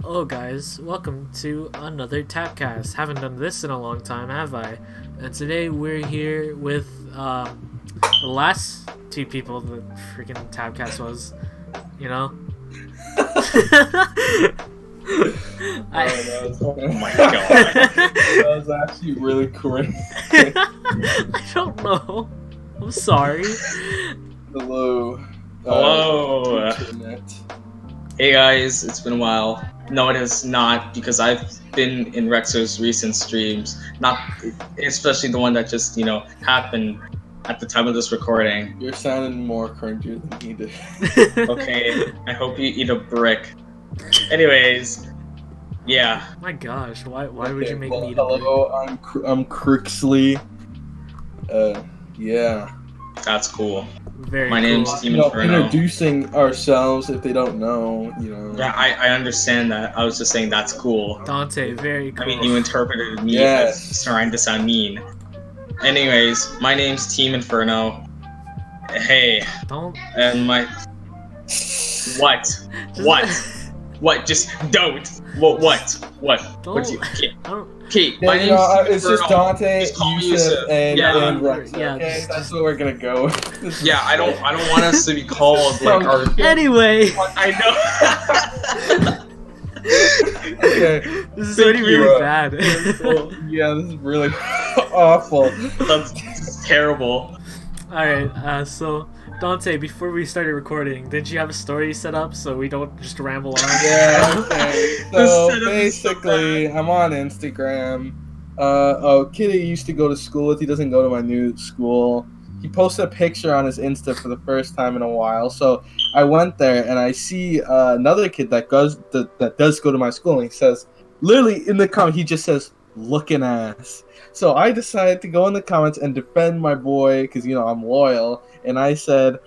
Hello guys, welcome to another TapCast. Haven't done this in a long time, have I? And today we're here with the last two people that freaking TapCast was, you know? Oh my god. That was actually really crazy. I don't know. I'm sorry. Hello. Hello. Internet. Hey guys, it's been a while. No, it has not, because I've been in Rexo's recent streams, not especially the one that just, happened at the time of this recording. You're sounding more cringy than he did. Okay, I hope you eat a brick. Anyways, yeah. My gosh, why would you make well, me eat a brick? hello, I'm Crixley. Yeah. That's cool. Very My cool. name's Team Inferno. Introducing ourselves if they don't know, Yeah, I understand that. I was just saying that's cool. Dante, very cool. I mean, you interpreted me Yes. as trying to sound mean. Anyways, my name's Team Inferno. Hey, Don't. and my... What? Just- What? What? Just don't. What? What? Don't. What do you... I don't. Okay, my name's Team it's just Inferno. Dante, Just call me Yusuf, Yusuf. and Rex. Yeah, Okay, just- that's what we're gonna go with. Yeah, I don't want us to be called like our... Anyway, I know. Okay. this is Thank already you, really bad. Well, yeah, this is really awful. That's terrible. Alright, so Dante, before we started recording, did you have a story set up so we don't just ramble on? Yeah, okay. The So setup is so basically, I'm on Instagram. A kid I used to go to school with, he doesn't go to my new school. He posted a picture on his Insta for the first time in a while. So I went there and I see another kid that does go to my school, and he says, literally in the comment, he just says, "looking ass." So I decided to go in the comments and defend my boy because, I'm loyal. And I said,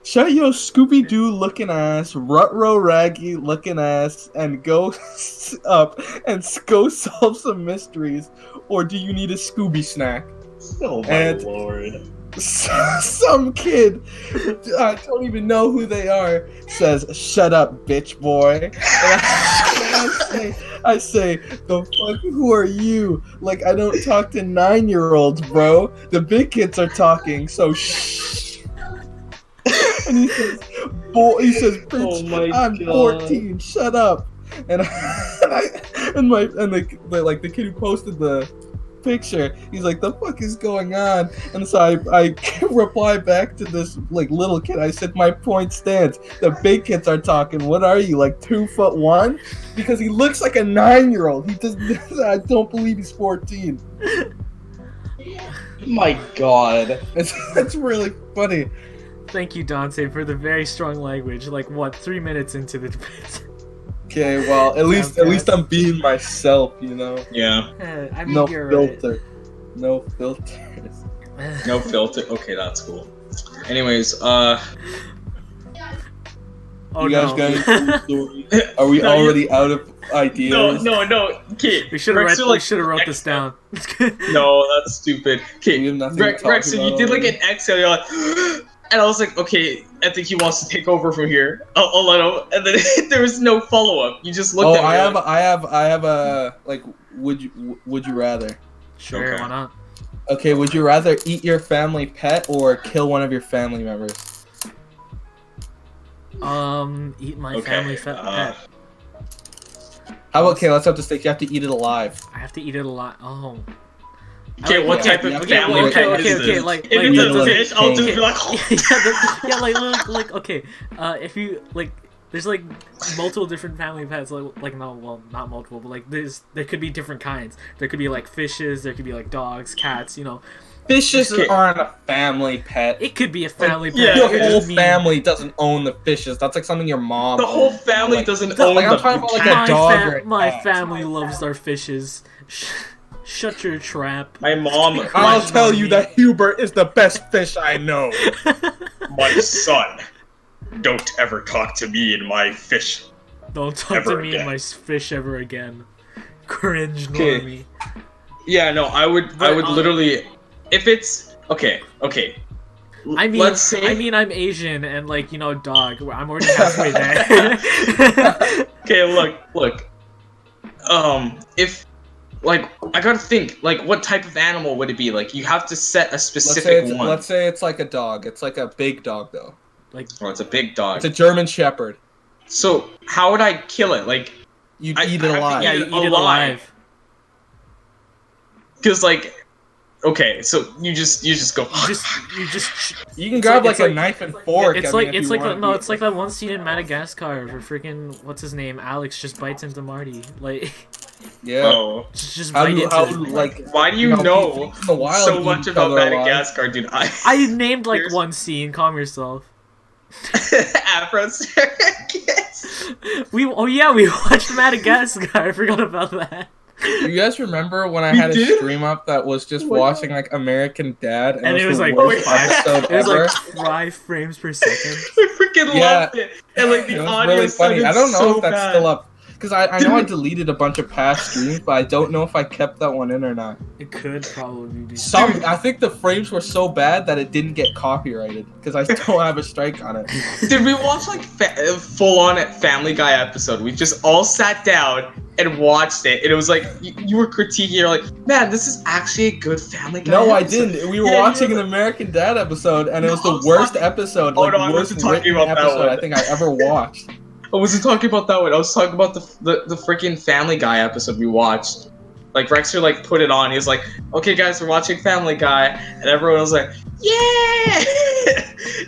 "Shut your Scooby-Doo looking ass, Rutro Raggy looking ass, and go up and go solve some mysteries, or do you need a Scooby snack?" Oh And- lord. Some kid, I don't even know who they are, says, "Shut up, bitch boy." And I say, "The fuck, who are you? Like, I don't talk to 9-year-olds, bro. The big kids are talking, so shh." And he says, "Bitch, Oh my I'm God. 14. Shut up." And the kid who posted the picture, he's like, "The fuck is going on?" And so I reply back to this little kid. I said, "My point stands. The big kids are talking. What are you, like 2'1"? Because he looks like a 9-year-old. He does. I don't believe he's 14. My god. It's really funny. Thank you, Dante, for the very strong language. 3 minutes into the debate? Okay, well, at least I'm being myself, Yeah. I mean, No you're filter. No filters. right. No filter. Okay, that's cool. Anyways, Oh You guys no. got any cool stories? Are we No, already out of ideas? no. Okay, We should have wrote this down. No, that's stupid. We Okay, have nothing to talk Rex, so you about did like already. an exhale, you're like, and I was like, okay, I think he wants to take over from here. I'll let him. And then there was no follow up. You just looked Oh, at me. I have a would you rather? Sure, Okay. why not? Okay, would you rather eat your family pet or kill one of your family members? Eat my Okay, family pet. How about, okay, let's up the stakes. You have to eat it alive. I have to eat it a lot. Oh. Okay, what type of okay, family okay, pet okay, is okay, this? like- if like- it's like- a fish, I'll just okay. be like, Okay. If you there's multiple different family pets. Not multiple, but there could be different kinds. There could be fishes. There could be dogs, cats. Fishes Okay. aren't a family pet. It could be a family pet. yeah, Your It whole just mean- family doesn't own the fishes. That's like something your mom the whole owns. family Like, doesn't no, own like, I'm the talking about, like, cat. a dog or a My cat. family loves our fishes. Shut your trap. My mom, I'll Question tell on you me. that Hubert is the best fish I know. my son, don't ever talk to me and my fish. Don't talk Ever to me again. and my fish ever again. Cringe, Okay. normie. Yeah, no, I would But, literally, if it's okay. I mean, let's say I'm Asian and dog. I'm already halfway there. Okay, look. if like I gotta think like what type of animal would it be? Like you have to set a Let's specific say one. let's say it's like a dog. It's like a big dog though. Like, Oh, it's a big dog. It's a German Shepherd. So how would I kill it? Like You I- eat I it have to alive. yeah, you eat it alive. Because like, okay, so you just go. You just. You can it's grab like- like, it's a like- knife and fork. It's I like mean, if it's you like wanna the, no, be- it's like that one scene in Madagascar where freaking what's his name, Alex, just bites into Marty. Like, Yeah. Oh, just How bite do into it. like why do you know, know people in the wild so eat much each about other alive. Madagascar, dude? I named like Here's- one scene. Calm yourself. Afro circus. We watched Madagascar. I forgot about that. You guys remember when I We had a did? stream up that was just Oh my watching like American Dad, And it was the like worst five- episode It was ever? like 5 frames per second. I freaking Yeah. loved it, and like the It was audio really funny. sounded I don't know so if that's bad. still up because I know I deleted a bunch of past streams, but I don't know if I kept that one in or not. It could probably be. I think the frames were so bad that it didn't get copyrighted because I still have a strike on it. Did we watch like full on Family Guy episode? We just all sat down and watched it, and it was like you were critiquing. You're like, man, this is actually a good Family Guy. No, I episode." didn't. We were Yeah, you watching were an American Dad episode, and it was No, I the was worst talking- episode, Oh, like no, I worst wasn't talking written about that episode one. I think I ever watched. I wasn't talking about that one. I was talking about the freaking Family Guy episode we watched. Like Rexer like put it on. He was like, "Okay, guys, we're watching Family Guy," and everyone was like, "Yeah!"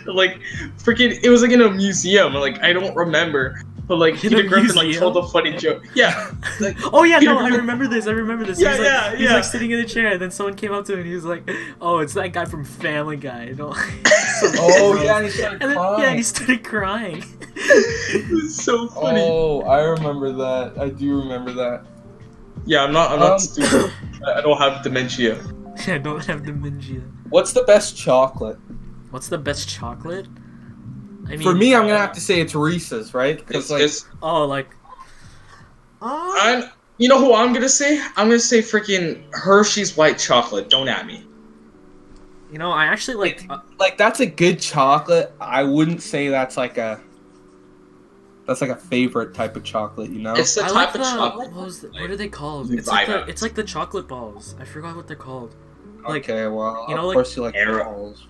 Like freaking, it was like in a museum. Like I don't remember, but like In a Peter Griffin like museum? told a funny joke. Yeah. Like, Oh yeah, Peter no, I Griffin- remember this. Yeah, He's like, yeah, he's yeah. like sitting in a chair, and then someone came up to him, and he was like, "Oh, it's that guy from Family Guy." You know? Oh yeah, and he started And then, crying. yeah, he started crying. It was so funny. Oh, I remember that. I do remember that. Yeah, I'm not Um, stupid. I don't have dementia. I don't have dementia. What's the best chocolate? What's the best chocolate? I mean, For me, I'm gonna have to say it's Reese's, right? Because like, oh, like, You know who I'm gonna say? I'm gonna say freaking Hershey's white chocolate. Don't at me. you know, I actually like. that's a good chocolate. I wouldn't say that's like a favorite type of chocolate, you know? It's the I type like of chocolate. what are they called? You It's like vibe it's like the chocolate balls. I forgot what they're called. Like, Okay, well, you know, of like- course you like Arrow. balls.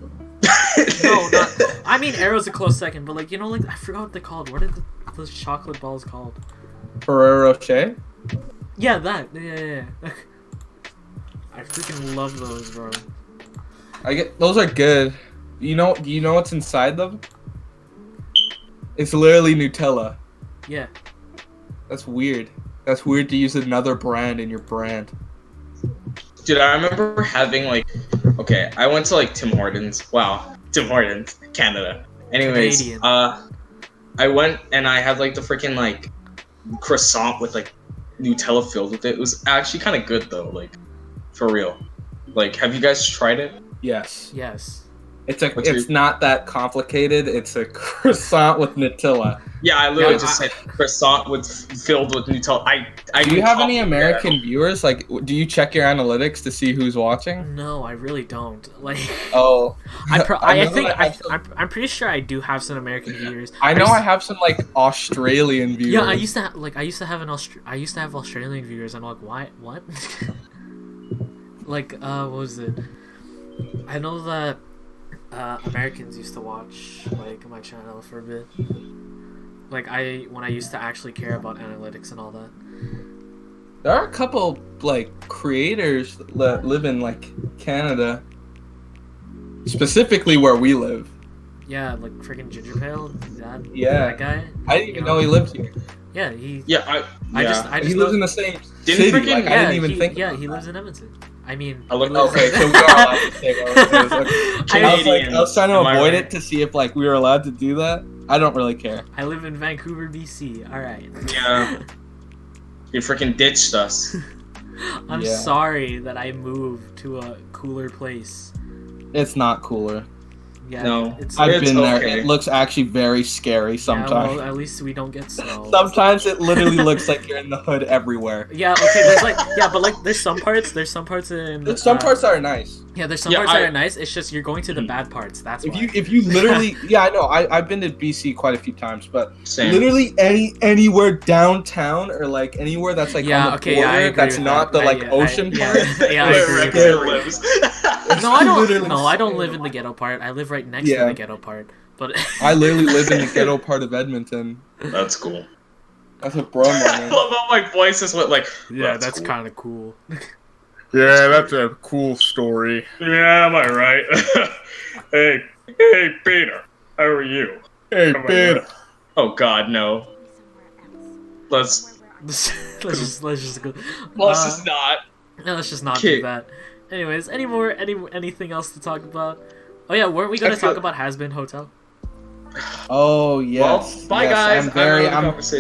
no, not. I mean, Arrow's a close second, but like, you know, like I forgot what they're called. What are those chocolate balls called? Ferrero Rocher. Yeah, that. Yeah. I freaking love those, bro. Those are good. Do you know what's inside them? It's literally Nutella. Yeah. That's weird. That's weird to use another brand in your brand. Dude, I remember having like, okay, I went to like Tim Hortons. Wow, Tim Hortons, Canada. Anyways, Canadian. I went and I had like the freaking like croissant with like Nutella filled with it. It was actually kind of good though, like for real. Like, have you guys tried it? Yes. Yes. It's not that complicated. It's a croissant with Nutella. Yeah, I literally Yeah, just said croissant filled with Nutella. I Do you have any coffee American viewers? Like, do you check your analytics to see who's watching? No, I really don't. Like, Oh, I know think that I have some- I'm pretty sure I do have some American viewers. I know used- I have some like Australian viewers. Yeah, I used to have Australian viewers. I'm like, why? What? Like, what was it? I know that Americans used to watch like my channel for a bit. Like when I used to actually care about analytics and all that. There are a couple like creators that live in like Canada, specifically where we live. Yeah, like freaking Ginger Pale. Yeah. That guy. I didn't even know he lived here. Yeah, he. Yeah, I just He lives in the same Didn't city. freaking- Like, I didn't even think. Yeah, about he that. lives in Edmonton. I mean, I look- he lives- Okay, so we are allowed to say where it is. Okay. I was trying to Am I avoid right? it to see if like we were allowed to do that. I don't really care. I live in Vancouver, BC. All right. Yeah. You freaking ditched us. I'm Yeah. sorry that I moved to a cooler place. It's not cooler. Yeah, No. it's I've It's been there. okay. It looks actually very scary yeah, sometimes. well, at least we don't get snow. Sometimes it literally looks like you're in the hood everywhere. Yeah, okay, there's like but like there's some parts in Some parts that are nice. yeah, there's some Yeah, parts that are nice. It's just you're going to the bad parts. That's If why. you literally I know I've been to BC quite a few times, but Same. literally anywhere downtown or like anywhere that's like Yeah, on the okay, border yeah, I agree that's with not that. the like ocean part. Yeah, I it's agree with Where scary. lives. No, I don't. literally No, I don't scary. live in the ghetto part. I live right next to Yeah. the ghetto part. But I literally live in the ghetto part of Edmonton. That's cool. That's a bro I moment. love how my voice is what like. yeah, that's cool. kind of cool. Yeah, that's a cool story. Yeah, am I right? hey, Peter, how are you? Hey, Oh my Peter. God. Oh God, no. Let's let's just go. just not. No, let's just not Okay. do that. Anyways, anything else to talk about? Oh yeah, weren't we gonna talk about Has Been Hotel? Oh yes. Well, bye, yes, guys. I'm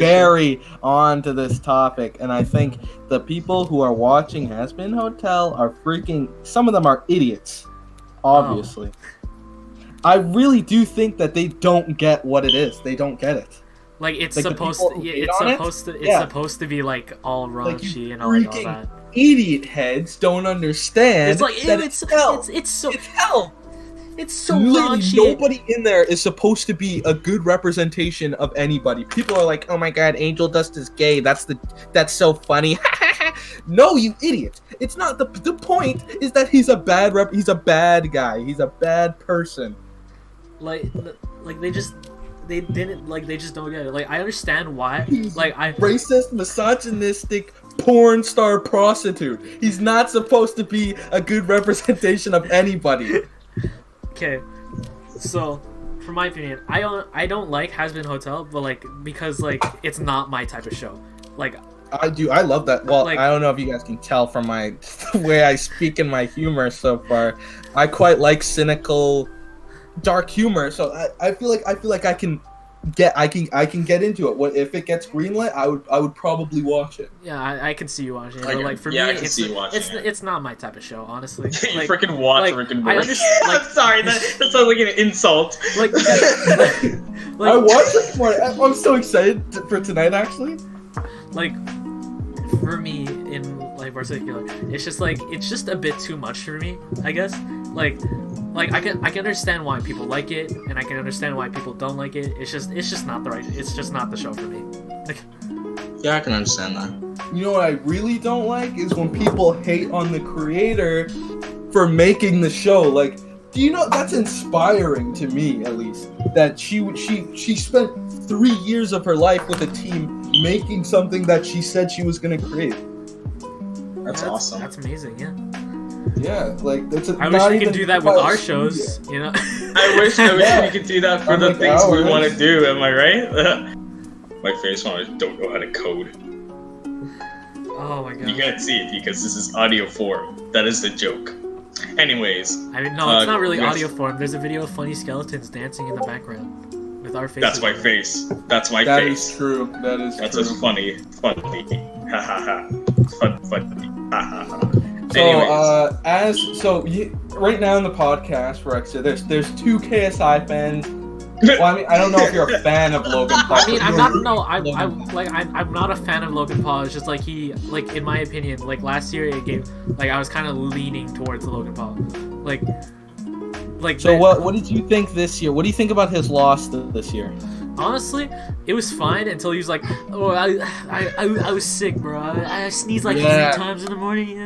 very on to this topic, and I think the people who are watching Has Been Hotel are freaking. Some of them are idiots, obviously. I really do think that they don't get what it is. They don't get it. Like it's Like, the supposed people to, who yeah, hate it's on it? supposed to, it's Yeah. supposed to be like all Like, raunchy you and all, like, all freaking that. Idiot heads don't understand. It's like that ew, it's hell. it's so It's hell. it's so Literally, raunchy. nobody in there is supposed to be a good representation of anybody. People are like, "Oh my God, Angel Dust is gay. That's so funny." No, you idiot! It's not the point. Is that he's a bad He's a bad guy. He's a bad person. Like they just don't get it. Like I understand why. He's Like I racist, misogynistic, porn star prostitute. He's not supposed to be a good representation of anybody. okay. So, for my opinion, I don't like Has Been Hotel, but like because like it's not my type of show. Like I do. I love that. Well, Like- I don't know if you guys can tell from my the way I speak in my humor so far. I quite like cynical, dark humor. So I feel like I can get into it. What if it gets greenlit? I would probably watch it. yeah, I can see you watching it. I But can- like for yeah, me, I can see you watching it. it's not my type of show, honestly. you Like, freaking watch like, Rick and I Morty. understand- like- I'm sorry, that sounds like an insult. like, like I watched it more. I'm so excited for tonight. Actually, like for me in like particular, it's just a bit too much for me, I guess. Like I can understand why people like it, and I can understand why people don't like it. It's just not the show for me. Like, Yeah, I can understand that. you know what I really don't like is when people hate on the creator for making the show. Like, do you know that's inspiring to me, at least, that she spent 3 years of her life with a team making something that she said she was gonna create. That's awesome. That's amazing. Yeah. Yeah, like that's. I wish we could do that with our shows. You know. I wish we could do that for I'm the like, things we hours. want to do. Am I right? My face when I don't know how to code. Oh my god. You can't see it because this is audio form. That is the joke. Anyways, I mean, no, it's not really yes. audio form. There's a video of funny skeletons dancing in the background with our faces. that's my face. That's my That face. is true. That is That's true. just funny. Ha ha ha. Funny. Ha ha ha. So, Anyways. right now in the podcast, Rexa, there's 2 KSI fans. Well, I mean, I don't know if you're a fan of Logan Paul. I mean, I'm but not. No, Logan- I'm not a fan of Logan Paul. It's just like in my opinion, like last year it gave, like I was kind of leaning towards Logan Paul, like. So what did you think this year? What do you think about his loss this year? Honestly, it was fine until he was like, "Oh, I was sick, bro. I sneezed like 3 times in the morning."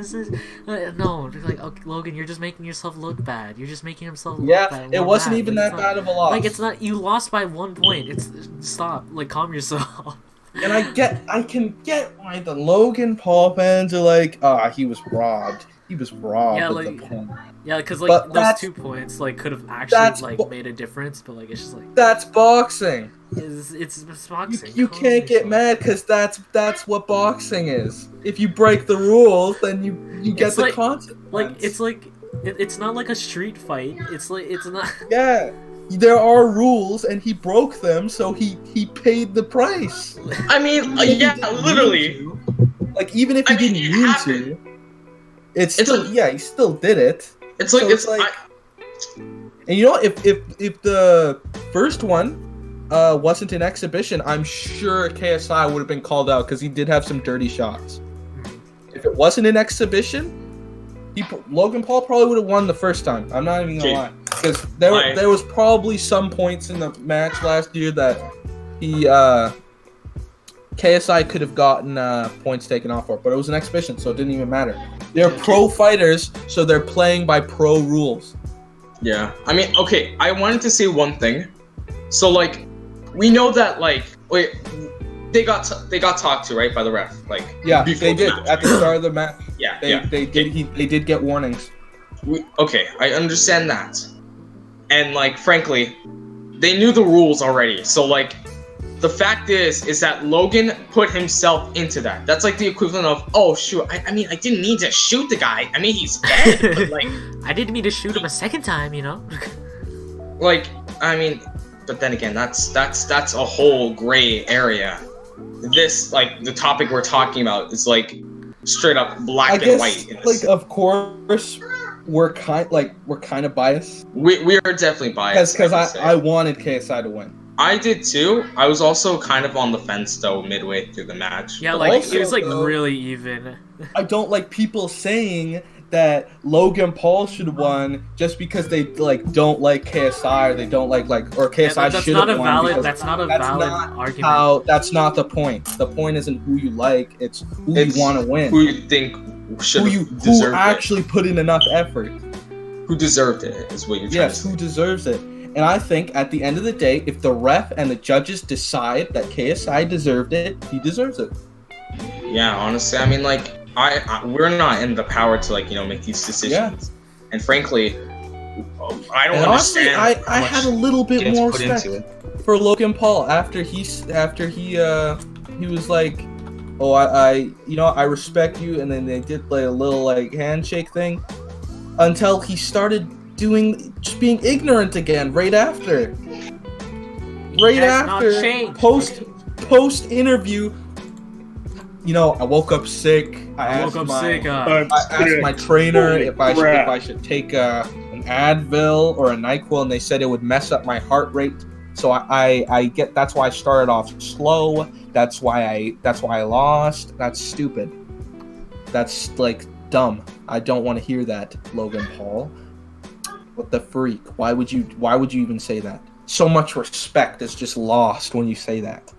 No, like, okay, Logan, you're just making yourself look bad. You're just making himself look bad. It more wasn't bad. even Like, that it's not- bad of a loss. Like it's not. You lost by 1 point. Stop. Like calm yourself. And I can get why the Logan Paul fans are like, he was robbed. He was robbed Yeah, of like- the point. Yeah, because like But those that's- 2 points like could have that's actually like bu- made a difference, but like it's just like That's boxing. it's boxing. You Calm can't get yourself. mad because that's what boxing is. If you break the rules, then you get It's the like- consequence. Like it's not like a street fight. It's not. Yeah, there are rules, and he broke them, so he paid the price. I mean, Even if he yeah, didn't mean literally. to. Like even if he I mean, didn't it mean happened. to, it's It's still like- he still did it. It's like So it's it's like- And you know, if the first one wasn't an exhibition, I'm sure KSI would have been called out because he did have some dirty shots. If it wasn't an exhibition, Logan Paul probably would have won the first time. I'm not even gonna lie, because there was probably some points in the match last year that KSI could have gotten points taken off for, but it was an exhibition, so it didn't even matter. They're pro fighters, so they're playing by pro rules. Yeah, I mean, okay, I wanted to say one thing. So, like, we know that, like, wait, they got talked to, right, by the ref, like. Yeah, they did at the start of the match. Yeah, they did get warnings. Okay, I understand that, and like, frankly, they knew the rules already. So, like, the fact is that Logan put himself into that. That's like the equivalent of, oh shoot, I mean, I didn't need to shoot the guy. I mean, he's dead. But like, I didn't mean to shoot him a second time, you know. Like, I mean, but then again, that's a whole gray area. This, like, the topic we're talking about is like straight up black and white. Like, of course, we're kind of biased. We are definitely biased because I wanted KSI to win. I did too. I was also kind of on the fence though midway through the match. Yeah, like also, it was like really even. I don't like people saying that Logan Paul should have won just because they like don't like KSI or they don't like or KSI should have won. That's not a valid argument. That's not the point. The point isn't who you like; it's who you want to win. Who you think should who actually put in enough effort. Who deserved it is what you're trying to say. Yes, who deserves it. And I think at the end of the day, if the ref and the judges decide that KSI deserved it, he deserves it. Yeah, honestly, I mean, like, we're not in the power to, like, you know, make these decisions. Yeah. And frankly, I don't understand. Honestly, I had a little bit more respect for Logan Paul after he was like, oh, I respect you, and then they did like a little like handshake thing until he started just being ignorant again right after. Post interview, you know, I woke up sick. I asked my trainer if I should take an Advil or a NyQuil, and they said it would mess up my heart rate. So that's why I started off slow. That's why I lost. That's stupid. That's like dumb. I don't want to hear that, Logan Paul. What the freak? Why would you even say that? So much respect is just lost when you say that.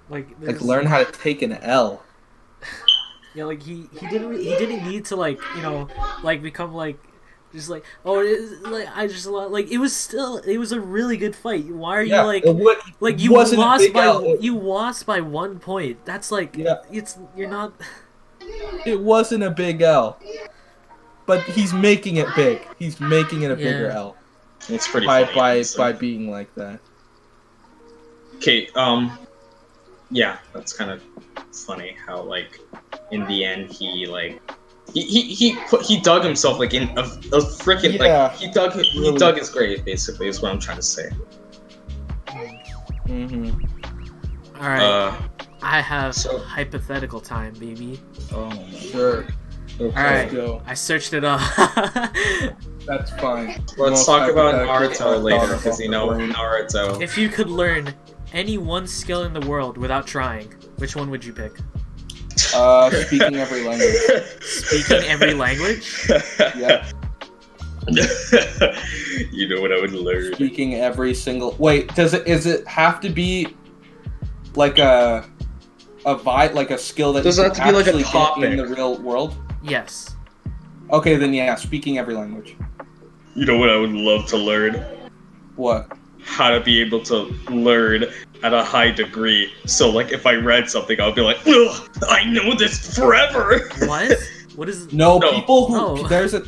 Like learn how to take an L. Yeah, like he didn't need to, like, you know, like become like just like, oh, it was a really good fight. Why are you you lost by 1 point? That's like, you're not. It wasn't a big L. But he's making it big. He's making it a bigger L. It's pretty funny, by being like that. Okay, yeah, that's kind of funny how, like, in the end he dug himself like in a freaking like he dug his grave, basically, is what I'm trying to say. Mhm. All right. I have hypothetical time, baby. Oh, sure. Okay, alright, I searched it up. That's fine. Let's talk about Naruto later, because you know Naruto. If you could learn any one skill in the world without trying, which one would you pick? Speaking every language. Speaking every language? Yeah. You know what I would learn? Speaking every single. Wait, is it have to be like a skill that does you that can have to be like actually a topic get in the real world? Yes. Okay, then yeah, speaking every language. You know what I would love to learn? What? How to be able to learn at a high degree. So, like, if I read something, I'll be like, ugh, I know this forever. What? What is? No, people who there's a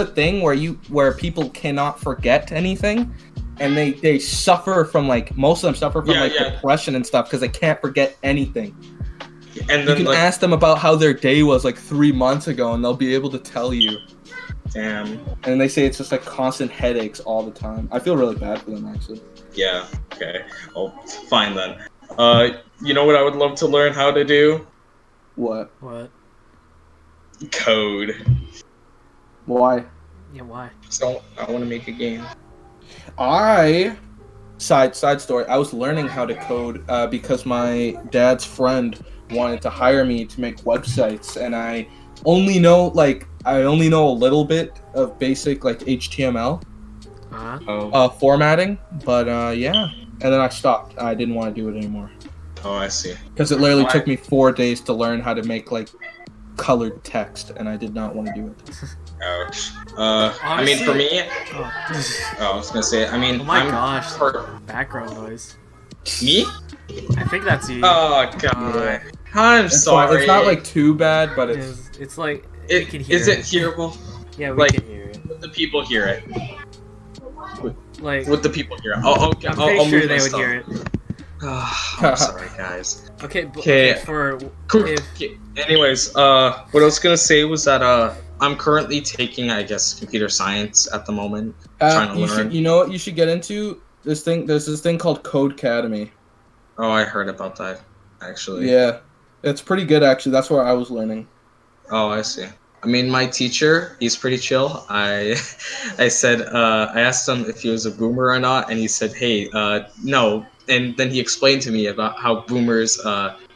thing where people cannot forget anything, and they suffer from, like, most of them suffer from depression and stuff because they can't forget anything. And then you can ask them about how their day was like 3 months ago, and they'll be able to tell you. Damn. And they say it's just like constant headaches all the time. I feel really bad for them, actually. Yeah. Okay. Well, fine then. You know what I would love to learn how to do? What? What? Code. Why? Yeah, why? So I want to make a game. Side story. I was learning how to code because my dad's friend wanted to hire me to make websites, and I only know a little bit of basic like HTML Uh-huh. formatting, but yeah. And then I stopped. I didn't want to do it anymore Oh, I see. because it literally took me 4 days to learn how to make like colored text, and I did not want to do it. Ouch. I mean, for me, Oh, I was gonna say, I mean, oh my I'm gosh. Background noise. me? I think that's you. Oh god. I'm It's sorry. fine. It's not like too bad, but it's It's like we can hear Is it hearable? Yeah, we like- can hear it. Would the people hear it? Like Would the people hear it? Okay, I'm pretty I'll sure move they my would stuff. hear it. I'm sorry, guys. Okay, but Okay. for Cool. if Okay. Anyways, what I was gonna say was that I'm currently taking, I guess, computer science at the moment. Trying to learn. you know what you should get into? This thing. There's this thing called Codecademy. Oh, I heard about that, actually. Yeah, it's pretty good actually. That's where I was learning. Oh, I see. I mean, my teacher, he's pretty chill. I said, I asked him if he was a boomer or not, and he said, hey, no. And then he explained to me about how boomers,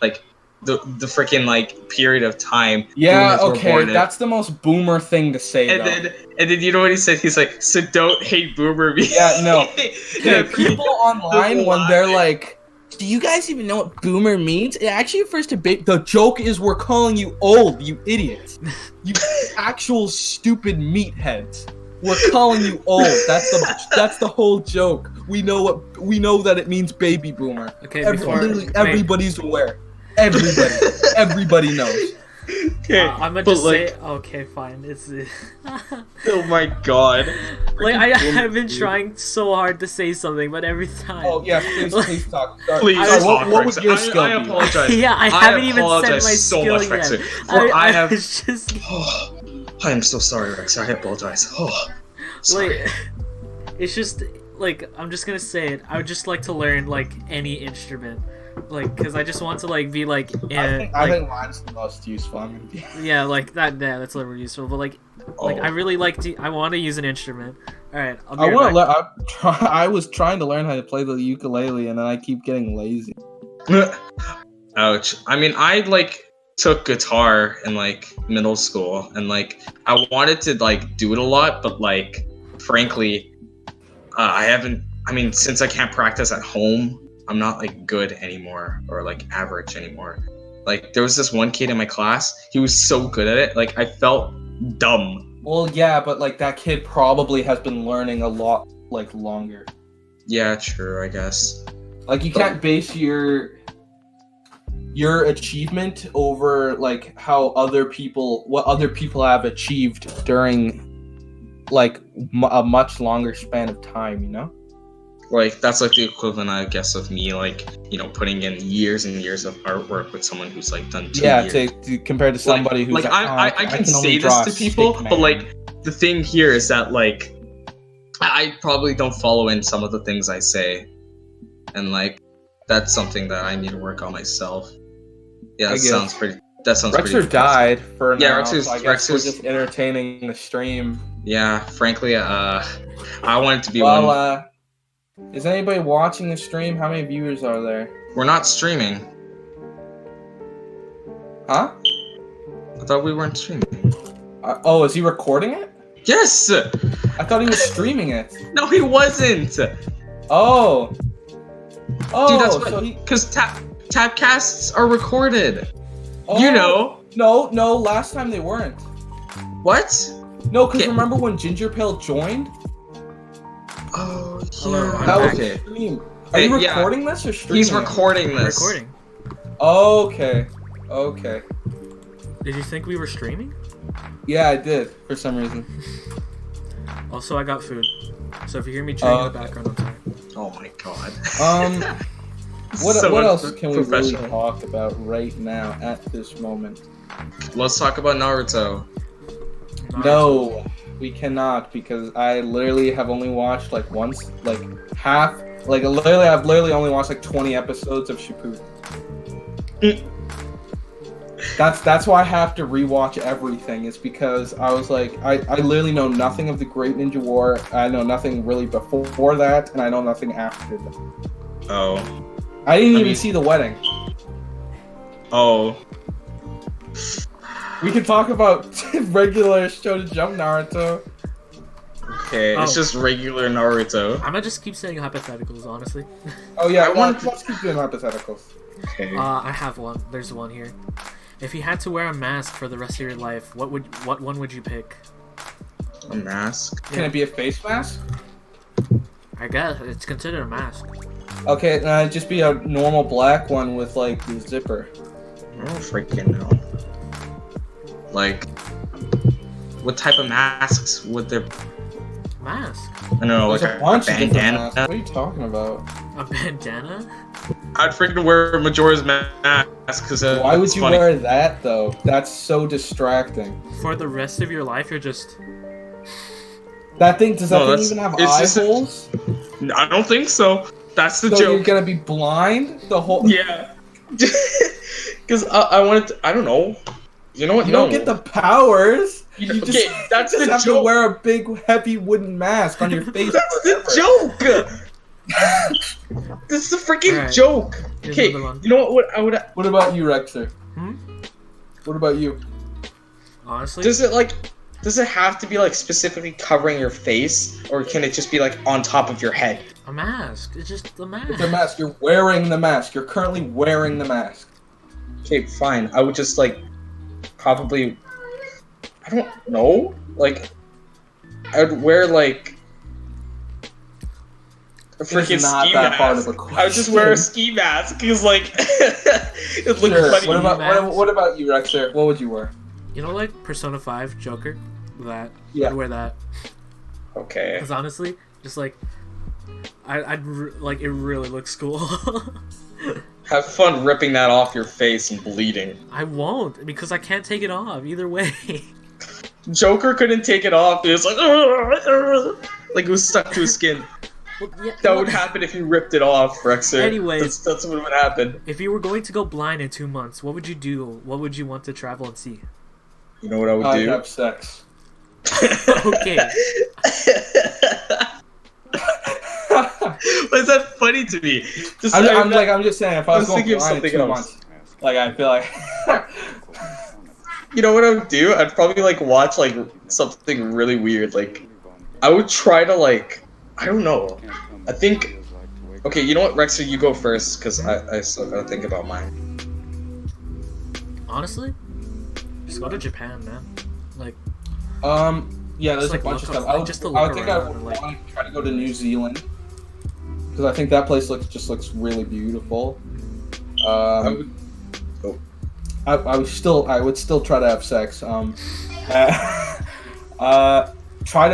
like, the freaking, like, period of time Yeah, boomers were okay, born in. that's the most boomer thing to say. And though. then you know what he said? He's like, so don't hate boomer me. Yeah, no. Yeah, Okay, people online when they're like, "Do you guys even know what boomer means?" It actually refers to the joke is we're calling you old, you idiots. You actual stupid meatheads. We're calling you old. That's the whole joke. We know that it means baby boomer. okay, Literally everybody's aware. Everybody knows. Okay, I'm gonna but just like, say okay, fine. It's oh my god. like I've been trying so hard to say something, but every time. Oh yeah, please talk. Sorry. Please Sorry, talk, what Rex. would your skill I be? apologize. Yeah, I haven't even said apologize my so skill much, Rex. yet. For I have. was just I am so sorry, Rex. I apologize. Oh, sorry. like, it's just like I'm just gonna say it. I would just like to learn like any instrument, like because I just want to like be like I think mine's the most useful. I'm gonna be. yeah, like that. Yeah, that's really useful. But like I really like to. I want to use an instrument. All right, I'll be I right want back. to learn. I was trying to learn how to play the ukulele, and then I keep getting lazy. Ouch. I mean, I like took guitar in like middle school, and like I wanted to like do it a lot, but like frankly, I haven't. I mean, since I can't practice at home, I'm not like good anymore or like average anymore. Like there was this one kid in my class. He was so good at it. Like I felt dumb. Well, yeah, but like that kid probably has been learning a lot like longer. Yeah, true. I guess. Like you can't base your achievement over like what other people have achieved during like a much longer span of time, you know? Like that's like the equivalent, I guess, of me like putting in years and years of artwork with someone who's like done 2 years. to compared to somebody who's like I can say only this draw to a people, stick but man. like the thing here is that like I probably don't follow in some of the things I say, and like that's something that I need to work on myself. Yeah, I guess. That sounds pretty Rexer depressing. died for Yeah, now, Rexer's- so I guess we're Rexer's- just entertaining the stream. Yeah, frankly, I want it to be Well, one. is anybody watching the stream? How many viewers are there? We're not streaming. Huh? I thought we weren't streaming. Oh, is he recording it? Yes. I thought he was streaming it. No, he wasn't. Dude, Oh. Oh, that's so what. he. Because tapcasts are recorded. Oh, You know No. Last time they weren't. what? No, because Yeah. remember when Ginger Pale joined? Oh, Hello, yeah. I'm That was Okay. a stream. Are Hey, you yeah. recording this or streaming? He's it? recording We're this. recording. Okay. Did you think we were streaming? Yeah, I did for some reason. Also, I got food. So if you hear me chewing in the okay. background, I'm sorry. Oh my god. What So else can we really professional. talk about right now at this moment? Let's talk about Naruto. No, we cannot because I literally have only watched like once, like half. Like I've literally only watched like 20 episodes of Shippuden. That's why I have to rewatch everything. It's because I was like, I literally know nothing of the Great Ninja War. I know nothing really before that, and I know nothing after that. Oh. I didn't even see the wedding. Oh. We can talk about regular Shonen Jump Naruto. Okay, it's just regular Naruto. I'm gonna just keep saying hypotheticals, honestly. Oh yeah, let's keep doing hypotheticals. Okay. I have one. There's one here. If you had to wear a mask for the rest of your life, what one would you pick? A mask? Can it be a face mask? I guess it's considered a mask. Okay, it'd just be a normal black one with like the zipper. I don't freaking know. Like, what type of masks would there? Mask? I don't know, like There's a bunch of different bandana. masks. What are you talking about? A bandana? I'd freaking wear Majora's mask because Why would you wear that though? That's so distracting. For the rest of your life, you're just. That thing does that thing even have eye holes? I don't think so. That's the So joke. you're gonna be blind the whole. Yeah. Because I wanted to, I don't know. You know what? You don't get the powers. You just, that's you just the have joke. to wear a big, heavy wooden mask on your face. That's the joke. This is the freaking joke. Here's Okay, another one. you know what? What about you, Rexer? Hmm? What about you? Honestly? Does it have to be like specifically covering your face, or can it just be like on top of your head? A mask. It's just a mask. It's a mask. You're wearing the mask. You're currently wearing the mask. Okay, fine. I would just like probably. I don't know. Like, I would wear like a freaking It's not ski that hard mask. of a I would just wear a ski mask because like it looks Sure. funny. What about you, Rexer? What would you wear? You know, like Persona 5 Joker? That. Yeah. I'd wear that. Okay. Because honestly, just like. Like, it really looks cool. Have fun ripping that off your face and bleeding. I won't, because I can't take it off either way. Joker couldn't take it off. It was like it was stuck to his skin. Well, yeah, That would happen if you ripped it off, Rexer. Anyways. That's what would happen. If you were going to go blind in 2 months, what would you do? What would you want to travel and see? You know what I would I'd do? have sex. Okay. Why is that funny to me? I'm just saying, if I was going thinking of blind in something 2 else. months, like I feel like. You know what I would do? I'd probably like watch like something really weird. Like, I would try to like, I don't know. I think. Okay, you know what, Rexer, you go first because I still gotta think about mine. Honestly, just go to Japan, man. Like, Yeah, there's Just, like, a bunch of look stuff. up- I like, would, just to I would look think I around would and, like- want to try to go to New Zealand because I think that place looks really beautiful. I would still try to have sex. Try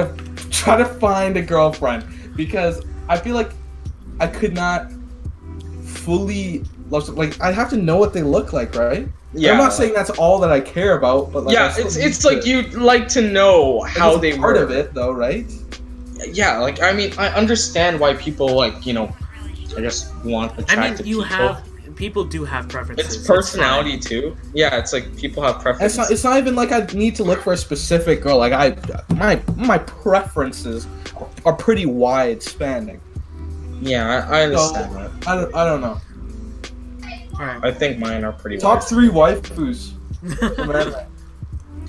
to find a girlfriend because I feel like I could not fully love. Like I have to know what they look like, right? Yeah. I'm not saying that's all that I care about, but like, Yeah, I still it's need like to- you'd like to know how it's they part work. of it, though, right? Yeah, like I mean, I understand why people like I guess want I mean, attractive you people. have people do have preferences. It's personality too. Yeah, it's like people have And preferences. it's not even like I need to look for a specific girl. Like my preferences are pretty wide spanning. Yeah, I understand that. I don't know. All right. I think mine are pretty. Top wide. 3 waifus.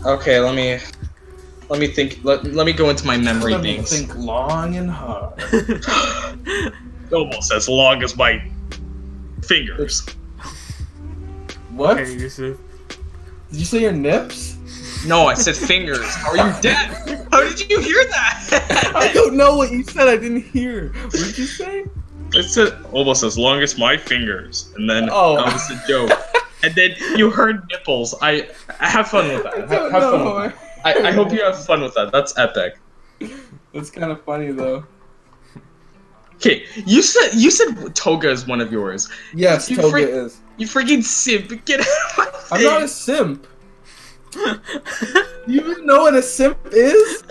Okay, let me think. Let me go into my memory Let me banks. think long and hard. Almost as long as my fingers. What? Okay, Yusuf. Did you say your nips? No, I said fingers. Are you deaf? How did you hear that? I don't know what you said. I didn't hear. What did you say? I said almost as long as my fingers, and then Oh. that was a joke. And then you heard nipples. I have fun with that. Have fun with that. I hope you have fun with that. That's epic. That's kind of funny though. Okay, you said toga is one of yours. Yes, You Toga is. You freaking simp. Get out of my face. I'm not a simp. You even know what a simp is?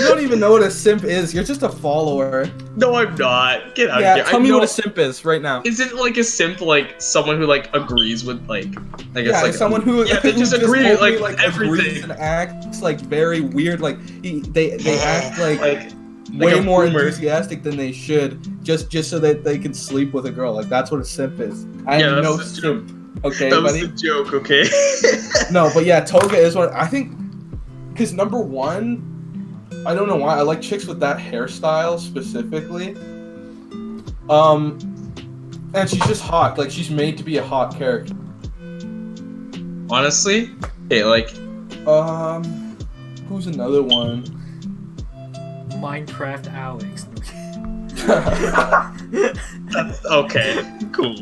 You don't even know what a simp is. You're just a follower. No, I'm not. Get out of Yeah, here. tell me what a simp is right now. Isn't like a simp like someone who like agrees with like I guess Yeah, like someone who yeah, they who just agree with openly, like agrees everything. and acts like very weird. Like they act like like way a more boomer. enthusiastic than they should, just so that they can sleep with a girl. Like that's what a simp is. I Yeah, am that's no the joke. simp. Okay, That was buddy. the joke, okay? No, but yeah, toga is one. I think because number one, I don't know why I like chicks with that hairstyle specifically. And she's just hot. Like she's made to be a hot character. Honestly, okay, like Who's another one? Minecraft Alex. that's okay, cool.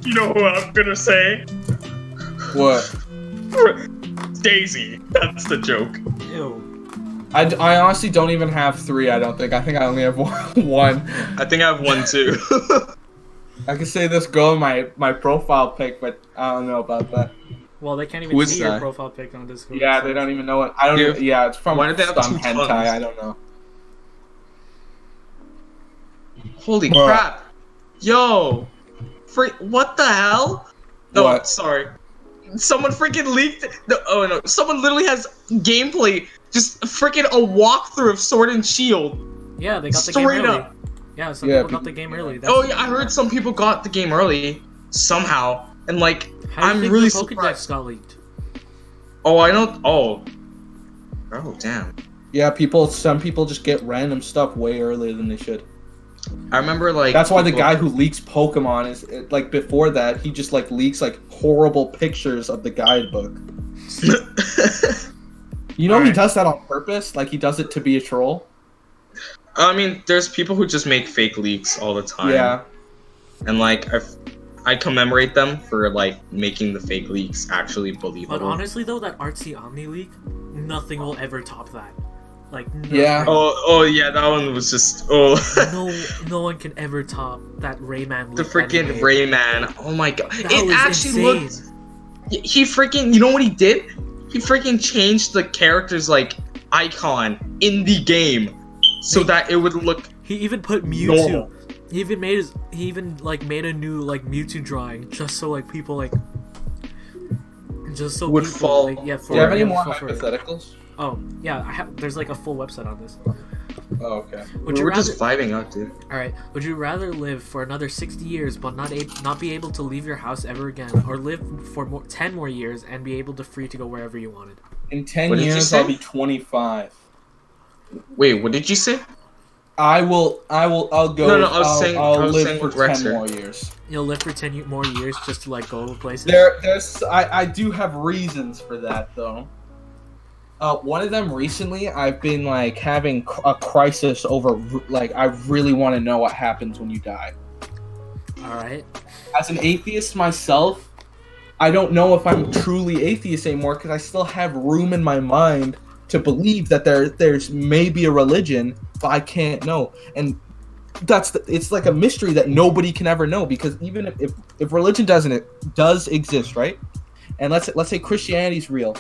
You know who I'm gonna say? What? Daisy. That's the joke. Ew. I honestly don't even have 3. I don't think. I think I only have one. I think I have one too. I could say this girl in my profile pic, but I don't know about that. Well, they can't Who even is see your that? profile pic on Discord. Yeah, so- they don't even know it. I don't. Dude, Even, yeah, it's from why did they have some 2 hentai. tongues? I don't know. Holy Bruh. crap. Yo. What the hell? No, What? sorry. Someone freaking leaked. No, oh no. Someone literally has gameplay. Just freaking a walkthrough of Sword and Shield. Yeah, they got the game Straight early. up. Yeah, some Yeah, people got the game early. Oh yeah, I heard some people got the game early somehow, and like How do you I'm think really the Pokédex surprised. got leaked? Oh, I don't. Oh damn. Yeah, some people just get random stuff way earlier than they should. I remember like. That's why the people- guy who leaks Pokemon is like before that he just like leaks like horrible pictures of the guidebook. You know he Alright. does that on purpose. Like he does it to be a troll. I mean, there's people who just make fake leaks all the time. Yeah. And like I commemorate them for like making the fake leaks actually believable. But honestly, though, that Artsy Omni leak, nothing will ever top that. Like, Yeah. nothing. Oh yeah, that one was just No one can ever top that Rayman leak. the that freaking he made. Rayman. Oh my god. That It was actually insane. looked. He freaking. You know what he did? He freaking changed the character's like icon in the game so that it would look. He even put Mewtwo. Normal. He even made made a new like Mewtwo drawing just so like people like just so Would people, fall like, yeah, Do you have any yeah, more fall for it. hypotheticals? Oh yeah, there's like a full website on this. Oh, okay. Would you We're rather? just vibing out, dude. All right. Would you rather live for another 60 years but not be able to leave your house ever again, or live for 10 more years and be able to free to go wherever you wanted? In 10 What did you years say? I'll be 25. Wait, what did you say? I'll go. No, I was saying- I'll I was live saying for with 10 Rexer. more years. You'll live for 10 more years just to like go places. I do have reasons for that though. One of them recently, I've been like having a crisis over like I really want to know what happens when you die. All right. As an atheist myself, I don't know if I'm truly atheist anymore because I still have room in my mind to believe that there's maybe a religion, but I can't know. And it's like a mystery that nobody can ever know, because even if religion does exist, right? And let's say Christianity's real.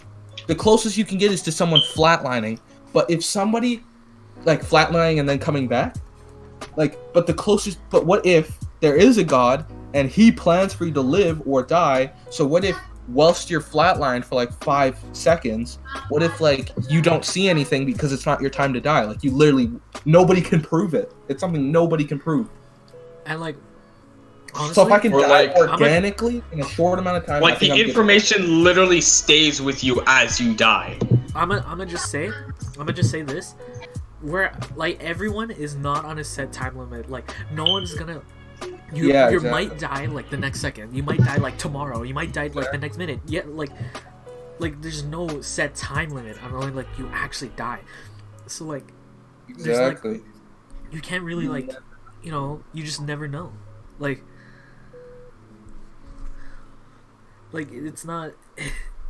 The closest you can get is to someone flatlining. But if somebody like flatlining and then coming back, like, but what if there is a God and he plans for you to live or die? So what if whilst you're flatlined for like 5 seconds, what if like you don't see anything because it's not your time to die? Like you literally, nobody can prove it. It's something nobody can prove. And like, honestly, So if I can Or, die like, organically in a short amount of time, I Like think the I'm good. information literally stays with you as you die. I'm gonna just say this, where like everyone is not on a set time limit. Like no one's gonna. You Exactly. might die like the next second. You might die like tomorrow. You might die like the next minute. Yeah, like there's no set time limit. I'm only like you actually die. So like, there's, like, Exactly. you can't really like, you just never know. Like it's not.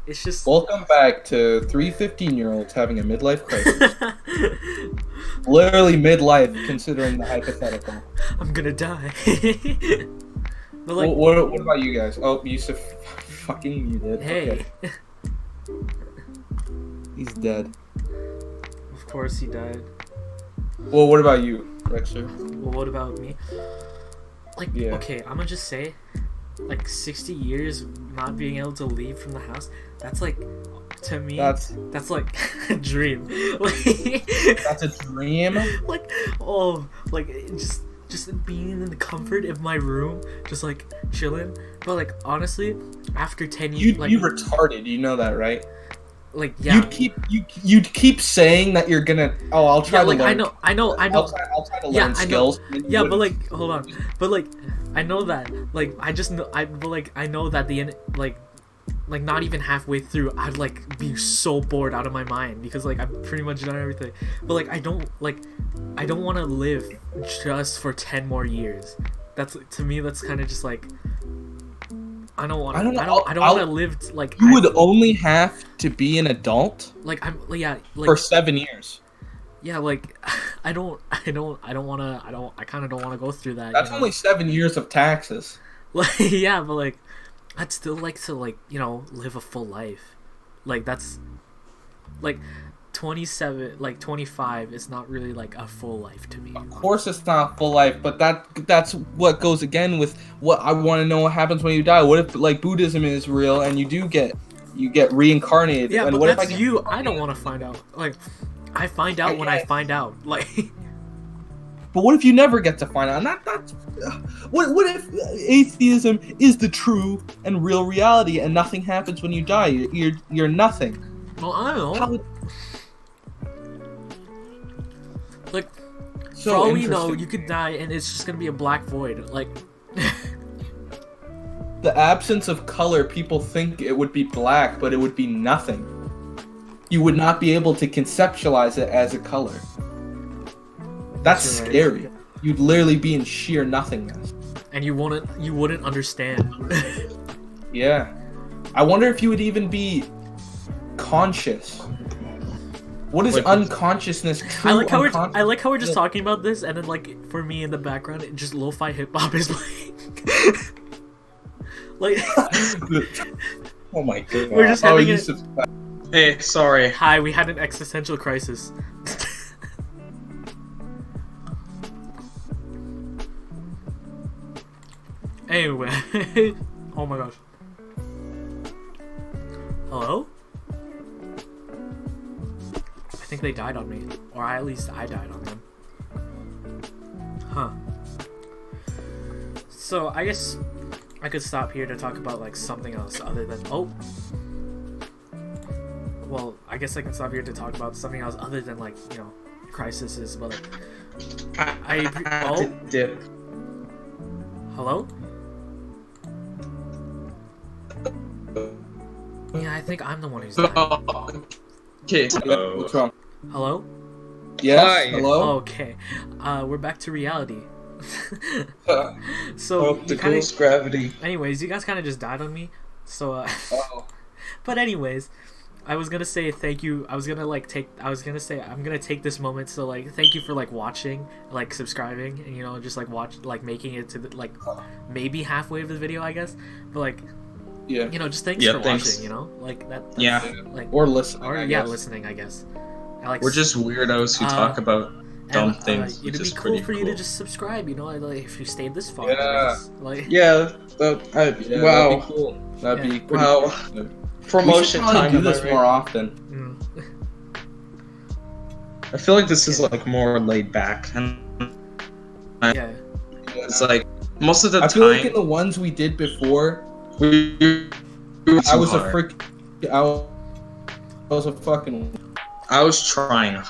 It's just. Welcome back to 3 15-year-olds having a midlife crisis. Literally midlife, considering the hypothetical. I'm gonna die. But like, What about you guys? Oh, Yusuf fucking muted. hey. Okay. He's dead. Of course he died. Well, what about you, Rexer? Well, what about me? Like, Yeah. okay, I'm gonna just say, like, 60 years not being able to leave from the house, that's like, to me, that's like a dream. Like, That's a dream? like, oh, like, just being in the comfort of my room, just like chilling. But like, honestly, after 10 years, like, You retarded, you know that, right? like, yeah, You'd keep saying that you're gonna. Oh, I'll try yeah, to like, learn. I know. I'll try to Yeah, learn I know. skills. Yeah, but like, hold on. But like, I know that. Like, I just know. But like, I know that the end. Like not even halfway through, I'd like be so bored out of my mind because like I've pretty much done everything. But like, I don't want to live just for 10 more years. That's, to me, that's kind of just like. I don't want to live like. You would only have to be an adult. Like, I'm, yeah, like, for 7 years. Yeah, like, I kind of don't want to go through that. That's only 7 years of taxes. Like, yeah, but like, I'd still like to, like, live a full life. Like, that's like 27, like 25 is not really like a full life to me. Of course it's not a full life, but that's what goes again with what I want to know what happens when you die. What if like Buddhism is real and you get reincarnated? Yeah, and but what that's if you. I don't want to find out. Like, I find out when I find out. Like, but what if you never get to find out? What if atheism is the true and real reality and nothing happens when you die? You're nothing. Well, I don't know. Like, So for all we know, you could die and it's just gonna be a black void. Like, the absence of color, people think it would be black, but it would be nothing. You would not be able to conceptualize it as a color. That's scary. You'd literally be in sheer nothingness. And you wouldn't understand. Yeah. I wonder if you would even be conscious. What is Like, unconsciousness? I like how we're just talking about this, and then like for me in the background, it just lo-fi hip hop is playing. Like, oh my god. we're just having it. Hey, sorry. Hi, we had an existential crisis. Anyway, oh my gosh. Hello? I think they died on me, or at least I died on them. Huh. So I guess I could stop here to talk about like something else other than well, I guess I can stop here to talk about something else other than like, crises, but like Dip. Hello? Yeah, I think I'm the one who's dying. Okay. What's wrong? Hello? Yes. Hi. Hello. Okay. We're back to reality. Oh, So the you kinda, ghost gravity. anyways, you guys kind of just died on me. So oh. but anyways, I was gonna say thank you. I'm gonna take this moment to like thank you for like watching, like subscribing, and just like making it to the, like maybe halfway of the video, I guess. But like, Yeah. just thanks for watching. Like that's, Yeah. like Or listening. or I yeah, guess. listening, I guess. I like We're just weirdos who talk about dumb things, which it'd be is cool pretty for you cool. to just subscribe. Like if you stayed this far. Yeah. Like Yeah. Yeah, Wow. That'd be cool. That'd be pretty Wow. cool. Promotion we should probably time. do am I this right? more often. I feel like this is like more laid back, and Yeah. it's like most of the I feel like in time the ones we did before, we. I was a fucking. I was trying.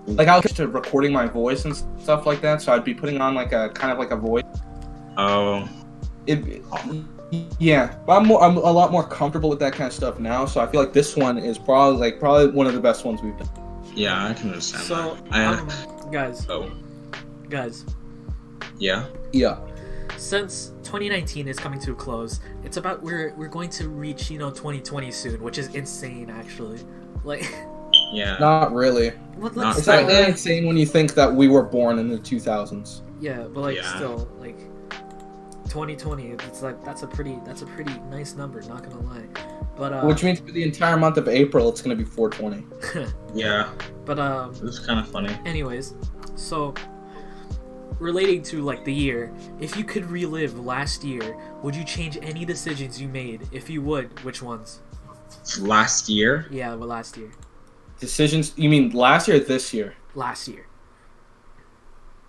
Like I was just recording my voice and stuff like that, so I'd be putting on like a kind of like a voice. Oh. Yeah, but I'm a lot more comfortable with that kind of stuff now. So I feel like this one is probably one of the best ones we've done. Yeah, I can understand So, that. guys, Oh. guys, Yeah. Yeah. since 2019 is coming to a close, it's about we're going to reach 2020 soon, which is insane actually. Like, Yeah. Not really. let's It's still, not really insane when you think that we were born in the 2000s. yeah, but like Yeah. still like 2020. It's like that's a pretty nice number. Not gonna lie. But Which means for the entire month of April, it's gonna be 420. Yeah, but it was kind of funny. anyways, so relating to like the year, if you could relive last year, would you change any decisions you made? If you would, which ones? Last year? Yeah, but last year. Decisions? You mean last year or this year? Last year.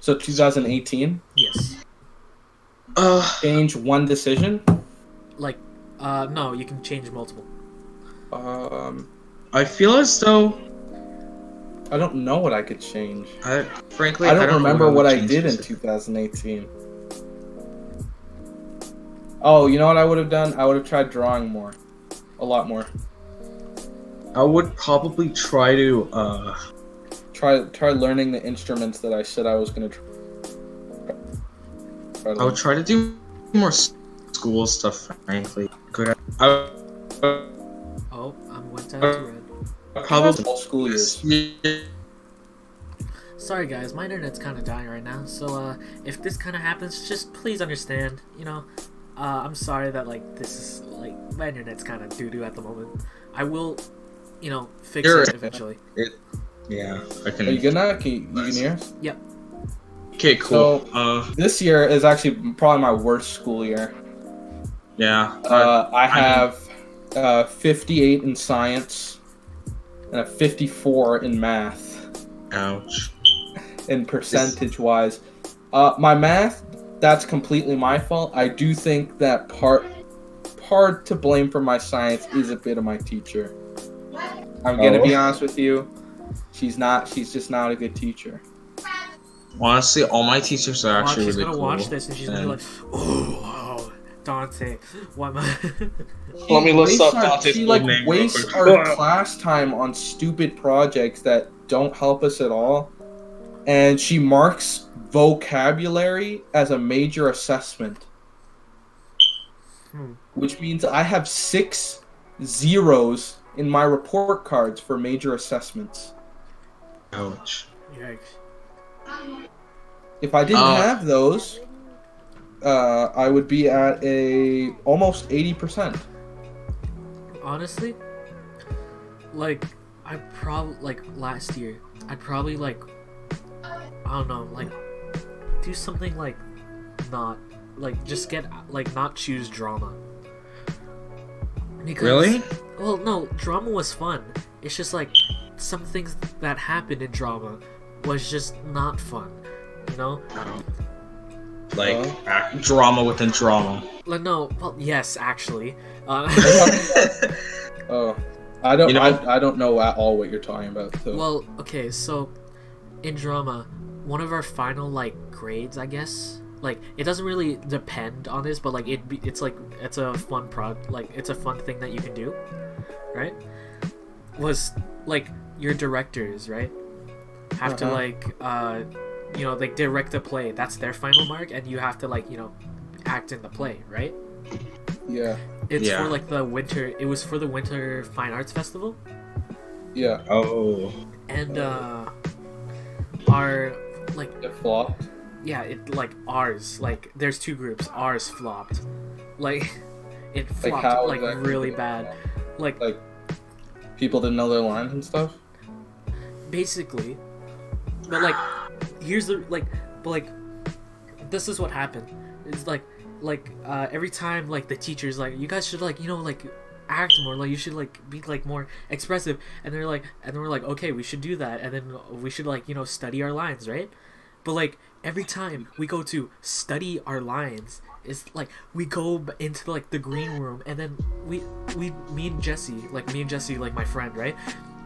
So 2018? Yes. Change one decision? Like, no, you can change multiple. I feel as though I don't know what I could change. frankly, I don't remember what I change did in specific- 2018. Oh, you know what I would have done? I would have tried drawing more. A lot more. I would probably try to Try learning the instruments that I said I was gonna try to I would learn. try to do more school stuff. Frankly, I Oh, I'm one time to red. probably all school years. Sorry guys, my internet's kind of dying right now, so if this kind of happens, just please understand, you know, I'm sorry that like this is like my internet's kind of doo-doo at the moment. I will, you know, fix it eventually. Yeah, I can. Are you good now? You can hear us? Yep. Okay, cool. This year is actually probably my worst school year. Yeah. I have 58 in science and a 54 in math. Ouch. In percentage wise, my math, that's completely my fault. I do think that part to blame for my science is a bit of my teacher. I'm gonna be honest with you. She's just not a good teacher. Honestly, all my teachers are actually She's really gonna cool. watch this and she's gonna be like, oh, Dante, why am I? Let me look up Dante's She full like name real wastes quick. our class time on stupid projects that don't help us at all, and she marks vocabulary as a major assessment, which means I have 6 zeros in my report cards for major assessments. Ouch. Yikes. If I didn't have those, I would be at a almost 80%. Honestly, like last year, I'd probably like, I don't know, like do something like not like just get like not choose drama. Because, Really? Well, no, drama was fun. It's just like some things that happened in drama was just not fun, you know? Like drama within drama. Like no, well, yes, actually. Oh, I don't. You know- I don't know at all what you're talking about. So. Well, okay, so in drama, one of our final like grades, I guess, like it doesn't really depend on this, but like it's like it's a fun it's a fun thing that you can do, right? Was like your directors, right, have to like you know, like direct a play. That's their final mark, and you have to like, you know, act in the play, right? Yeah. It's for like the winter. It was for the Winter Fine Arts Festival. Yeah. Oh. And our like It flopped. yeah, it like ours, like there's 2 groups. Ours flopped, like it flopped how like exactly? really bad, like People didn't know their lines and stuff. basically. But like here's the like, but like this is what happened. It's like every time like the teachers like, you guys should like, you know, like act more, like you should like be like more expressive, and they're like, and then we're like, okay, we should do that, and then we should like, you know, study our lines, right? But like every time we go to study our lines, it's like we go into like the green room, and then me and Jesse, like my friend, right?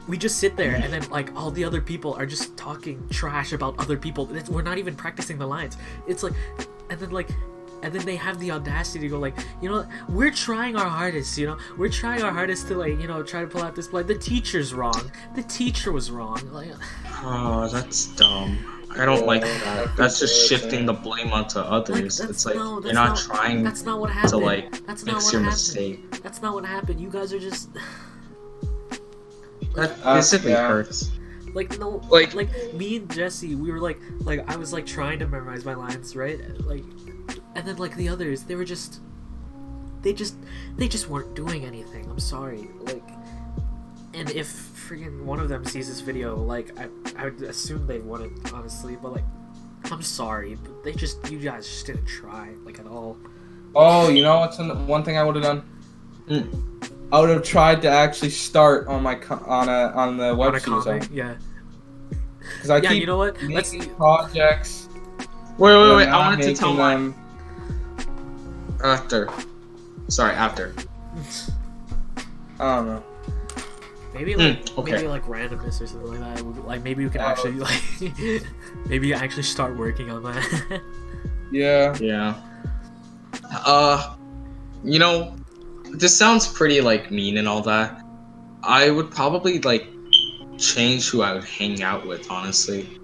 We just sit there, and then like all the other people are just talking trash about other people. We're not even practicing the lines. It's like, and then they have the audacity to go like, you know, we're trying our hardest, you know, we're trying our hardest to like, you know, try to pull out this play. The teacher's wrong. The teacher was wrong. Like, Oh, that's dumb. I don't like that. That's just shifting the blame onto others. It's like you're not trying That's not what happened. to like That's not fix what your happened. mistake. That's not what happened. You guys are just That basically yeah. hurts. like no, Like- like me and Jesse, we were like I was like trying to memorize my lines, right? Like, and then like the others, they were just they just weren't doing anything. I'm sorry. Like, and if freaking one of them sees this video, like, I would assume they wouldn't, honestly, but like, I'm sorry, but you guys just didn't try, like, at all. Oh, you know what's one thing I would have done? I would have tried to actually start on my on the website zone. Yeah. Because I keep you know what? making projects. Wait. I wanted to tell them after. Sorry, after. I don't know. Maybe maybe like randomness or something like that. Like maybe you can actually like maybe you actually start working on that. Yeah. Yeah. You know, this sounds pretty like mean and all that. I would probably like change who I would hang out with, honestly.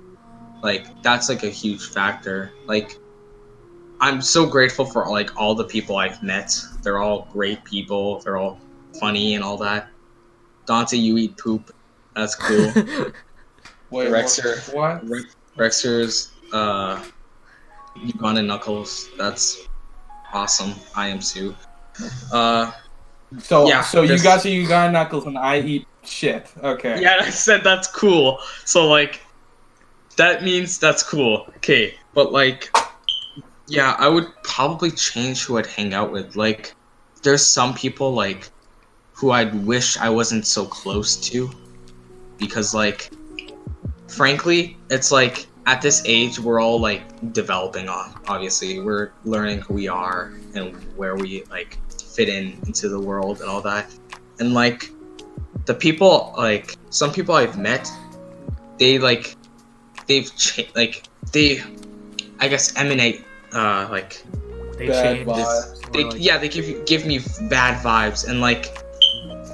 Like that's like a huge factor. Like I'm so grateful for like all the people I've met. They're all great people. They're all funny and all that. Dante, you eat poop. That's cool. Wait, Rexer. What? Rexer's Uganda Knuckles. That's awesome. I am too. So yeah, you guys are Uganda Knuckles and I eat shit. Okay. Yeah, I said that's cool. So like, that means that's cool. Okay, but like, yeah, I would probably change who I'd hang out with. Like, there's some people like who I'd wish I wasn't so close to, because like, frankly, it's like at this age we're all like developing on. Obviously, we're learning who we are and where we like fit into the world and all that. And like, the people, like some people I've met, they like they I guess emanate like They Bad change. vibes. they give me bad vibes. And like,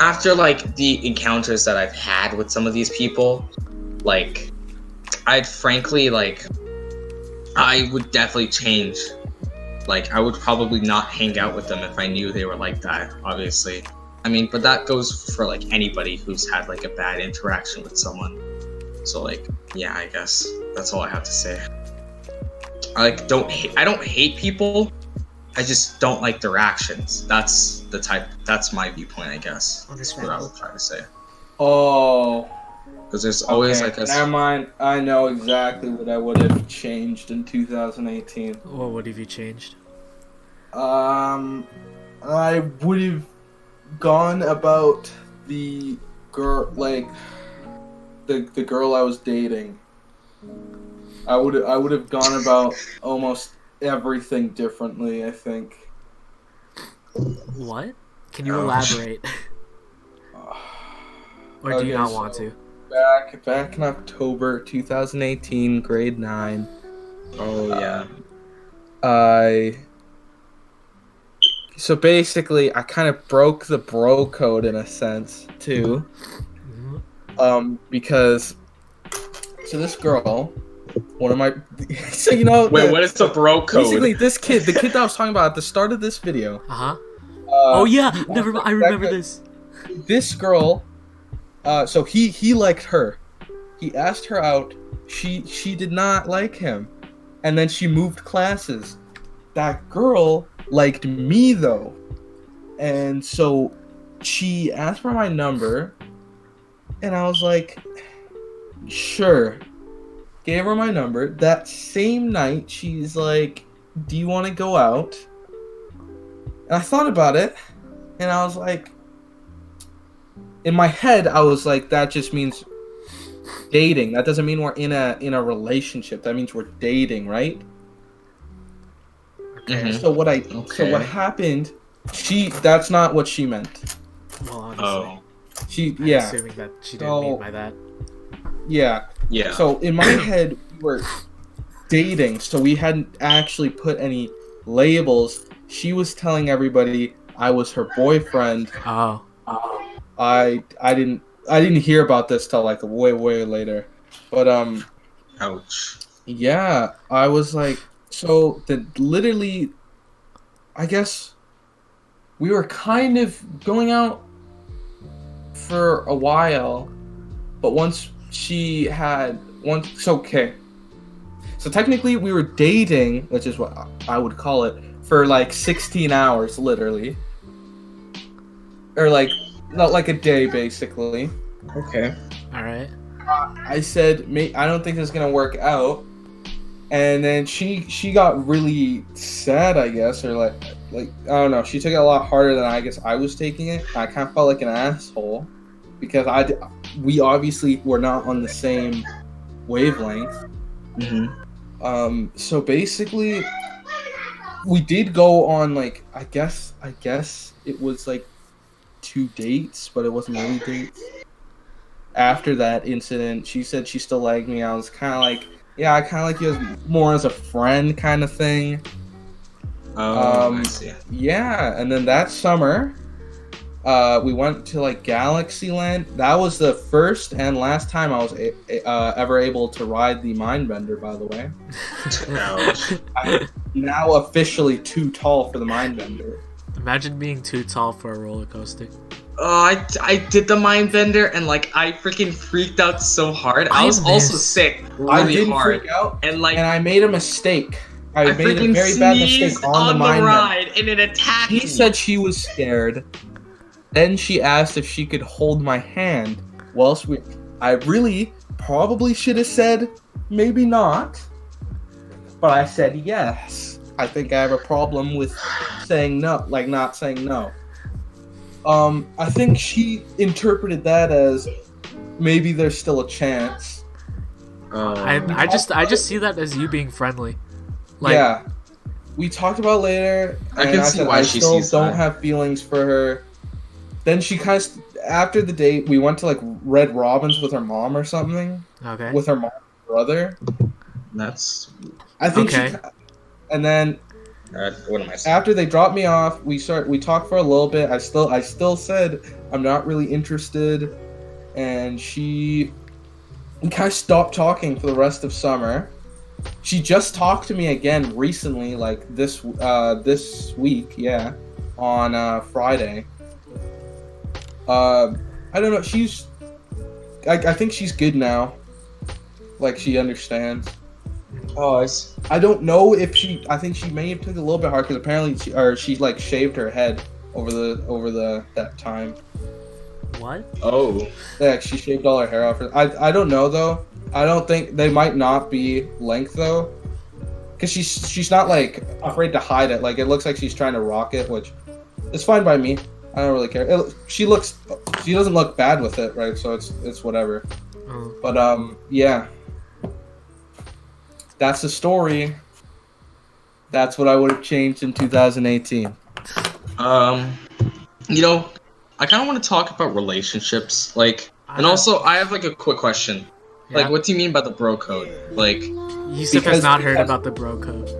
after like the encounters that I've had with some of these people, like I'd frankly like I would definitely change. Like I would probably not hang out with them if I knew they were like that, obviously. I mean, but that goes for like anybody who's had like a bad interaction with someone. So like, yeah, I guess that's all I have to say. I don't hate people. I just don't like their actions. That's my viewpoint, I guess. That's what I would try to say. Oh. Because there's always like a... Never mind. I know exactly what I would have changed in 2018. Well, what have you changed? I would have gone about the girl, like the girl I was dating. I would have gone about almost everything differently, I think. What? Can you elaborate? Or do you not want to? Back in October 2018, grade 9. Oh yeah. So basically, I kind of broke the bro code in a sense too. Because this girl, one of my, so you know. Wait, what is the bro code? Basically, the kid that I was talking about at the start of this video. Oh yeah, I remember this. This girl, so he liked her. He asked her out. She did not like him, and then she moved classes. That girl liked me though, and so she asked for my number, and I was like, sure. Gave her my number. That same night, she's like, do you want to go out? And I thought about it, and I was like, in my head, I was like, that just means dating. That doesn't mean we're in a relationship. That means we're dating, right? Okay. So what happened? That's not what she meant. Well, honestly. I'm assuming that she didn't mean by that. Yeah. Yeah. So in my head, we were dating, so we hadn't actually put any labels. She was telling everybody I was her boyfriend. Oh. I didn't hear about this till like way later. But ouch. Yeah, I was like, so literally, I guess we were kind of going out for a while, but once okay. So technically we were dating, which is what I would call it, for like 16 hours, literally. or like not like a day basically. Okay. All right. I said, I don't think this is gonna work out. And then she got really sad, I guess, or like I don't know. She took it a lot harder than I guess I was taking it. I kind of felt like an asshole because we obviously were not on the same wavelength. Mm-hmm. So basically, we did go on like I guess it was like 2 dates, but it wasn't really dates. After that incident, she said she still liked me. I was kind of like, yeah, I kind of like you as more as a friend kind of thing. I see. Yeah, and then that summer, we went to like Galaxyland. That was the first and last time I was ever able to ride the Mindbender, by the way. Ouch. I'm now officially too tall for the Mindbender. Imagine being too tall for a roller coaster. Oh, I did the mind bender and like I freaking freaked out so hard. I was also sick I really didn't hard. freak out, And like and I made a mistake. I made a freaking very bad mistake sneezed on the Mindbender. ride and it attacked me. She said she was scared. Then she asked if she could hold my hand whilst I really probably should have said maybe not, but I said yes. I think I have a problem with saying no, like not saying no. I think she interpreted that as maybe there's still a chance. I just see that as you being friendly. Like, yeah, we talked about it later. I and can see said, why I she still sees don't that. have feelings for her. Then she kind of after the date, we went to like Red Robin's with her mom or something. Okay. With her mom's brother. That's I think Okay. and then what am I saying? after they dropped me off, we talked for a little bit. I still said I'm not really interested, and we kind of stopped talking for the rest of summer. She just talked to me again recently, like this week, yeah, on Friday. I don't know. I think she's good now. Like she understands. Oh, I don't know if I think she may have took it a little bit hard because apparently she like shaved her head over that time. What? oh. Yeah, she shaved all her hair off. I don't know though. I don't think they might not be length though, because she's not like afraid to hide it. Like it looks like she's trying to rock it, which is fine by me. I don't really care. She doesn't look bad with it, right? So it's whatever. Oh. But yeah. That's the story. That's what I would have changed in 2018. You know, I kind of want to talk about relationships, like, and also I have like a quick question. Yeah. Like, what do you mean by the bro code? Like, Yusuf has not heard about the bro code.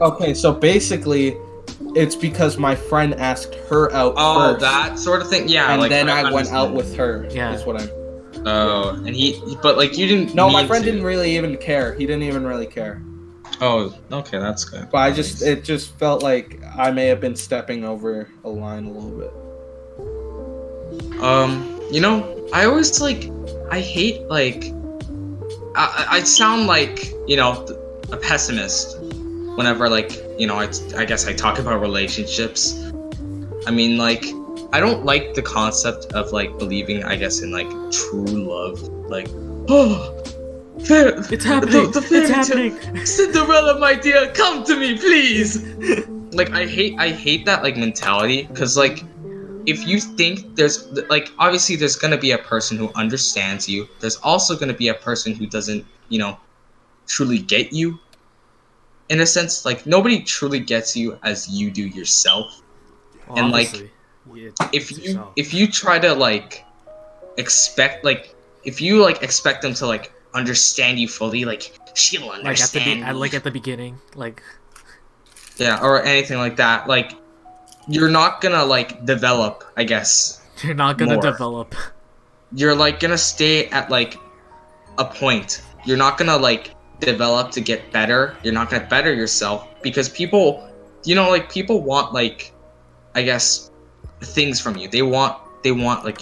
Okay, so basically, it's because my friend asked her out first. That sort of thing. Yeah, and like, then I went understand. out with her. Yeah. Is what I'm. Oh, and but like you didn't. No, my mean friend to. didn't really even care. He didn't even really care. Oh, okay, that's good. But it just felt like I may have been stepping over a line a little bit. You know, I always I hate I sound like, you know, a pessimist whenever you know, I guess I talk about relationships. I mean, I don't like the concept of believing, I guess, in true love. Oh, It's happening. The fairy It's tale. happening. Cinderella, my dear, come to me, please. I hate that mentality, because if you think there's obviously there's gonna be a person who understands you. There's also gonna be a person who doesn't, you know, truly get you. In a sense, nobody truly gets you as you do yourself. Well, And, obviously, if you try to expect if you expect them to understand you fully, she'll understand me. at the beginning, Yeah, or anything like that, you're not gonna develop, I guess. you're not gonna more. develop. You're gonna stay at a point. You're not gonna develop to get better. You're not gonna better yourself, because people, you know, people want I guess things from you. They want you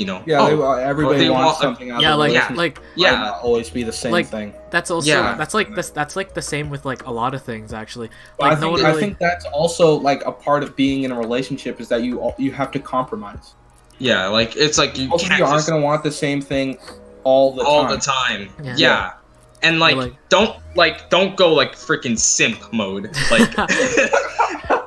know. Yeah, oh, everybody they wants want, something out Yeah, of like it. yeah. Might not always be the same thing. That's also Yeah. that's the same with a lot of things actually. But No one I really. think that's also a part of being in a relationship is that you have to compromise. Yeah, like it's like you Most of can't you aren't just gonna want the same thing all the all time. the time. Yeah. Yeah. And Or, don't go like freaking simp mode. Like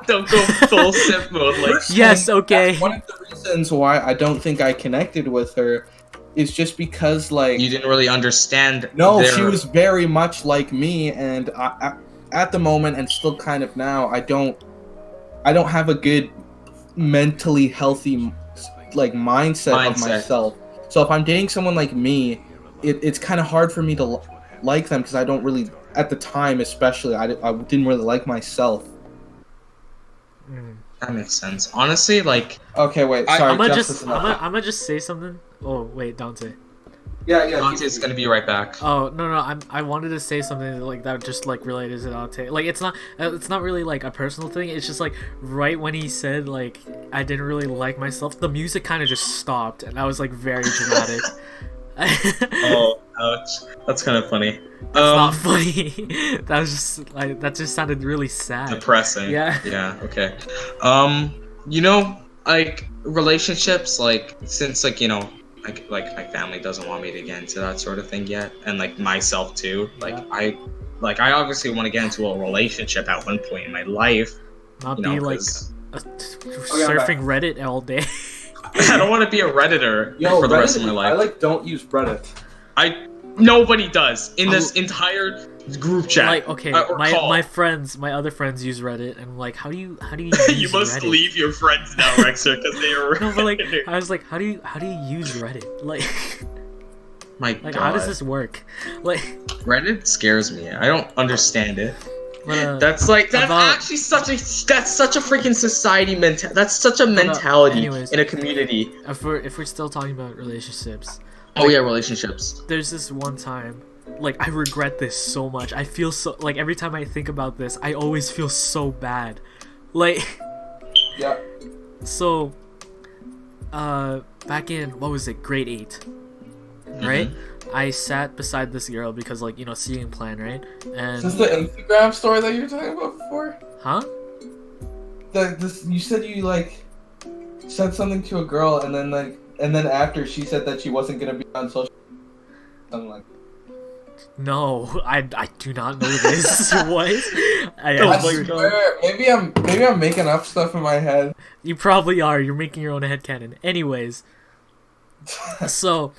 don't go full simp mode. Like Yes, And okay. that's one of the reasons why I don't think I connected with her is just because, like, you didn't really understand. no, their... she was very much like me, and at the moment, and still kind of now, I don't have a good mentally healthy like mindset of myself. So if I'm dating someone like me, it's kind of hard for me to like them because I don't really, at the time especially, I didn't really like myself. That makes sense. Honestly, like Okay, wait, sorry. I'm gonna just say something. Oh wait, Dante. Yeah. Dante's gonna be right back. Oh no, I wanted to say something like that just like related to Dante. Like it's not really like a personal thing. It's just like right when he said like I didn't really like myself, the music kind of just stopped, and I was like very dramatic. Oh, ouch. That's kind of funny. It's not funny. That was just like that just sounded really sad. Depressing. Yeah. Yeah. Okay. You know, like relationships, like since like you know, like my family doesn't want me to get into that sort of thing yet, and like myself too. Like Yeah. I obviously want to get into a relationship at one point in my life. Not You know, be like 'cause surfing Reddit all day. I don't want to be a redditor for the rest of my life. I don't use Reddit. Nobody does in this entire group chat. Like okay, or call. my other friends use Reddit, and I'm like, how do you use You must Reddit? leave your friends now, Rexer, because they are. No, but like I was like, how do you use Reddit? Like, My like God. how does this work? Like, Reddit scares me. I don't understand it. but, That's actually such a freaking society mentality. That's such a mentality anyways, in a community. if we're still talking about relationships, Oh yeah, relationships. there's this one time, like I regret this so much. I feel so like every time I think about this, I always feel so bad. Like, Yeah. so, back in what was it, grade 8, right? I sat beside this girl because like seating plan, right? And Is this the Instagram story that you were talking about before? huh? You said you like said something to a girl, and then after she said that she wasn't gonna be on social. Something like. No, I do not know this. What? I swear, maybe I'm making up stuff in my head. You probably are. You're making your own headcanon. Anyways, so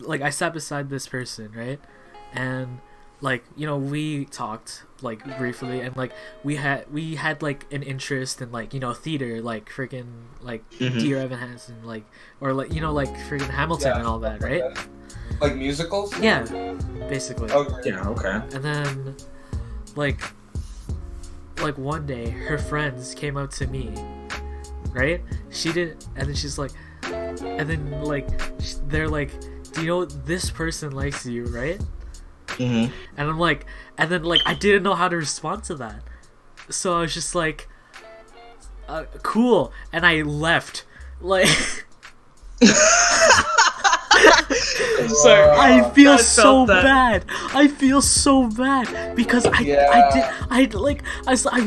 like I sat beside this person, right? And like we talked like briefly, and like we had like an interest in like theater, like freaking like Dear Evan Hansen, like or like like freaking Hamilton and all that, right? Like musicals? Yeah, basically. Okay. Yeah. Okay. And then like one day her friends came up to me, right? She did, and then she's like, and then like they're like, do you know this person likes you, right? Mm-hmm. And I'm like, and then like I didn't know how to respond to that, so I was just like, cool, and I left. Like, I'm sorry. I feel I so felt that. bad. I feel so bad because I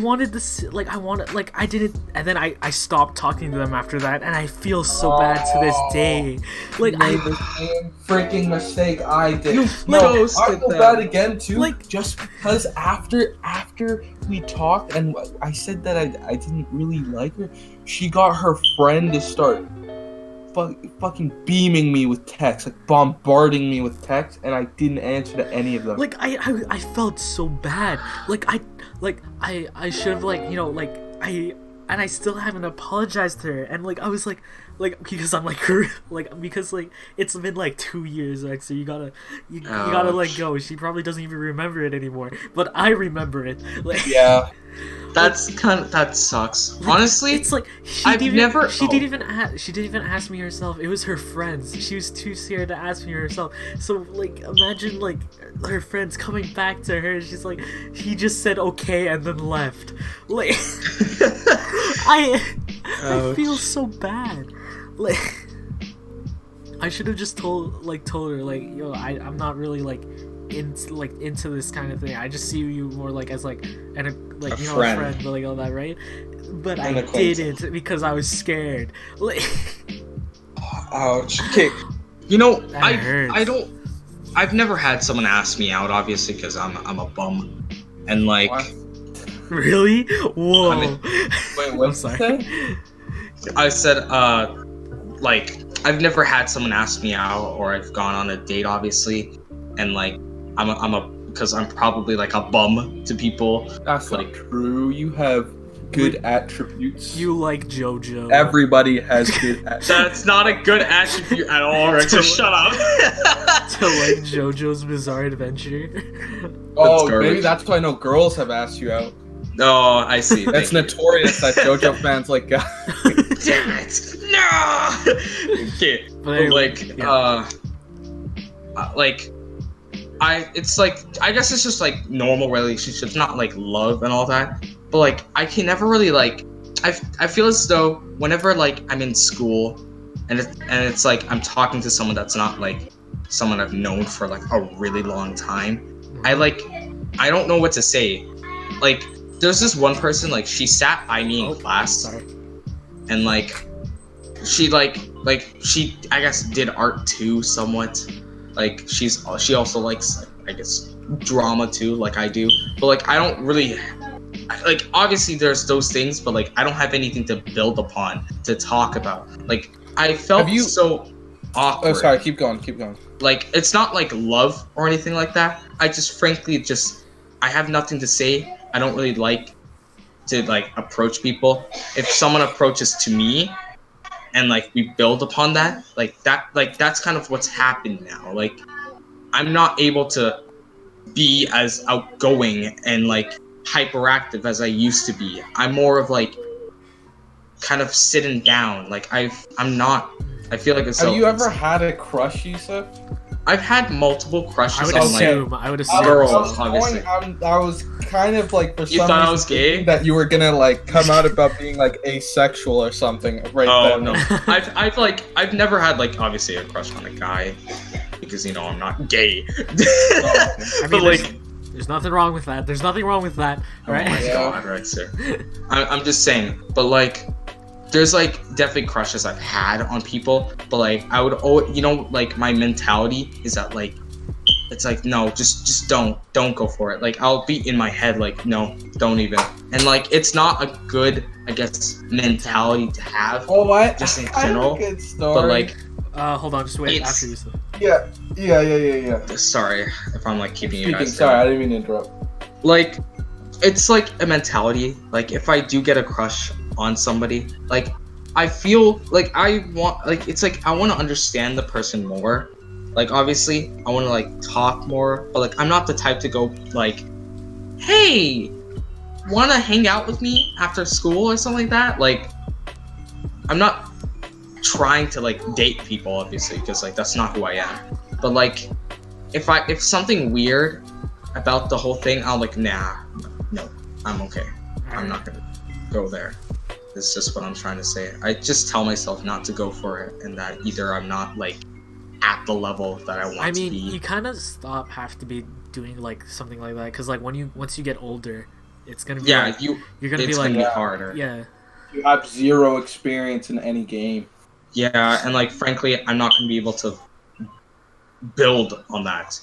wanted this, like I wanted, like I didn't, and then I stopped talking to them after that, and I feel so bad to this day. Like You made the same freaking mistake I did. You No, I ghosted feel them. bad again too. Like- just because after we talked and I said that I didn't really like her, she got her friend to start fucking beaming me with texts, like bombarding me with texts, and I didn't answer to any of them. Like I felt so bad. Like I should have and I still haven't apologized to her, and like I was like because I'm like her, like because like it's been like 2 years, like so you gotta let go. She probably doesn't even remember it anymore, but I remember it. Like Yeah. That sucks. Honestly, it's like she didn't even ask me herself. It was her friends. She was too scared to ask me herself. So like imagine like her friends coming back to her. She's like, he just said okay and then left. Like I feel so bad. Like I should have just told her like, yo, I'm not really like into this kind of thing. I just see you more like as like a friend. friend, like all that, right? But I acquaintance. didn't because I was scared. Like, Ouch. Okay. You know, That I hurts. I've never had someone ask me out, obviously, because I'm a bum, and like What? really? Whoa! I mean- Wait, I'm what's sorry. that? I said, like I've never had someone ask me out, or I've gone on a date, obviously, and like because I'm probably like a bum to people. That's Like- not true. You have good attributes. You like JoJo? Everybody has good attributes. That's not a good attribute at all, Rex. So shut up. to like JoJo's Bizarre Adventure. Oh, garbage. maybe that's why no girls have asked you out. No, I see. That's Thank you. notorious that JoJo fans like guys. Damn it! No. Okay, But but anyway, like, yeah. it's like I guess it's just like normal relationships, not like love and all that. But like, I can never really like. I feel as though whenever like I'm in school, and it's like I'm talking to someone that's not like someone I've known for like a really long time. I don't know what to say. Like, there's this one person, like she sat by me in class, Sorry. and like she she I guess did art too somewhat. Like she also likes like, I guess drama too, like I do. But like I don't really like, obviously there's those things, but like I don't have anything to build upon to talk about. Like I felt Have you- so awkward. Oh, sorry. Keep going. Like it's not like love or anything like that. I just frankly I have nothing to say. I don't really like to like approach people. If someone approaches to me and like we build upon that, that's kind of what's happened now. Like I'm not able to be as outgoing and like hyperactive as I used to be. I'm more of like kind of sitting down. Like I feel like it's Have you ever had a crush, Yusuf? I've had multiple crushes I would on like assume. I would assume. Girls, obviously. I was kind of like for You some thought I reason was gay? thinking that you were gonna like come out about being like asexual or something right Oh then. no, I've never had like obviously a crush on a guy because I'm not gay. I But mean, like, there's nothing wrong with that. There's nothing wrong with that, oh my right? Yeah. god, right, sir. I'm just saying, but like, there's like definitely crushes I've had on people, but like I would always, like my mentality is that like it's like no, just don't go for it. Like I'll be in my head like no, don't even, and like it's not a good, I guess, mentality to have. Oh, what? Just in I have general, a good story. but like, Hold on, just wait. It's- After you say. Yeah. sorry if I'm like keeping you Speaking, guys. sorry, I didn't mean to interrupt. Like it's like a mentality. Like if I do get a crush on somebody, like I feel like I want, like it's like I want to understand the person more. Like obviously I want to like talk more, but like I'm not the type to go like, hey, want to hang out with me after school or something like that. Like I'm not trying to like date people, obviously, because like that's not who I am. But like if something weird about the whole thing, I'll like, nah, no, I'm okay. I'm not gonna go there. It's just what I'm trying to say. I just tell myself not to go for it, and that either I'm not like at the level that I want I to mean, be. you kind of have to be doing like something like that because like once you get older, it's gonna be like, you're gonna it's be like gonna be harder. yeah. You have zero experience in any game. Yeah, and like frankly, I'm not gonna be able to build on that.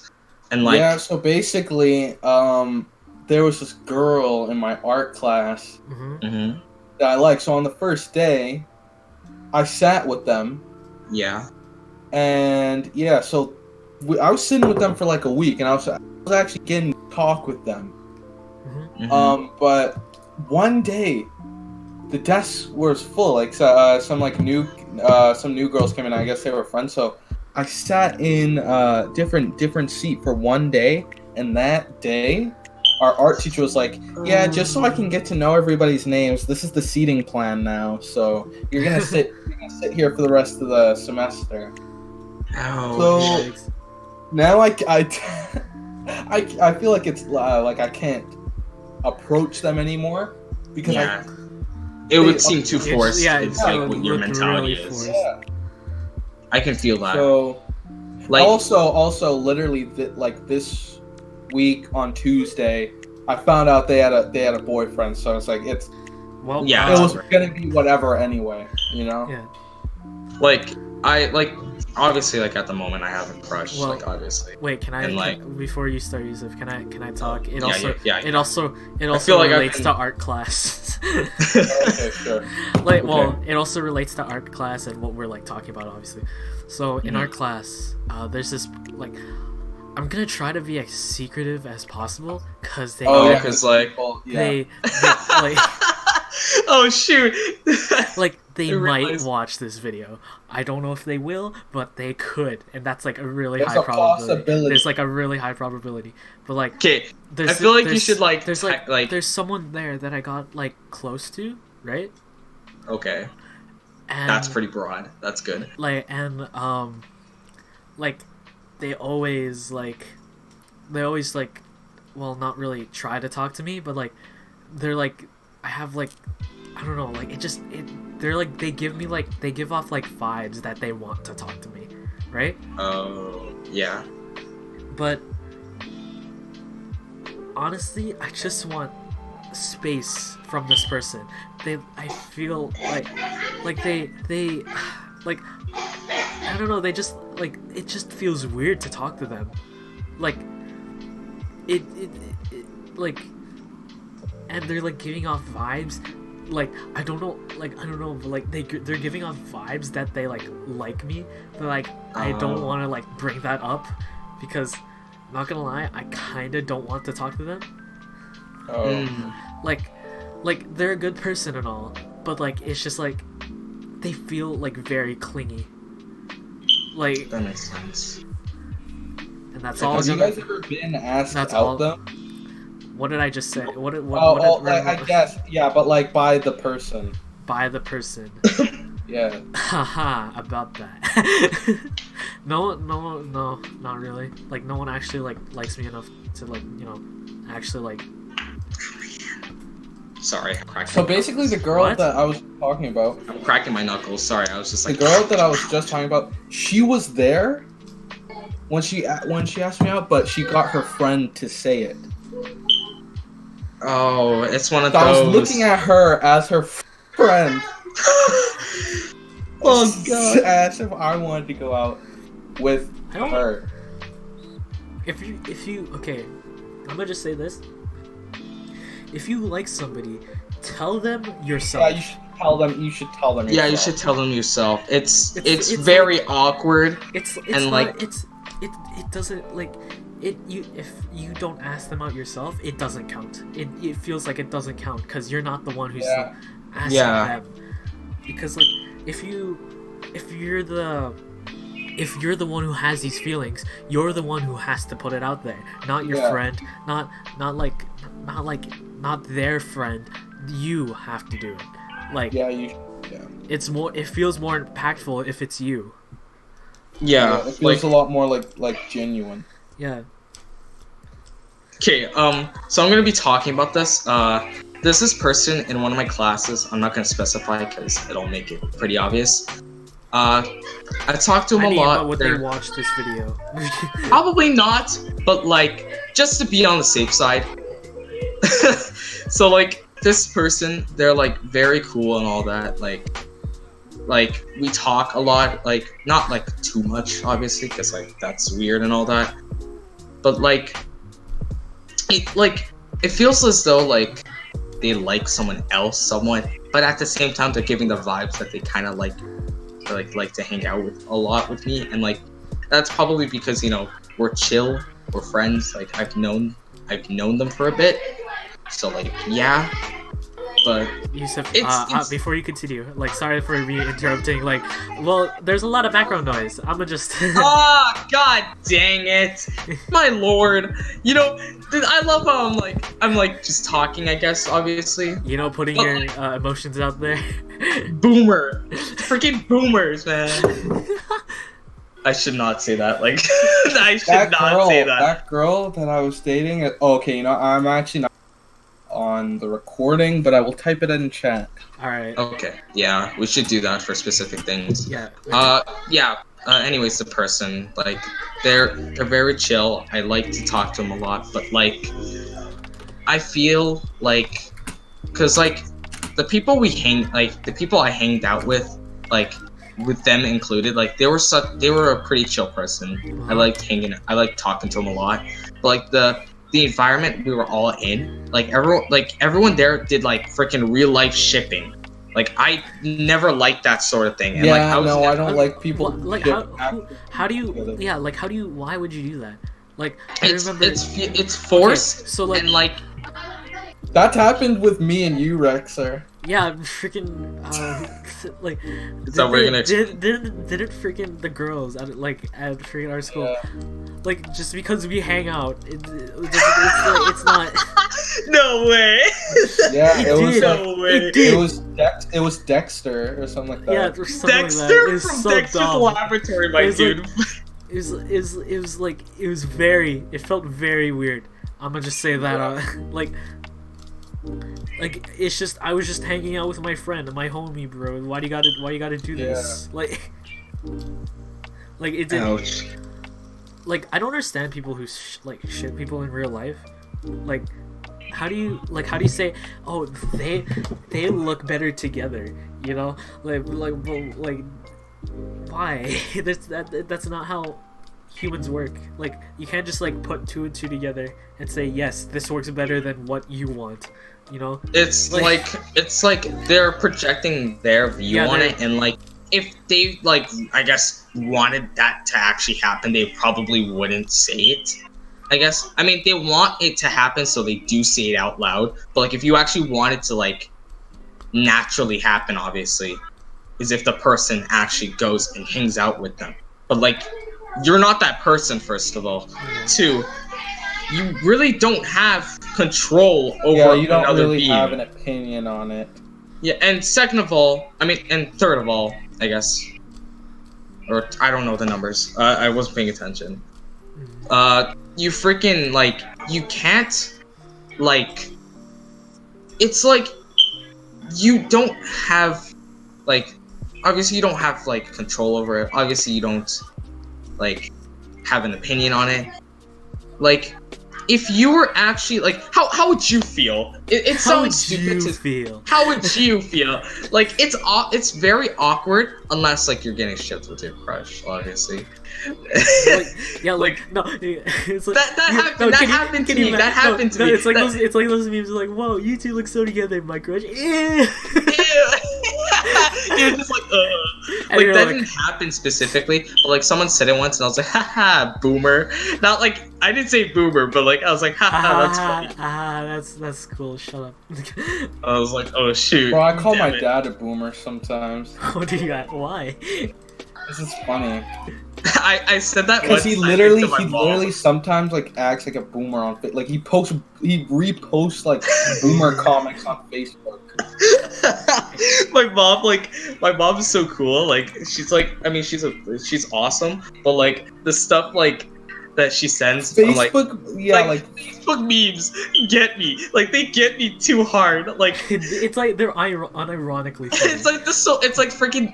And like, Yeah, so basically, there was this girl in my art class Hmm. mhm, that I liked. So on the first day, I sat with them, yeah, and yeah, so I was sitting with them for like a week, and I was actually getting to talk with them. mhm, But one day, the desk was full. Like some new girls came in. I guess they were friends. So I sat in different seat for one day, and that day, our art teacher was like, "Yeah, just so I can get to know everybody's names, this is the seating plan now. So you're gonna sit here for the rest of the semester." oh, So now I feel like it's like I can't approach them anymore because yeah. It would seem too It's- forced. yeah, it's it like would what your look mentality really is. forced. I can feel that. So Like, also literally like this week on Tuesday, I found out they had a boyfriend. So it's like it was gonna be whatever anyway, you know. Yeah. Like obviously at the moment I have a crush. Well, obviously. Wait, before you start, Yusuf, can I talk? It also like relates to art class. Okay, sure. It also relates to art class and what we're talking about, obviously. So in art class, there's this I'm gonna try to be as secretive as possible because they oh shoot. They might watch this video. I don't know if they will, but they could, and that's a really high probability. There's a really high probability. But okay, I feel like you should there's someone there that I got close to, right? Okay. And that's pretty broad. That's good. They always well, not really try to talk to me, but they're I have I don't know, they give off vibes that they want to talk to me, right? Oh, yeah. But honestly, I just want space from this person. I feel they I don't know, they just it just feels weird to talk to them. And they're giving off vibes I don't know, but they're giving off vibes that they like me, but I don't want to bring that up because, not gonna lie, I kind of don't want to talk to them. They're a good person and all, but it's just they feel very clingy. That makes sense. And that's all. Have you guys ever been asked out them? What did I just say? I guess, yeah, but by the person. By the person. Yeah. Haha, about that. No, not really. No one actually likes me enough to actually Sorry. So basically, the girl that I was talking about. I'm cracking my knuckles. Sorry, I was just the girl that I was just talking about. She was there when she asked me out, but she got her friend to say it. Oh, it's one of so those. I was looking at her as her friend. Oh god! As if I wanted to go out with her. If you okay, I'm gonna just say this. If you like somebody, tell them yourself. Yeah, you should tell them. You should tell them. Yeah, you should tell them yourself. It's very awkward. It doesn't if you don't ask them out yourself, it doesn't count. It feels like it doesn't count because you're not the one who's asking them. Because if you're the one who has these feelings, you're the one who has to put it out there, not your friend, not their friend. You have to do it. It feels more impactful if it's you. Yeah, it feels a lot more genuine. Yeah. Okay, so I'm gonna be talking about this. There's this person in one of my classes. I'm not gonna specify because it'll make it pretty obvious. I talked to him a lot. Would they watch this video? Probably not, but just to be on the safe side. So this person, they're very cool and all that. We talk a lot, not too much, obviously, because that's weird and all that. But it feels as though they like someone else somewhat, but at the same time they're giving the vibes that they kind of like to hang out with a lot with me, and that's probably because we're chill, we're friends. I've known them for a bit, so yeah. But Yusuf, before you continue, sorry for me interrupting. Well, there's a lot of background noise. I'ma just. Ah, god dang it, my lord! I love how I'm just talking. I guess obviously. Putting your emotions out there. Boomer, freaking boomers, man. I should not say that. I should not say that. That girl that I was dating. Okay, I'm actually not on the recording, but I will type it in chat. All right. Okay. Yeah, we should do that for specific things. Yeah. Yeah. anyways, the person, like, they're very chill. I like to talk to them a lot, but like, I feel like, cause like, the people I hanged out with, like, with them included, like, they were a pretty chill person. I liked talking to them a lot. But like the environment we were all in, like everyone there did like freaking real life shipping. Like I never liked that sort of thing. And like Yeah, no, I don't like people. Like how do you? Yeah, like how do you? Why would you do that? Like I remember. It's forced. Okay, so like, and like That happened with me and you, Rexer. yeah, freaking like. So we're gonna didn't freaking the girls at freaking our school, like just because we hang out, it's not. No way. Yeah, It it was. did. No way. It did. It was Dexter or something like that. Yeah, or something like that. It Dexter was from so Dexter's dumb. Laboratory, my It was dude. It felt very weird. I'm gonna just say that. Like it's just I was just hanging out with my friend, my homie, bro. Why do you gotta do this? Like it didn't. Ouch. Like I don't understand people who shit people in real life. Like how do you say, oh, they look better together, you know? Like why? That's not how humans work. Like you can't just like put two and two together and say, yes, this works better than what you want, you know? It's like they're projecting their view on it, and like if they like I guess wanted that to actually happen, they probably wouldn't say it. I guess. I mean, they want it to happen, so they do say it out loud. But like, if you actually want it to like naturally happen, obviously, is if the person actually goes and hangs out with them. But like, you're not that person. First of all, two, you really don't have control over you don't another really being. have an opinion on it. Yeah, and second of all, and third of all, I guess, or I don't know the numbers. I wasn't paying attention. You freaking like you can't like. It's like you don't have like obviously you don't have like control over it. Obviously you don't like have an opinion on it. Like if you were actually like how would you feel? It sounds stupid to feel. How would you feel? Like it's very awkward unless like you're getting shipped with your crush, obviously. No, it's like that happened to me. That happened to me. It's like those memes like, whoa, you two look so together, my crush. Ew. You're just like that didn't happen specifically, but like someone said it once and I was like, haha, boomer. Not like I didn't say boomer, but like I was like, haha, that's funny. That's cool. Shut up. I was like, oh shoot. Bro, I call my dad a boomer sometimes. What do you got? Why? This is funny. I said that because once. he literally sometimes like acts like a boomer on like he reposts like boomer comics on Facebook. my mom is so cool. Like she's like, I mean, she's awesome, but like the stuff like that she sends Facebook, like Facebook memes get me. Like they get me too hard. Like it's like they're unironically funny. It's like it's like freaking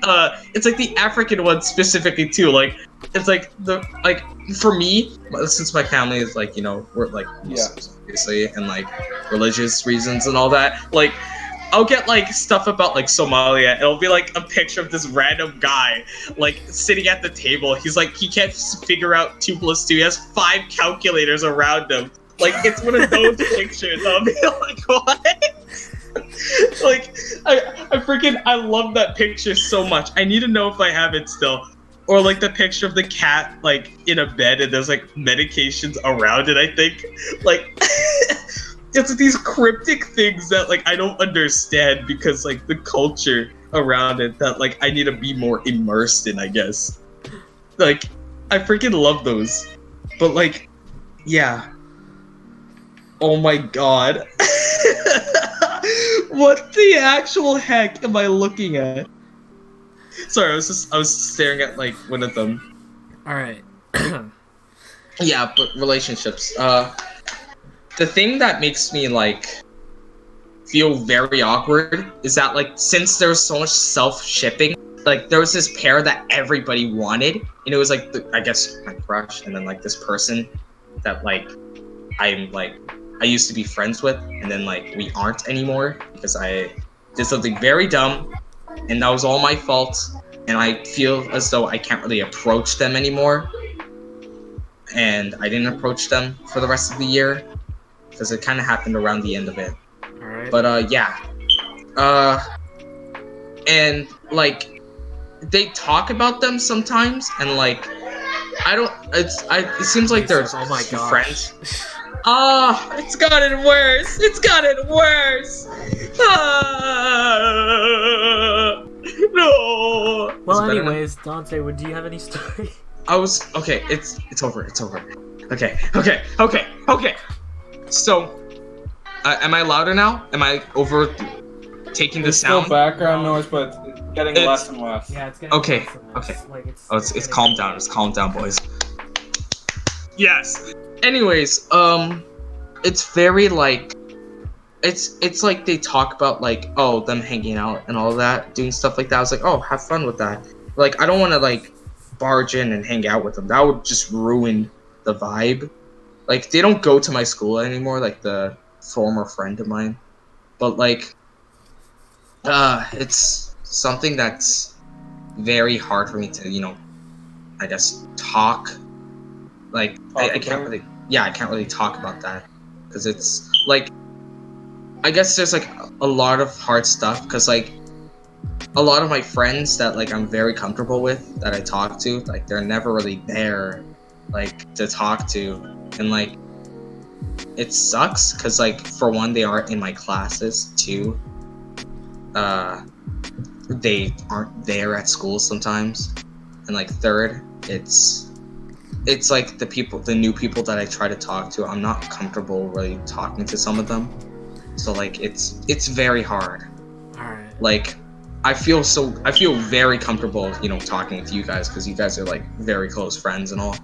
it's like the African one specifically too. Like it's like the like for me, since my family is like, you know, we're like Muslims, obviously, and like religious reasons and all that, like I'll get like stuff about like Somalia. It'll be like a picture of this random guy like sitting at the table. He's like he can't figure out 2 + 2. He has 5 calculators around him. Like it's one of those pictures. I'll be like, what? Like I love that picture so much. I need to know if I have it still. Or like the picture of the cat like in a bed and there's like medications around it, I think. Like it's these cryptic things that like I don't understand because like the culture around it that like I need to be more immersed in, I guess. Like I freaking love those. But like yeah. Oh my god. What the actual heck am I looking at? Sorry, I was staring at like one of them. Alright. Yeah, but relationships. The thing that makes me like feel very awkward is that like since there's so much self-shipping, like there was this pair that everybody wanted, and it was like I guess my crush, and then like this person that like I used to be friends with, and then like we aren't anymore because I did something very dumb, and that was all my fault. And I feel as though I can't really approach them anymore, and I didn't approach them for the rest of the year because it kind of happened around the end of it. All right. But yeah, and like they talk about them sometimes, and like I don't. It seems like they're Oh my gosh. friends. It's gotten worse. It's gotten worse. No. Well, anyways, Dante, do you have any story? Okay. It's over. It's over. Okay. So, am I louder now? Am I over taking the There's still sound? background noise, but it's getting less and less. Yeah, it's getting Okay, less and less. okay. Like, It's calmed down. It's calmed down, boys. Yes. Anyways, it's very like, it's like they talk about like, oh, them hanging out and all that, doing stuff like that. I was like, oh, have fun with that. Like, I don't want to like barge in and hang out with them. That would just ruin the vibe. Like, they don't go to my school anymore, like the former friend of mine. But like, it's something that's very hard for me to, I guess talk. Like, I can't really, I can't really talk about that because it's like, I guess there's like a lot of hard stuff because like a lot of my friends that like I'm very comfortable with that I talk to, like they're never really there like to talk to, and like it sucks because like for one, they aren't in my classes. Two, they aren't there at school sometimes, and like third, it's like the new people that I try to talk to, I'm not comfortable really talking to some of them. So like it's very hard. All right. Like I feel very comfortable, talking with you guys because you guys are like very close friends and all.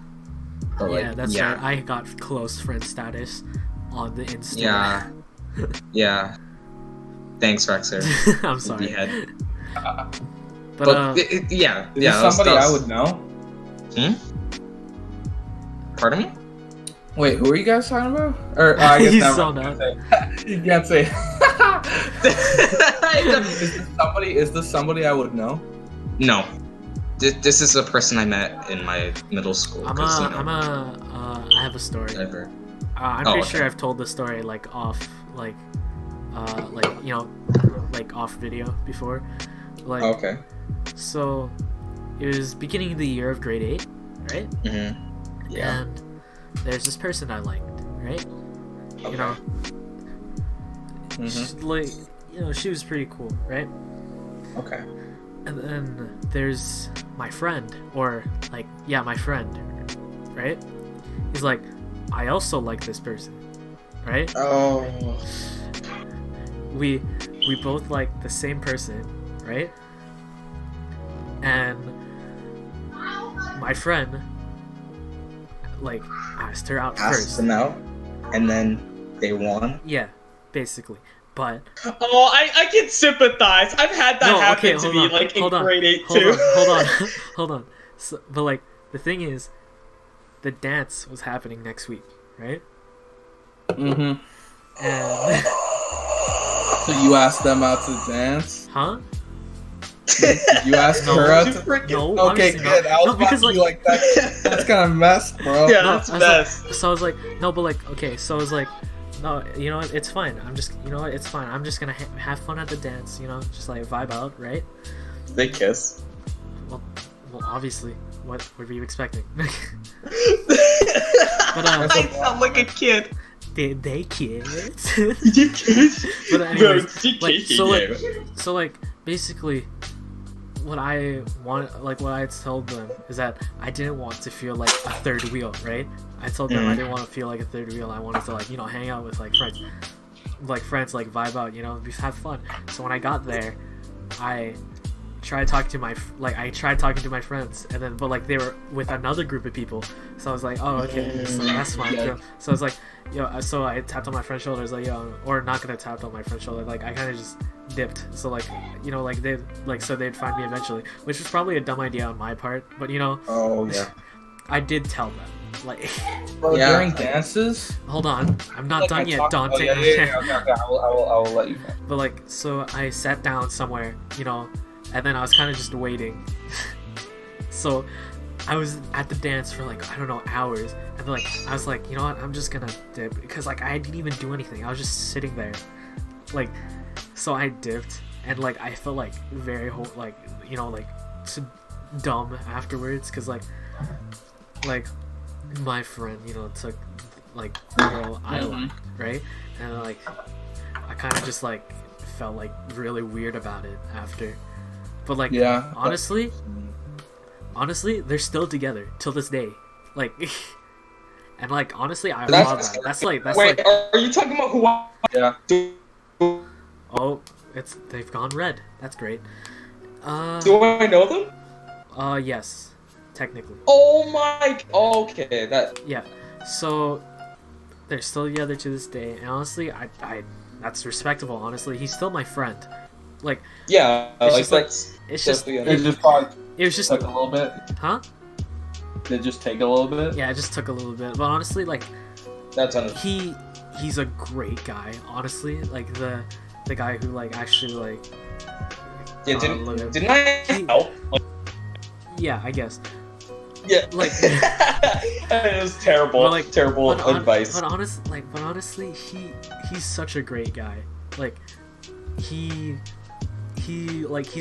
But, Yeah, that's right. I got close friend status on the Insta. Yeah. Yeah. Thanks, Rexer. I'm sorry. Head. But yeah. Is this somebody I would know? Pardon me? Wait, who are you guys talking about? Or I guess He's never so mind. not. You can't say. Is this somebody I would know? No. This is a person I met in my middle school. I have a story. Whatever. I'm pretty sure I've told the story like off, like off video before. Like, Okay. So, it was beginning of the year of grade 8, right? Mm-hmm. Yeah. And there's this person I liked, right? Okay. She was pretty cool, right? Okay. And then there's my friend, my friend, right? He's like, I also like this person, right? Oh. We both like the same person, right? And my friend like asked her out Asked first. them out, and then they won. Yeah, basically. But I can sympathize. I've had that happen to me like in grade 8 too. Hold on. So, but like the thing is, the dance was happening next week, right? Mm-hmm. And so you asked them out to dance? Huh? You asked her out to No. Okay, good. I was about to be like that. That's kind of messed, bro. Yeah, No, that's best. so I was like, no, but like, okay, so I was like, no, you know what, it's fine. It's fine. I'm just gonna have fun at the dance, just like vibe out, right? They kiss. Well, obviously, what were you expecting? But I sound like a kid. they kids. You kids? But anyways, so basically, what I told them is that I didn't want to feel like a third wheel, right? I told them I didn't want to feel like a third wheel. I wanted to hang out with friends, vibe out, have fun. So when I got there, I tried talking to my friends, and then but they were with another group of people. So I was like, oh, okay, so that's fine. Yeah. So I was like, so I tapped on my friend's shoulder. I was like, or not gonna tap on my friend's shoulder. Like I kind of just dipped. So like, you know, like they'd find me eventually, which was probably a dumb idea on my part. But you know, Oh yeah. I did tell them. Like, Bro, Yeah. during dances. hold on, I'm not done yet, Dante. Okay. I will let you finish. But like, so I sat down somewhere, you know, and then I was kind of just waiting. So I was at the dance for like, I don't know, hours, and like I was like, you know what, I'm just gonna dip, because like I didn't even do anything. I was just sitting there, like, so I dipped, and like I felt like very like, you know, like dumb afterwards, because like my friend, you know, took like the girl I liked, right, and like I kind of just like felt like really weird about it after, but like Yeah. honestly, they're still together till this day. Like, and like honestly, I That's- love that. That's Wait, like, are you talking about who? Yeah. oh, they've gone red. That's great. Do I know them? Yes, technically. Oh my. Okay, that. Yeah. So they're still together to this day, and honestly, I that's respectable. Honestly, he's still my friend. Like, Yeah, It's like just like- that's. it's just, Definitely It just probably it was just, took a little bit. huh? Did it just take a little bit? Yeah, it just took a little bit, but honestly, like, That's on. he's a great guy. Honestly, like the guy who like actually like. Yeah, look at- didn't I help? Yeah, I guess. Yeah, Like- it was terrible. But, like, terrible advice. But honestly, he's such a great guy. Like, he's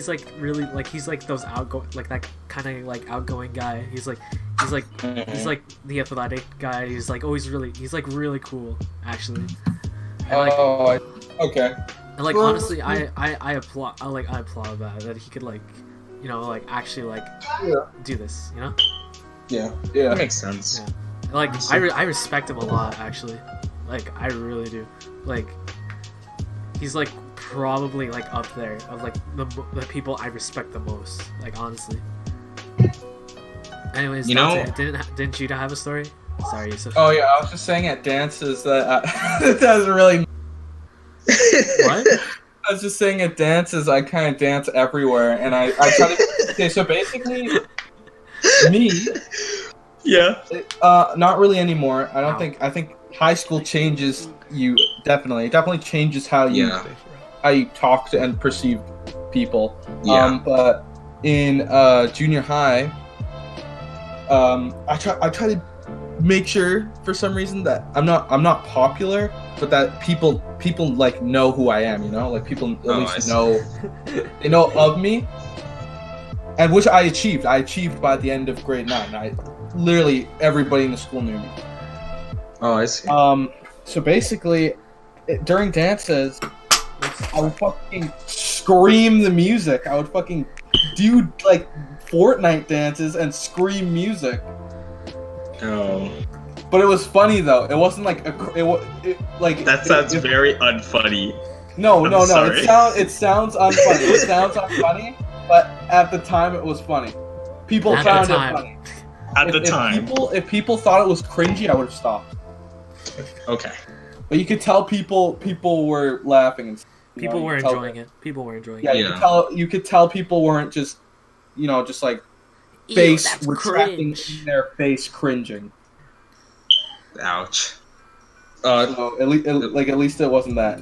like really like he's like those outgoing, like that kind of like outgoing guy. He's like the athletic guy. He's like always he's like really cool actually. And, like, Okay. and like Well, honestly, I applaud that he could like, you know, like actually like Yeah. do this, you know. Yeah, Yeah. that makes sense. Yeah. Like I respect him a lot actually. Like I really do. Like he's like probably like up there of like the people I respect the most. Like honestly. Anyways, You know- didn't you have a story? Sorry, Yusuf. Oh yeah, I was just saying at dances that that doesn't really. What? I was just saying at dances I kind of dance everywhere, and I try to. Okay, so basically, me, Yeah. not really anymore. I don't Ow. think. I think high school changes you definitely. It definitely changes how you talk to and perceive people. Yeah. But in junior high, I try to make sure for some reason that I'm not popular, but that people like know who I am. You know, like people at I least see. know they know of me, and which I achieved. I achieved by the end of grade 9. Literally everybody in the school knew me. Oh, I see. So basically, during dances, I would fucking scream the music. I would fucking do like Fortnite dances and scream music. Oh, But it was funny though. It wasn't like like that sounds it, very unfunny. No. sorry. It sounds unfunny. It sounds unfunny, but at the time it was funny. People At the found it time. funny. At the time. If people thought it was cringy, I would have stopped. Okay. But you could tell people were laughing. And, People were enjoying it. People were enjoying Yeah, it. you could tell people weren't just, just like Ew, face that's retracting cringe. in their face, cringing. Ouch. So at least it wasn't that.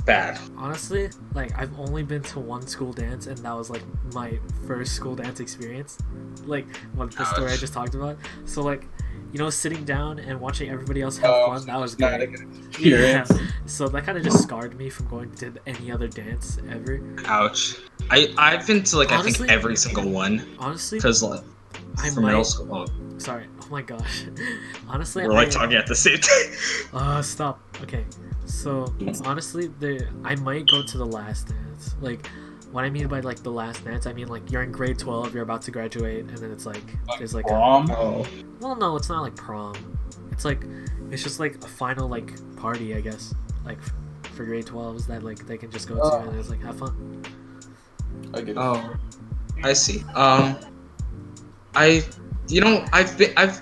Bad. Honestly, like I've only been to one school dance, and that was like my first school dance experience. Like the story I Ouch. just talked about. So like, you know, sitting down and watching everybody else have Oh, fun, that was Not a great. good Yeah. experience. So that kind of just scarred me from going to any other dance ever. Ouch. I've been to like I Honestly- think every single one Honestly, because like I from middle might. school. Oh, Sorry. Oh my gosh. Honestly, we're like talking at the same time. Stop. Okay. So honestly, I might go to the last dance. Like, what I mean by like the last dance, I mean like you're in grade 12, you're about to graduate, and then it's like there's like Prom? Oh. well, no, it's not like prom. It's just like a final like party, I guess. Like for grade 12s that like they can just go to and it's like have fun. I get it. Oh, I see. I've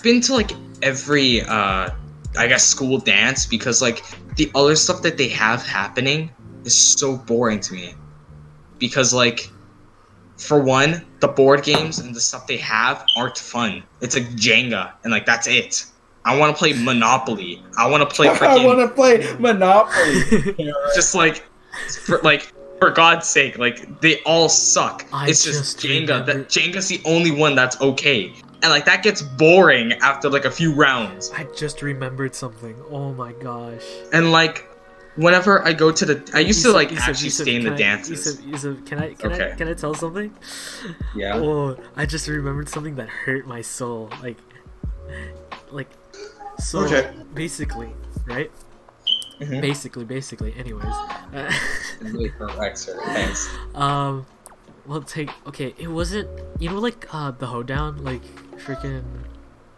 been to like every I guess school dance because like the other stuff that they have happening is so boring to me because like, for one, the board games and the stuff they have aren't fun. It's like Jenga and like that's it. I want to play Monopoly. I want to play I freaking want to play Monopoly. just for God's sake, like they all suck. I It's just just Jenga. remember- That Jenga's the only one that's okay. And like that gets boring after like a few rounds. I just remembered something. Oh my gosh. And like whenever I go to the I used to like actually Yusuf, stay in the can I- dances. Yusuf, can I Okay. can I tell something? Yeah. Oh, I just remembered something that hurt my soul. Like so Okay. basically, right? Mhm. Basically. Anyways, Really correct, sir. Thanks. it wasn't, you know, like the hoedown, like freaking,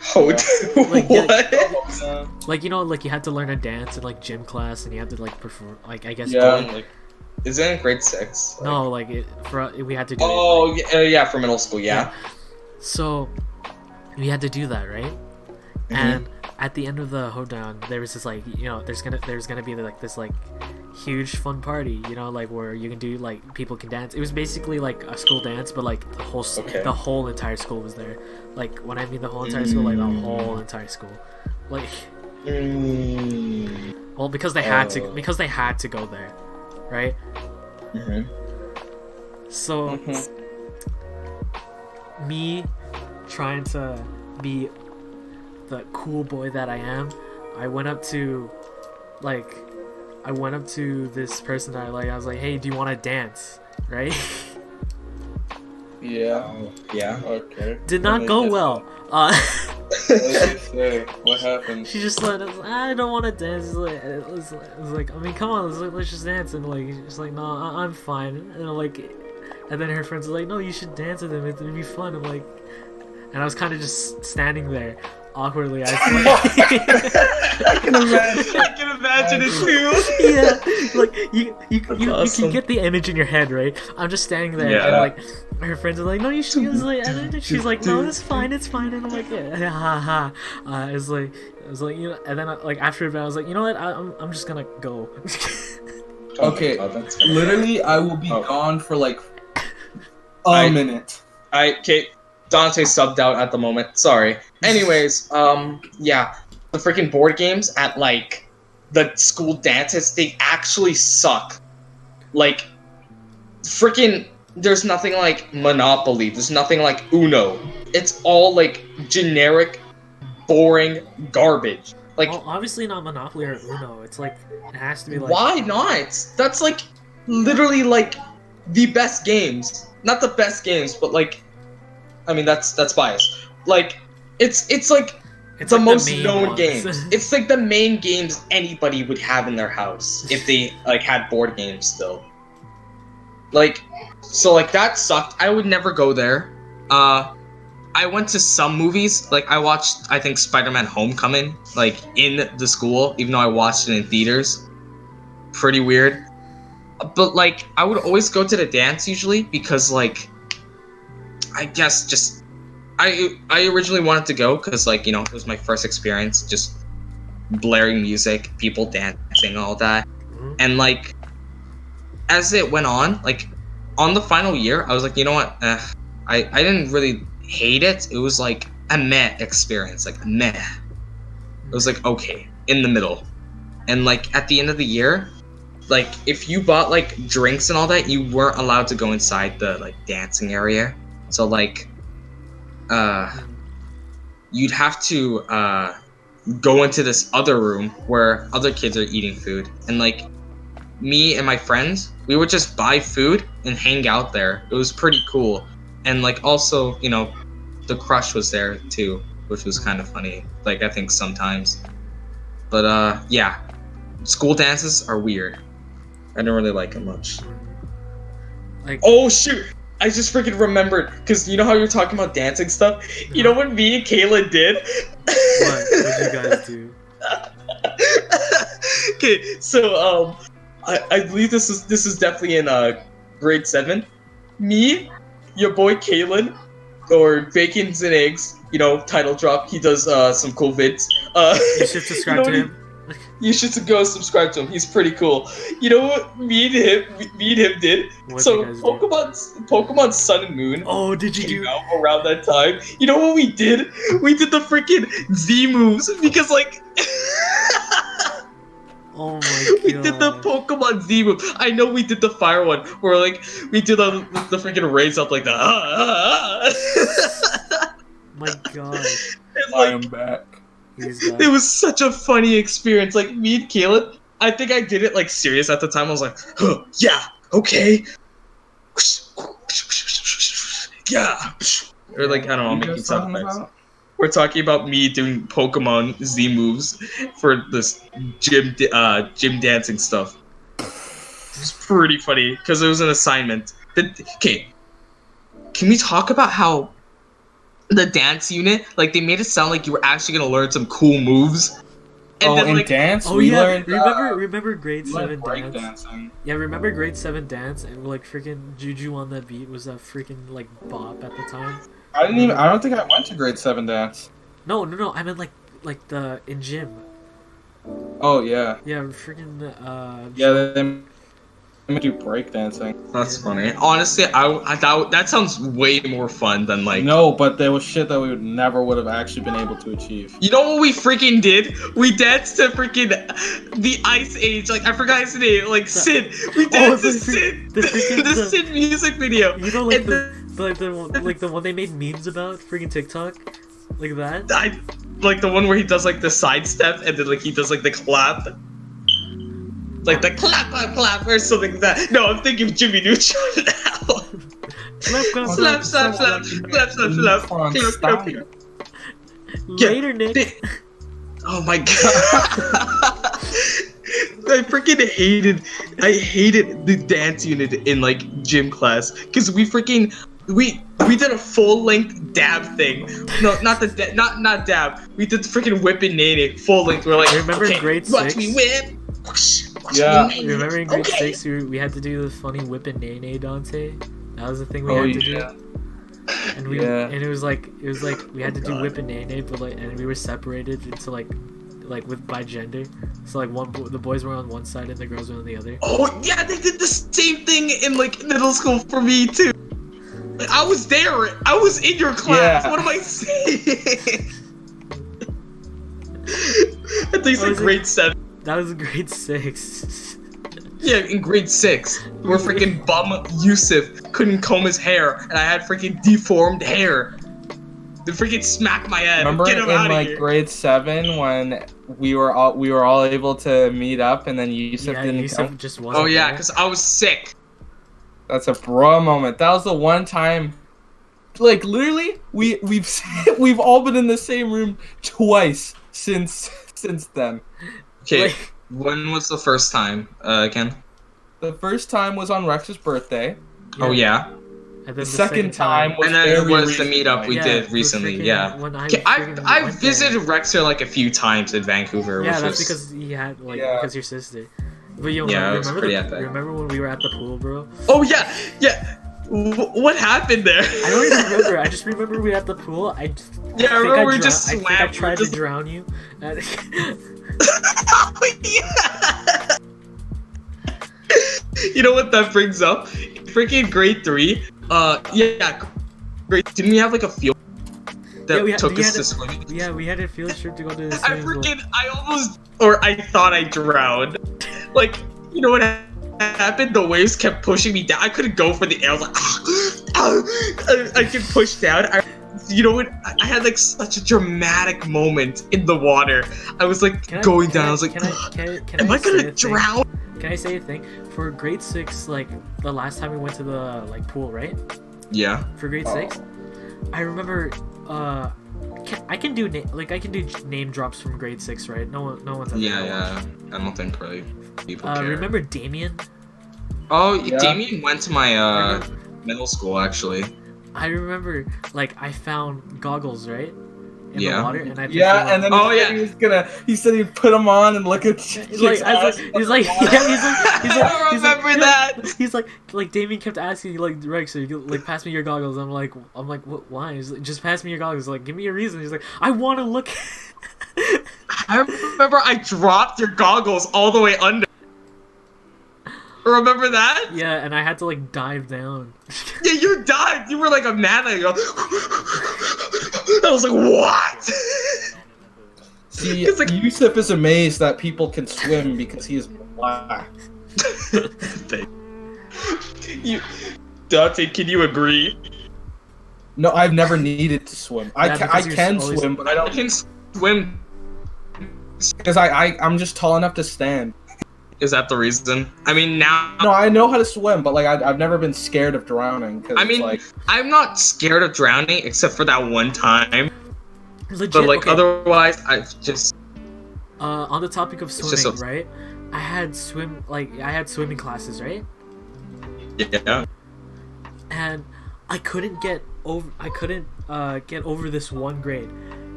Hold. Like, What? like, you know, like you had to learn a dance in like gym class and you had to like perform, like I guess. Yeah. Like, is it in grade 6? Like... No, like we had to do it. Oh yeah, for middle school, yeah. So we had to do that, right? Mhm. And at the end of the hoedown, there was this like, you know, there's gonna be like this like huge fun party, you know, like where you can do like people can dance. It was basically like a school dance, but like the whole entire school was there. Like when I mean the whole entire school, like the whole entire school, like well because they had to go there, right? So me trying to be the cool boy that I am, I went up to this person that I like. I was like, hey, do you want to dance? Right? Yeah. Yeah. Okay. Did not go well. What did you say? What happened? She just let us, I don't want to dance. It was like, I mean, come on, let's just dance. And like, she's like, no, I'm fine. And I'm like, and then her friends are like, no, you should dance with him. It'd be fun. I'm like, and I was kind of just standing there awkwardly. I can imagine. I can imagine it too. Yeah, like you awesome. can get the image in your head, right? I'm just standing there, Yeah. and like her friends are like, "No, you should." And then she's like, "No, it's fine, and I'm like, "Yeah, ha ha." It's like, you know, and then like after a bit, I was like, you know what? I'm just gonna go. Okay, that's literally, I will be gone for like a minute. Okay, Dante subbed out at the moment. Sorry. Anyways, yeah, the freaking board games at like the school dances, they actually suck. Like, freaking, there's nothing like Monopoly. There's nothing like Uno. It's all like generic, boring garbage. Like, well, obviously not Monopoly or Uno. It's like it has to be like. why not? That's like literally like the best games. Not the best games, but like, I mean that's biased. Like, it's like It's the like most main known ones. games. It's like the main games anybody would have in their house if they like had board games still. Like, so like that sucked. I would never go there. I went to some movies. Like I watched, I think Spider-Man: Homecoming, like in the school, even though I watched it in theaters. Pretty weird. But like I would always go to the dance usually because like I guess just I originally wanted to go because like, you know, it was my first experience, just blaring music, people dancing, all that. And like as it went on, like on the final year, I was like, you know what, I didn't really hate it. It was like a meh experience, like meh. It was like okay, in the middle. And like at the end of the year, like if you bought like drinks and all that, you weren't allowed to go inside the like dancing area. So like you'd have to go into this other room where other kids are eating food, and like me and my friends, we would just buy food and hang out there. It was pretty cool. And like also, you know, the crush was there too, which was kind of funny, like I think sometimes. But yeah, school dances are weird. I don't really like them much. Like, oh shoot, I just freaking remembered, because you know how you're talking about dancing stuff? You know what me and Kayla did? what did you guys do? Okay, so I believe this is definitely in grade 7. Me, your boy Kalen, or Bacons and Eggs, you know, title drop. He does some cool vids. You should subscribe to him. You should go subscribe to him. He's pretty cool. You know what me and him did? What'd So you guys do? Pokemon Sun and Moon Oh, did you came do? out around that time. You know what we did? We did the freaking Z moves because like Oh my god. we did the Pokemon Z move. I know we did the fire one where like we did the freaking raise up like the My god. And, I am like, back. He's back. it was such a funny experience. Like me and Caleb, I think I did it like serious at the time. I was like, yeah, okay. Yeah. Or like, I don't know, What are you making guys sound talking effects. about? We're talking about me doing Pokemon Z moves for this gym dancing stuff. It was pretty funny because it was an assignment. Okay, can we talk about how the dance unit, like they made it sound like you were actually gonna learn some cool moves? And in like, dance, Oh we yeah, learned. remember grade we learned 7 dance? breakdancing. Yeah, remember grade 7 dance and like freaking Juju on the beat was a freaking like bop at the time. I don't think I went to grade 7 dance. No, I meant like the in gym. Oh yeah. Yeah, freaking Yeah, they do breakdancing. that's funny. Honestly, that sounds way more fun than like. No, but there was shit that we would have actually been able to achieve. You know what we freaking did? We danced to freaking the Ice Age. Like I forgot his name. Like Sid. We danced to Sid. The Sid music video. You know, like And the one they made memes about, freaking TikTok, like that. like the one where he does like the side step and then like he does like the clap. Like the clap or something like that. No, I'm thinking of Jimmy Neutron now. Slap. Later, Nick. Oh my god. I hated the dance unit in like gym class because we did a full length dab thing. No, not not dab. We did the freaking whip and nene full length. We're like, Remember in okay, grade watch 6? me whip. Yeah. Remember in grade Okay. 6 we had to do the funny whip and nay Dante? That was the thing we Oh had to yeah. do. And Yeah. and it was like we had to do whip and nay, but like and we were separated into like with by gender. So like the boys were on one side and the girls were on the other. Oh yeah, they did the same thing in like middle school for me too. Like, I was there. I was in your class. Yeah. What am I saying? I think it's Oh, like is it- grade 7. That was grade 6. Yeah, in grade 6, where freaking bum Yusuf couldn't comb his hair, and I had freaking deformed hair. They freaking smack my head. Remember Get him in out of like here. grade 7 when we were all able to meet up and then Yusuf Yeah, didn't Yusuf come? just wasn't Oh yeah, there. because I was sick. That's a bro moment. That was the one time. Like literally, we've all been in the same room twice since then. Okay, Like- when was the first time, Ken? The first time was on Rex's birthday. Oh yeah. And then The second time was And then it very was the recently. meetup we Yeah, did the recently, freaking- yeah. when I Okay, freaking I've went there. visited Rexer like a few times in Vancouver, Yeah, which that's was because he had Yeah. because your sister. But yo, Yeah, it was pretty epic. remember when we were at the pool, bro? Oh yeah. What happened there? I don't even remember. I just remember we were at the pool. I remember we just I think swam. I We tried just- to drown you. Yeah. You know what that brings up? Freaking grade 3. Didn't we have like a field that Yeah, took we us had to a- swimming? Yeah, we had a field trip to go to the I swimming pool. I thought I drowned. Like, you know what happened? The waves kept pushing me down. I couldn't go for the air. I was like, I get pushed down. You know what? I had like such a dramatic moment in the water. I was like going down. I was like, am I say gonna a thing? drown? Can I say a thing? For grade 6, like the last time we went to the like pool, right? Yeah. For grade 6, I remember. I can do name drops from grade 6, right? No one's ever gonna watch. I don't think really people care. Remember Damien? Oh, Yeah. Damien went to my middle school actually. I remember, like, I found goggles, right? In Yeah. the water, and I picked them Yeah, up. and then Oh, he said he said he'd put them on and look at He's like, he's like, I remember that. He's like, Damien kept asking, like, Rex, like, pass me your goggles. I'm like, what? Why? He's like, just pass me your goggles. Like, give me a reason. He's like, I want to look. I remember I dropped your goggles all the way under. Remember that? Yeah, and I had to like dive down. Yeah, you dived. You were like a man. I was like, what? See, It's like- Yusuf is amazed that people can swim because he is black. You, Dante, can you agree? No, I've never needed to swim. I Yeah, can because you're always- swim, but I I don't can swim. because I'm just tall enough to stand. Is that the reason? I mean, now. No, I know how to swim, but like I've never been scared of drowning. Cause I mean, like, I'm not scared of drowning except for that one time. Legit, But like okay. otherwise, I just. On the topic of just swimming, a- right? I had swimming classes, right? Yeah. And I couldn't get over this one grade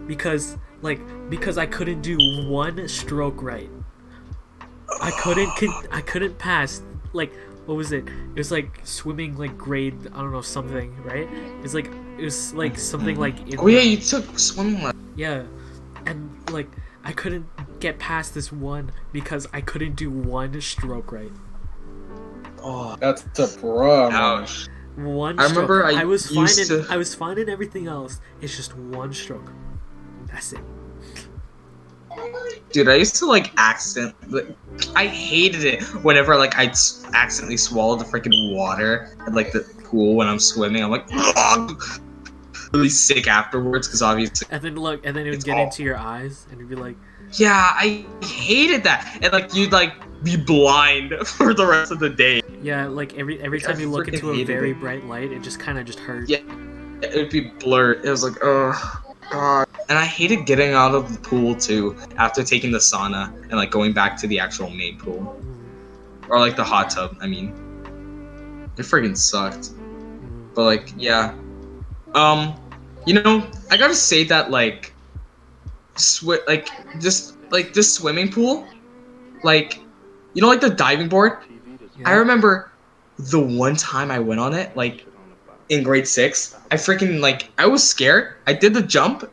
because I couldn't do one stroke right. I couldn't pass, like, what was it? It was like swimming like grade, I don't know, something, right? It was like something like in Oh yeah, you took swimming lessons. yeah. And like I couldn't get past this one because I couldn't do one stroke right. Oh, that's a bro. Man. ouch. One I stroke. remember I was fine used in, to- I was fine in everything else. It's just one stroke. That's it. Dude, I used to like I hated it whenever like I'd accidentally swallow the freaking water at like the pool when I'm swimming. I'm like, ugh! Really sick afterwards because obviously. And then it would It's get all- into your eyes and you'd be like, Yeah, I hated that, and like you'd like be blind for the rest of the day. yeah, like every Like, time I you look freaking into a hated very it. bright light, it just kind of just hurt. Yeah. It would be blurred. It was like, oh god. And I hated getting out of the pool too after taking the sauna and like going back to the actual main pool or like the hot tub. I mean, it friggin' sucked. But like, yeah. You know, I gotta say that like, this swimming pool, like, you know, like the diving board. Yeah. I remember the one time I went on it, like in grade 6. I freaking like I was scared. I did the jump,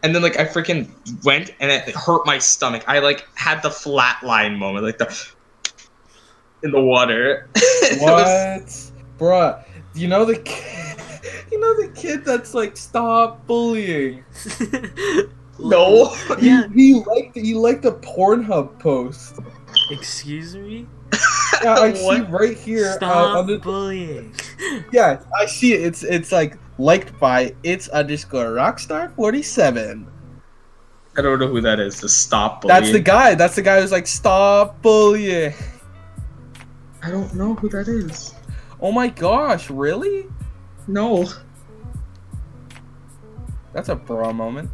and then like I freaking went, and it hurt my stomach. I like had the flatline moment, like the in the water. It was- What, bruh? You know the kid that's like, stop bullying. No. Yeah. He liked the Pornhub post. Excuse me? Yeah, I see What? right here. Stop On the, bullying. yeah, I see it. It's like liked by _Rockstar47. I don't know who that is. To stop bullying. That's the guy. That's the guy who's like, stop bullying. I don't know who that is. Oh my gosh, really? No. That's a bra moment.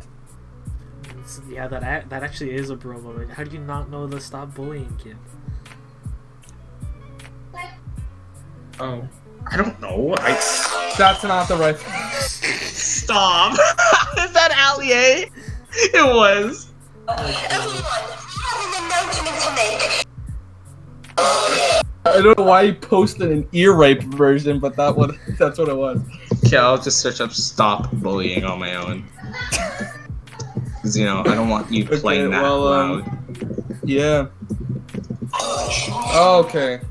Yeah, that actually is a bro moment. How do you not know the stop bullying kid? Oh. I don't know. That's not the right. Stop. Is that Allie? It was. I don't know why he posted an ear rape version, but that's what it was. Okay, I'll just search up "stop bullying" on my own. Because you know I don't want you playing that loud. Yeah. Oh, okay.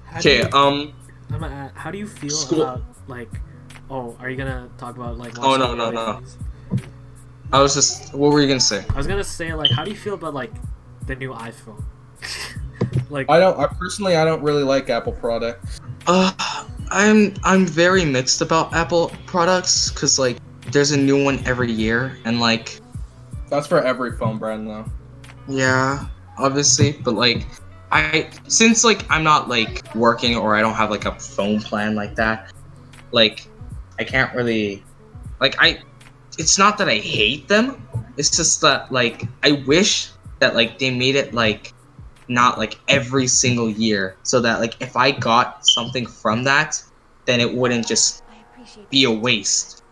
How do Okay. you- how do you feel School- about like? Oh, are you gonna talk about like? Oh, no, watching no, other no. things? I was just. What were you gonna say? I was gonna say like, how do you feel about like the new iPhone? Like, I don't really like Apple products. I'm very mixed about Apple products because like there's a new one every year and like That's for every phone brand though. yeah, obviously, but like since like I'm not like working or I don't have like a phone plan like that, like I can't really like it's not that I hate them, it's just that like I wish that like they made it like not like every single year so that like if I got something from that then it wouldn't just be a waste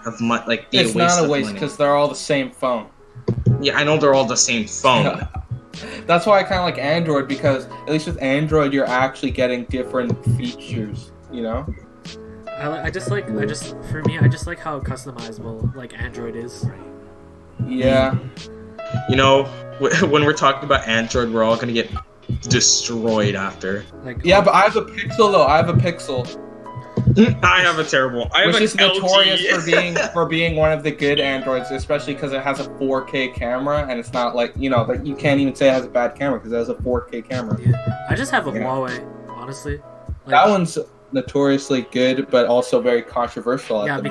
of money, like be It's a waste not a of waste money. because they're all the same phone. Yeah, I know they're all the same phone. That's why I kind of like Android, because at least with Android you're actually getting different features, you know? I just like how customizable like Android is. Yeah. You know, when we're talking about Android, we're all gonna get destroyed after. Like, Yeah, but I have a Pixel though. I have a Pixel, I have a terrible. I have which an is notorious LG. for being one of the good Androids, especially because it has a 4K camera, and it's not like like you can't even say it has a bad camera because it has a 4K camera. yeah. I just have a Yeah. Huawei, honestly. Like, That one's notoriously good, but also very controversial. yeah, at the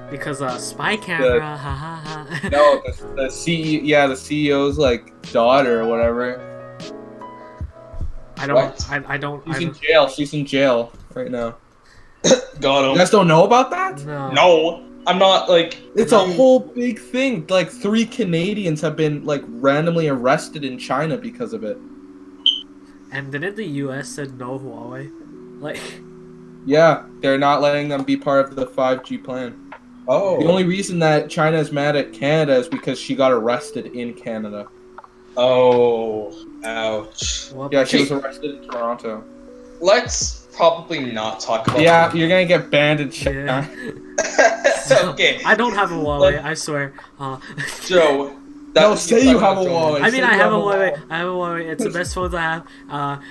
because spy camera, ha ha ha. No, the CEO's like daughter or whatever. I don't. What? I don't. She's I in don't jail. She's in jail right now. Got You him. guys don't know about that? no. No, I'm not like. It's a whole big thing. Like 3 Canadians have been like randomly arrested in China because of it. And didn't the U.S. said no Huawei? Like, Yeah, they're not letting them be part of the 5G plan. Oh. The only reason that China is mad at Canada is because she got arrested in Canada. Oh. Ouch. well, Yeah, she was arrested in Toronto. Let's probably not talk about. Yeah, you're gonna get banned in China. So, Okay. I don't have a Huawei. I swear. Joe. No, say you have a Huawei. I mean, Say I you have a a Huawei. I have a Huawei. It's the best phone I have.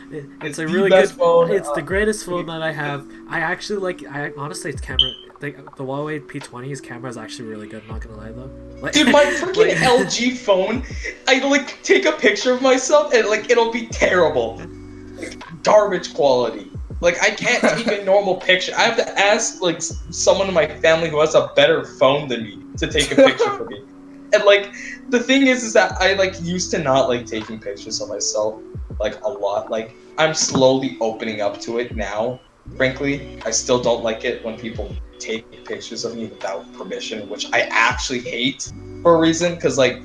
It's a the really best good phone. It's the greatest phone that I have. I actually like. I honestly, its camera. The Huawei P20's camera is actually really good. Not gonna lie though. Like, Dude, my freaking like- LG phone, I like take a picture of myself and like it'll be terrible. Like, garbage quality. Like I can't take a normal picture. I have to ask like someone in my family who has a better phone than me to take a picture for me. And like the thing is that I like used to not like taking pictures of myself like a lot. Like I'm slowly opening up to it now. Frankly, I still don't like it when people take pictures of me without permission, which I actually hate for a reason, because like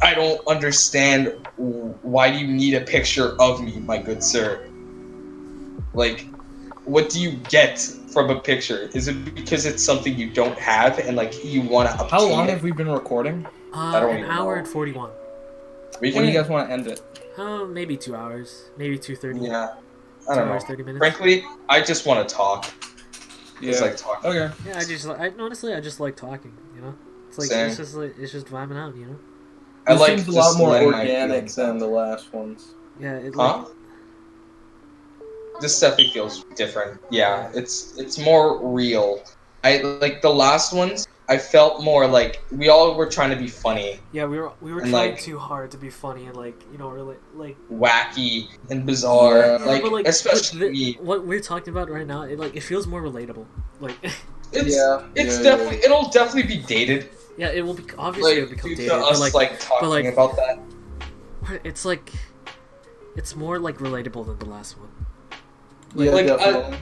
I don't understand why do you need a picture of me, my good sir? Like, what do you get from a picture? Is it because it's something you don't have and like you want to obtain How long it? have we been recording? I don't an even hour know. and 41. We When do you can- guys want to end it? Maybe 2 hours. Maybe 2:30. Yeah, 2 I don't hours, know. 30 minutes. Frankly, I just want to talk. It's like talking. Okay. Yeah, honestly, I just like talking. You know, it's like Same. it's just vibing out. You know. I This like seems a just lot more letting my organic feelings than out. the last ones. Yeah. Huh? This definitely feels different. Yeah, it's more real. I like the last ones. I felt more like we all were trying to be funny, Yeah, we were And, trying like- too hard to be funny and like really like. wacky, and bizarre. Yeah. Like, but, like especially but me. what we're talking about right now, it feels more relatable. Like, It's Yeah, definitely it'll definitely be dated. yeah, it will be obviously it'll Like become due dated, to but us like talking like- about that. it's like it's more like relatable than the last one. Yeah, Like, definitely.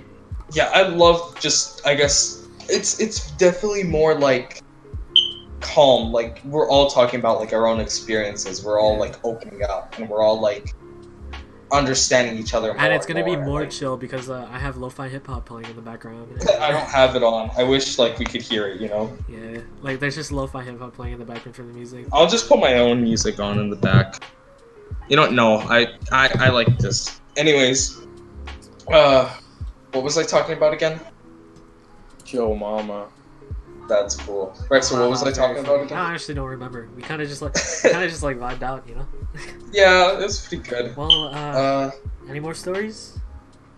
Yeah, I love just I guess it's definitely more like calm. Like we're all talking about like our own experiences. We're all like opening up and we're all like understanding each other more. And it's gonna be more, more like- chill because I have lo-fi hip hop playing in the background. I don't have it on. I wish like we could hear it, you know? Yeah, like there's just lo-fi hip hop playing in the background for the music. I'll just put my own music on in the back. You don't know. I like this. Anyways, what was I talking about again? Joe Mama. That's cool. Right, so what was I talking about again? I actually don't remember. We kind of just like vibed out, you know. Yeah, it was pretty good. Well, any more stories?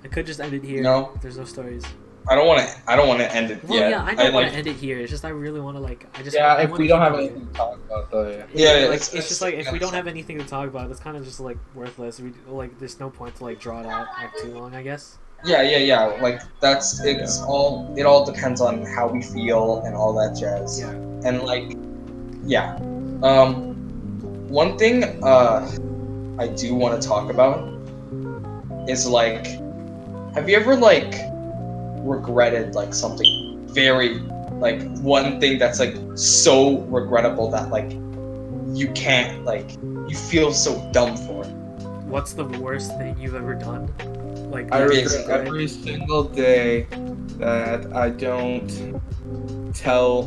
I could just end it here. No. There's no stories. I don't want to end it Well, yet. yeah, I don't want like to end it here. It's just I really want to like. I just. Yeah, I if wanna we don't keep have going. anything to talk about, though, yeah. Yeah, like it's just like if we don't yeah. have anything to talk about, it's kind of just like worthless. We like there's no point to like draw it out like too long, I guess. Yeah. Like it all depends on how we feel and all that jazz. Yeah. And like, yeah. One thing I do want to talk about is like, have you ever like regretted like something very like one thing that's like so regrettable that like you can't like you feel so dumb for it? What's the worst thing you've ever done? Like I that you regret regret? every single day that I don't tell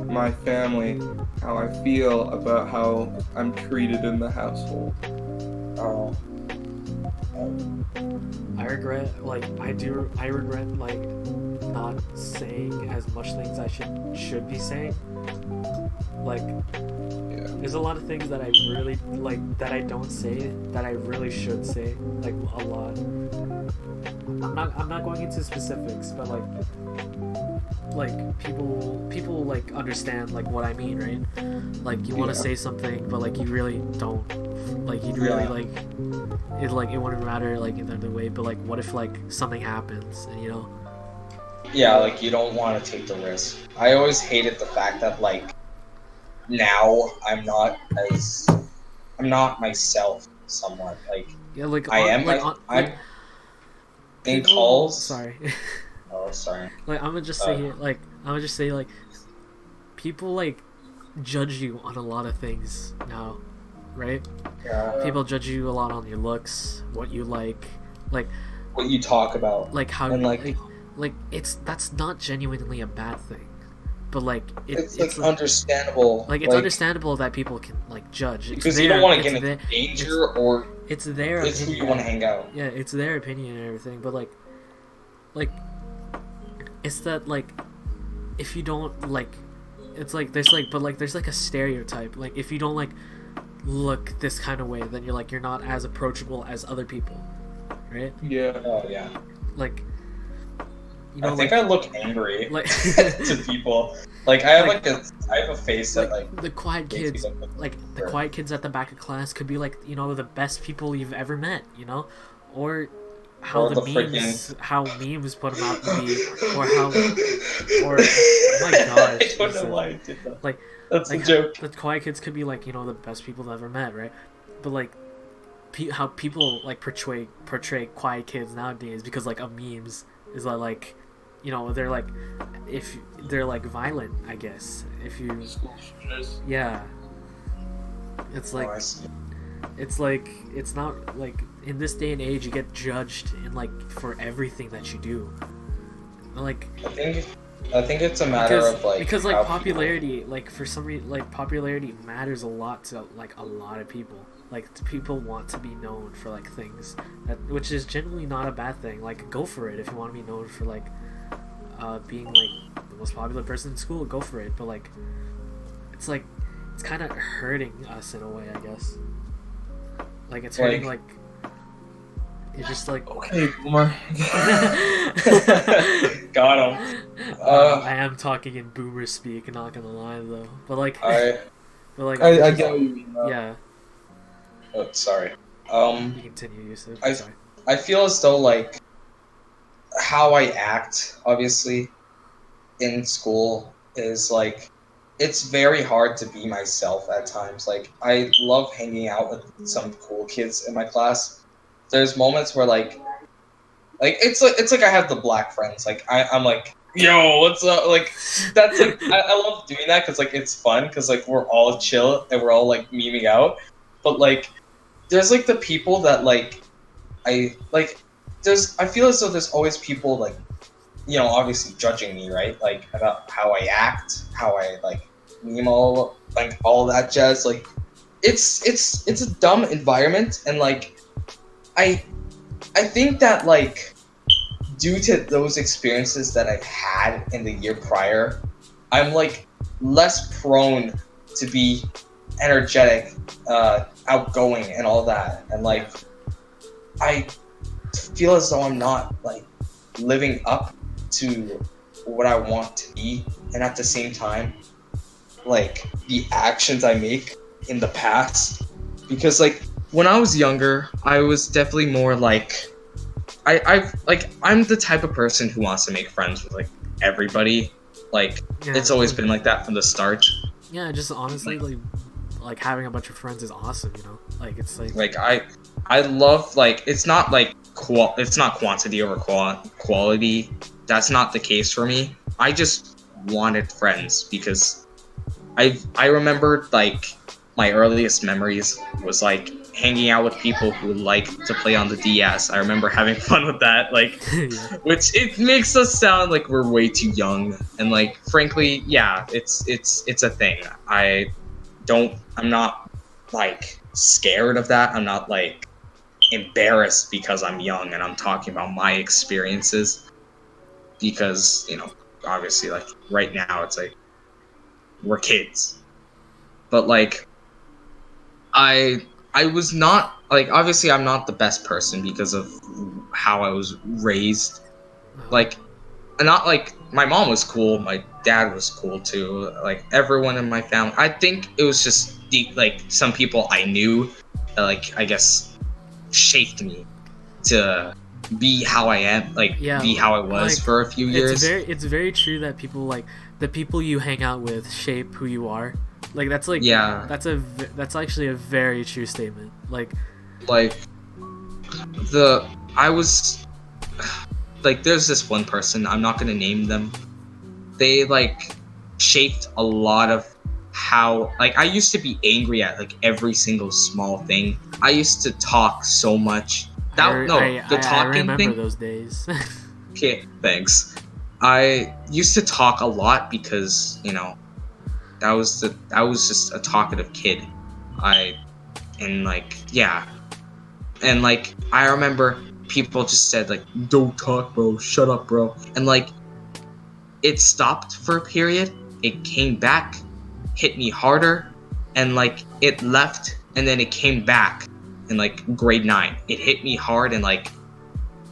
my family how I feel about how I'm treated in the household. Oh. I regret like not saying as much things I should be saying. Like, there's a lot of things that I really like that I don't say that I really should say, like a lot. I'm not going into specifics, but like people like understand like what I mean, right? Like you want to say something, but like you really don't. Like you'd really like it wouldn't matter like in the other way, but like what if like something happens and you know? Yeah, like you don't want to take the risk. I always hated the fact that like now I'm not myself somewhat. Like Yeah, like I am like like like in people, calls. sorry. Oh, sorry. Like I'm gonna just say here, like I'm gonna just say like people like judge you on a lot of things now, right? Yeah. People judge you a lot on your looks, what you like What you talk about. like how and like that's not genuinely a bad thing, but like it's like understandable. Like it's understandable that people can like judge because you don't want to get into danger or it's their it's opinion. who you want to hang out. Yeah, it's their opinion and everything, but like it's that like if you don't like it's like there's like but like there's like a stereotype, like if you don't like look this kind of way, then you're not as approachable as other people, right? Yeah. Oh yeah. Like you know, I think I look angry like to people. Like I have I have a face that like the quiet kids, like the quiet kids at the back of class could be like, you know, the best people you've ever met, you know, or how how memes put them out to be, or oh my gosh, I don't know why I did that. Like that's like a joke. The quiet kids could be like, you know, the best people I've ever met, right? But like how people like portray quiet kids nowadays because like of memes is like you know, they're like if they're like violent, I guess, if you yeah, it's like it's like it's not like in this day and age you get judged in like for everything that you do, like I think it's a matter of like because like popularity like for some reason like popularity matters a lot to like a lot of people. Like people want to be known for like things that, which is generally not a bad thing. Like go for it if you want to be known for like being like the most popular person in school, go for it. But like it's kind of hurting us in a way, I guess. Like it's hurting like it's just like okay, Boomer. Got him. I am talking in boomer speak, not gonna lie though. But like I get what you mean. Yeah. Oh, sorry. You continue, Yusuf. Sorry. I feel as though like how I act, obviously, in school is like it's very hard to be myself at times. Like I love hanging out with some cool kids in my class. There's moments where like it's like I have the black friends. Like I'm like, yo, what's up? Like that's like I love doing that because like it's fun because like we're all chill and we're all like memeing out. But like there's like the people that like I feel as though there's always people like, you know, obviously judging me, right? Like about how I act, how I like meme all that jazz. Like it's a dumb environment, and like I think that like due to those experiences that I've had in the year prior, I'm like less prone to be energetic, outgoing and all that, and like I feel as though I'm not like living up to what I want to be, and at the same time like the actions I make in the past, because like when I was younger I was definitely more like I'm the type of person who wants to make friends with like everybody. Like it's always been like that from the start. Yeah, just honestly like having a bunch of friends is awesome, you know? Like it's like I love like it's not like it's not quantity over quality. That's not the case for me. I just wanted friends because I remember like my earliest memories was like hanging out with people who like to play on the DS. I remember having fun with that, like which it makes us sound like we're way too young, and like frankly, yeah, it's a thing. I'm not like scared of that. I'm not like embarrassed because I'm young and I'm talking about my experiences, because you know obviously like right now it's like we're kids, but like I was not like, obviously I'm not the best person because of how I was raised. Like, not like my mom was cool, my dad was cool too. Like everyone in my family, I think it was just like some people I knew that, like, I guess shaped me to be how I am, like Yeah, be how I was like, for a few years. It's very true that people, like, the people you hang out with shape who you are. Like that's Yeah. that's actually a very true statement. Like I was like, there's this one person, I'm not gonna name them. They like shaped a lot of how, like, I used to be angry at like every single small thing. I used to talk so much. The I talking remember thing. those days. Okay, thanks. I used to talk a lot because, you know, I was just a talkative kid. And like, yeah. And like, I remember people just said like, "Don't talk, bro. Shut up, bro." And like, it stopped for a period. It came back, hit me harder, and like it left, and then it came back in like grade 9. It hit me hard, and like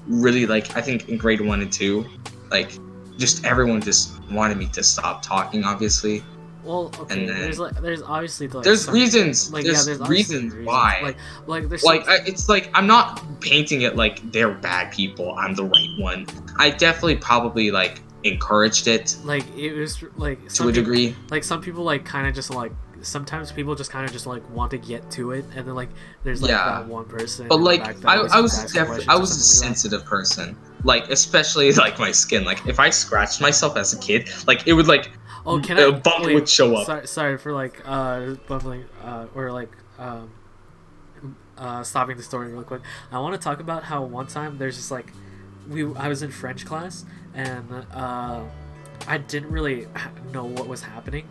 really, like, I think in grade 1 and 2, like, just everyone just wanted me to stop talking, obviously. Well, okay. And then There's obviously like there's some, reasons. like, There's there's obviously reasons reasons. why. Like there's Like, some, it's like, I'm not painting it like they're bad people, I'm the right one. I definitely probably like encouraged it like it was like to some a people, degree. like some people like kind of just like, sometimes people just kind of just like want to get to it, and then like there's like Yeah. that one person. But in the like, back that always I keeps was asking definitely, questions I or was a something like that. sensitive person. Like, especially like my skin. Like, if I scratched myself as a kid, like it would like Oh, can a I bump wait? would show up. Sorry for like bubbling or like stopping the story real quick. I want to talk about how one time there's just like I was in French class, and I didn't really know what was happening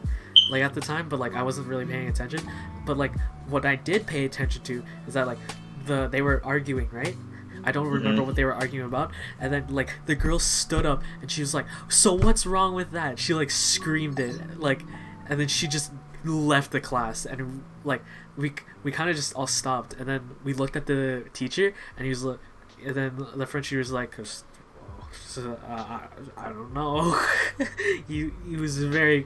like at the time, but like I wasn't really paying attention. But like what I did pay attention to is that like they were arguing, right? I don't remember what they were arguing about, and then like the girl stood up and she was like, "So what's wrong with that?" She like screamed it, like, and then she just left the class, and like we kind of just all stopped, and then we looked at the teacher, and he was like, and then the French teacher was like, I don't know. he was very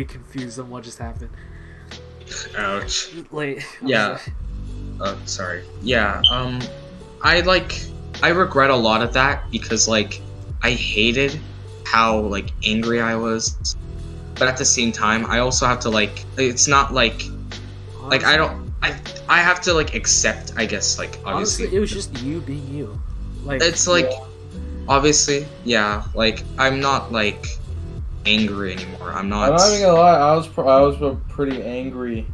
confused on what just happened. Ouch. Like, Yeah. Sorry. Yeah. I regret a lot of that because like I hated how like angry I was, but at the same time I also have to like, it's not like I have to like accept, I guess, like, obviously honestly, it was just you being you. Like, it's like, obviously, yeah, like I'm not like angry anymore. I'm not even gonna lie. I was pretty angry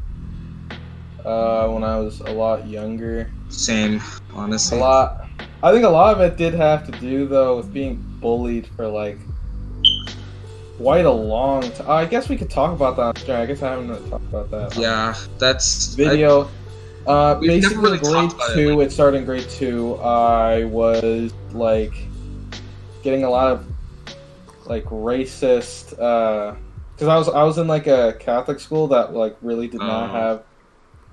when I was a lot younger. same, honestly. I think a lot of it did have to do though with being bullied for like quite a long time. I guess we could talk about that. I guess I haven't really talked about that. Yeah, that's Video. We've never Basically, really grade talked about it, 2. like- It started in grade 2. I was like getting a lot of like racist. Because I was in like a Catholic school that like really did not have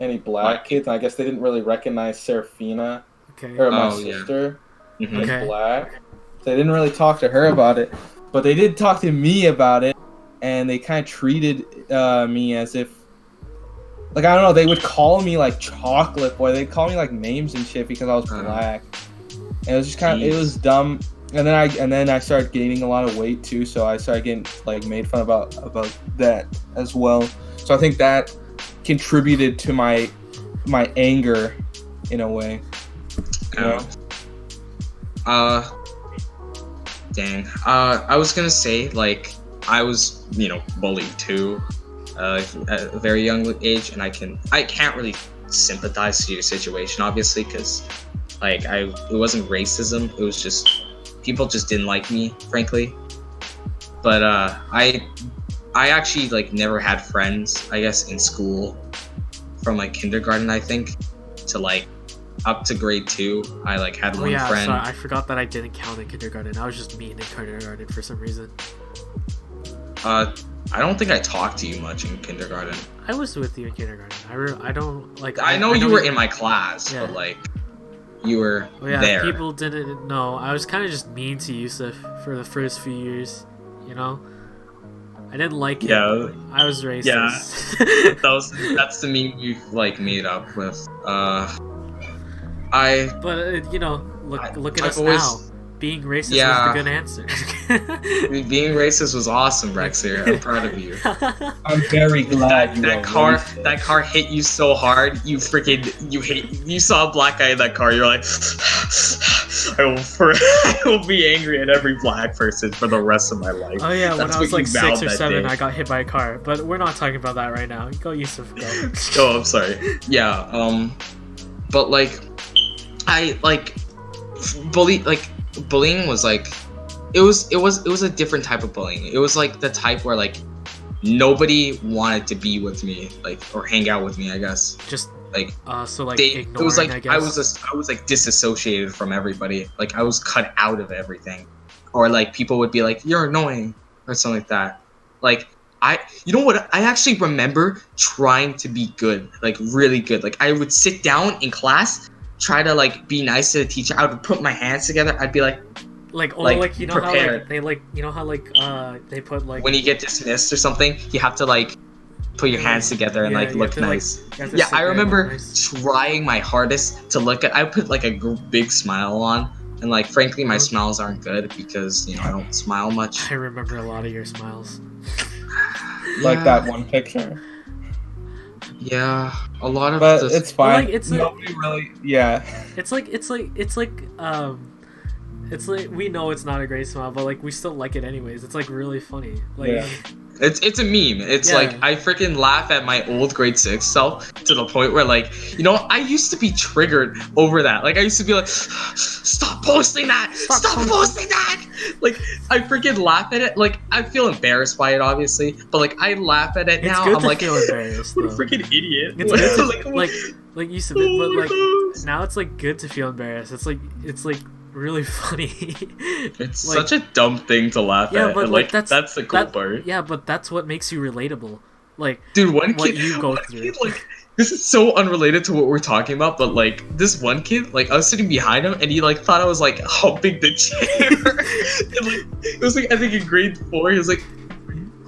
any black kids, and I guess they didn't really recognize Serafina or my sister as Okay. black. So they didn't really talk to her about it, but they did talk to me about it, and they kind of treated me as if, like, I don't know, they would call me like chocolate boy. They'd call me like names and shit because I was black. And it was just kind of, it was dumb. And then I started gaining a lot of weight too, so I started getting like made fun about that as well. So I think that contributed to my anger in a way. You know? Dang. I was gonna say, like, I was, bullied too, at a very young age, and I can't really sympathize to your situation, obviously, because, like, it wasn't racism, it was just, people just didn't like me, frankly. But, I actually, like, never had friends, I guess, in school, from, like, kindergarten, I think, to, like, up to grade 2, I like had one friend. Sorry, I forgot that I didn't count in kindergarten. I was just mean in kindergarten for some reason. I don't think I talked to you much in kindergarten. I was with you in kindergarten. I don't like. I know you were in my class, Yeah. but like, you were Well, yeah, there. people didn't know. I was kind of just mean to Yusuf for the first few years, you know? I didn't like him. Yeah. I was racist. That's the meme we've like made up with. But you know, look at I've us always- now. Being racist Yeah. was the good answer. Being racist was awesome, Rexer. I'm proud of you. I'm very glad you That are car, racist. that car hit you so hard. You saw a black guy in that car. You're like, I will be angry at every black person for the rest of my life. Oh yeah, when That's I was what you like 6 vowed or that 7, day. I got hit by a car. But we're not talking about that right now. Go Yusuf, go. Oh, I'm sorry. Yeah. But like, I like bullying was like, it was a different type of bullying. It was like the type where like nobody wanted to be with me, like, or hang out with me, I guess. Just Like, so like it ignoring, was like I guess. I was like disassociated from everybody. Like I was cut out of everything, or like people would be like, "You're annoying," or something like that. Like you know what? I actually remember trying to be good, like really good. Like I would sit down in class, try to like be nice to the teacher. I would put my hands together. I'd be like, like you know how prepared. like they like you know how like they put like when you get dismissed or something, you have to like put your hands together and Yeah, like you look have to, like, nice. you have to Yeah, sit I there and look remember nice. trying my hardest to look at. I put like a big smile on, and like frankly, my Mhm. smiles aren't good because I don't smile much. I remember a lot of your smiles. Like Yeah, that one picture. Yeah, a lot of But this. it's fine. like, it's Nobody really. Yeah. It's like we know it's not a great smile, but like we still like it anyways. It's like really funny. Like Yeah. It's a meme. It's Yeah. like I freaking laugh at my old grade 6 self to the point where like I used to be triggered over that. Like I used to be like, stop posting that, stop posting that. Like I freaking laugh at it. Like I feel embarrassed by it, obviously, but like I laugh at it it's now. good I'm to like, feel embarrassed what a though. freaking idiot. It's good to, like, like you said, oh but my like gosh. now it's like good to feel embarrassed. It's like really funny. It's like, such a dumb thing to laugh Yeah, at. but and, like that's the cool part. Yeah, but that's what makes you relatable. Like Dude, one what kid, you go one through. kid, like, this is so unrelated to what we're talking about, but like this one kid, like I was sitting behind him and he like thought I was like humping the chair. And like it was like I think in grade 4, he was like,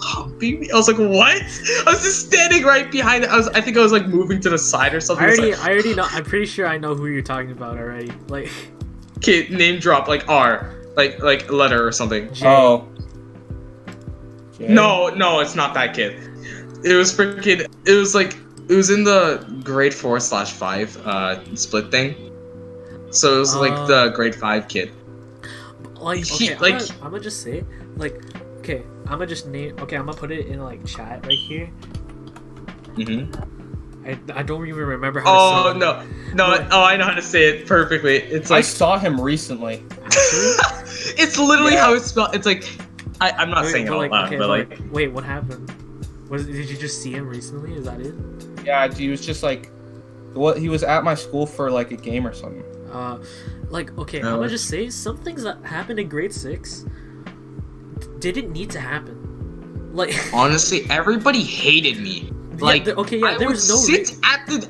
humping me? I was like, what? I was just standing right behind it. I think I was like moving to the side or something. I It's like, already know. I'm pretty sure I know who you're talking about already. Like kid name drop like R. Like a letter or something. Jay. Oh. No, it's not that kid. It was freaking. It was in the grade 4/5 split thing. So it was like the grade 5 kid. Like He- okay, like- I'm gonna just say like okay, I'm gonna just name. Okay, I'm gonna put it in like chat right here. I don't even remember how. Oh to say no! What? Oh, I know how to say it perfectly. It's I like saw him recently. Actually, it's literally Yeah. how it's spelled. It's like I'm not saying it but, out like, loud, okay, but like wait, what happened? Did you just see him recently? Is that it? Yeah, he was just like, what? He was at my school for like a game or something. Like okay, No, I'm gonna it's- just say some things that happened in grade 6 didn't need to happen. Like honestly, everybody hated me. Like I there would was no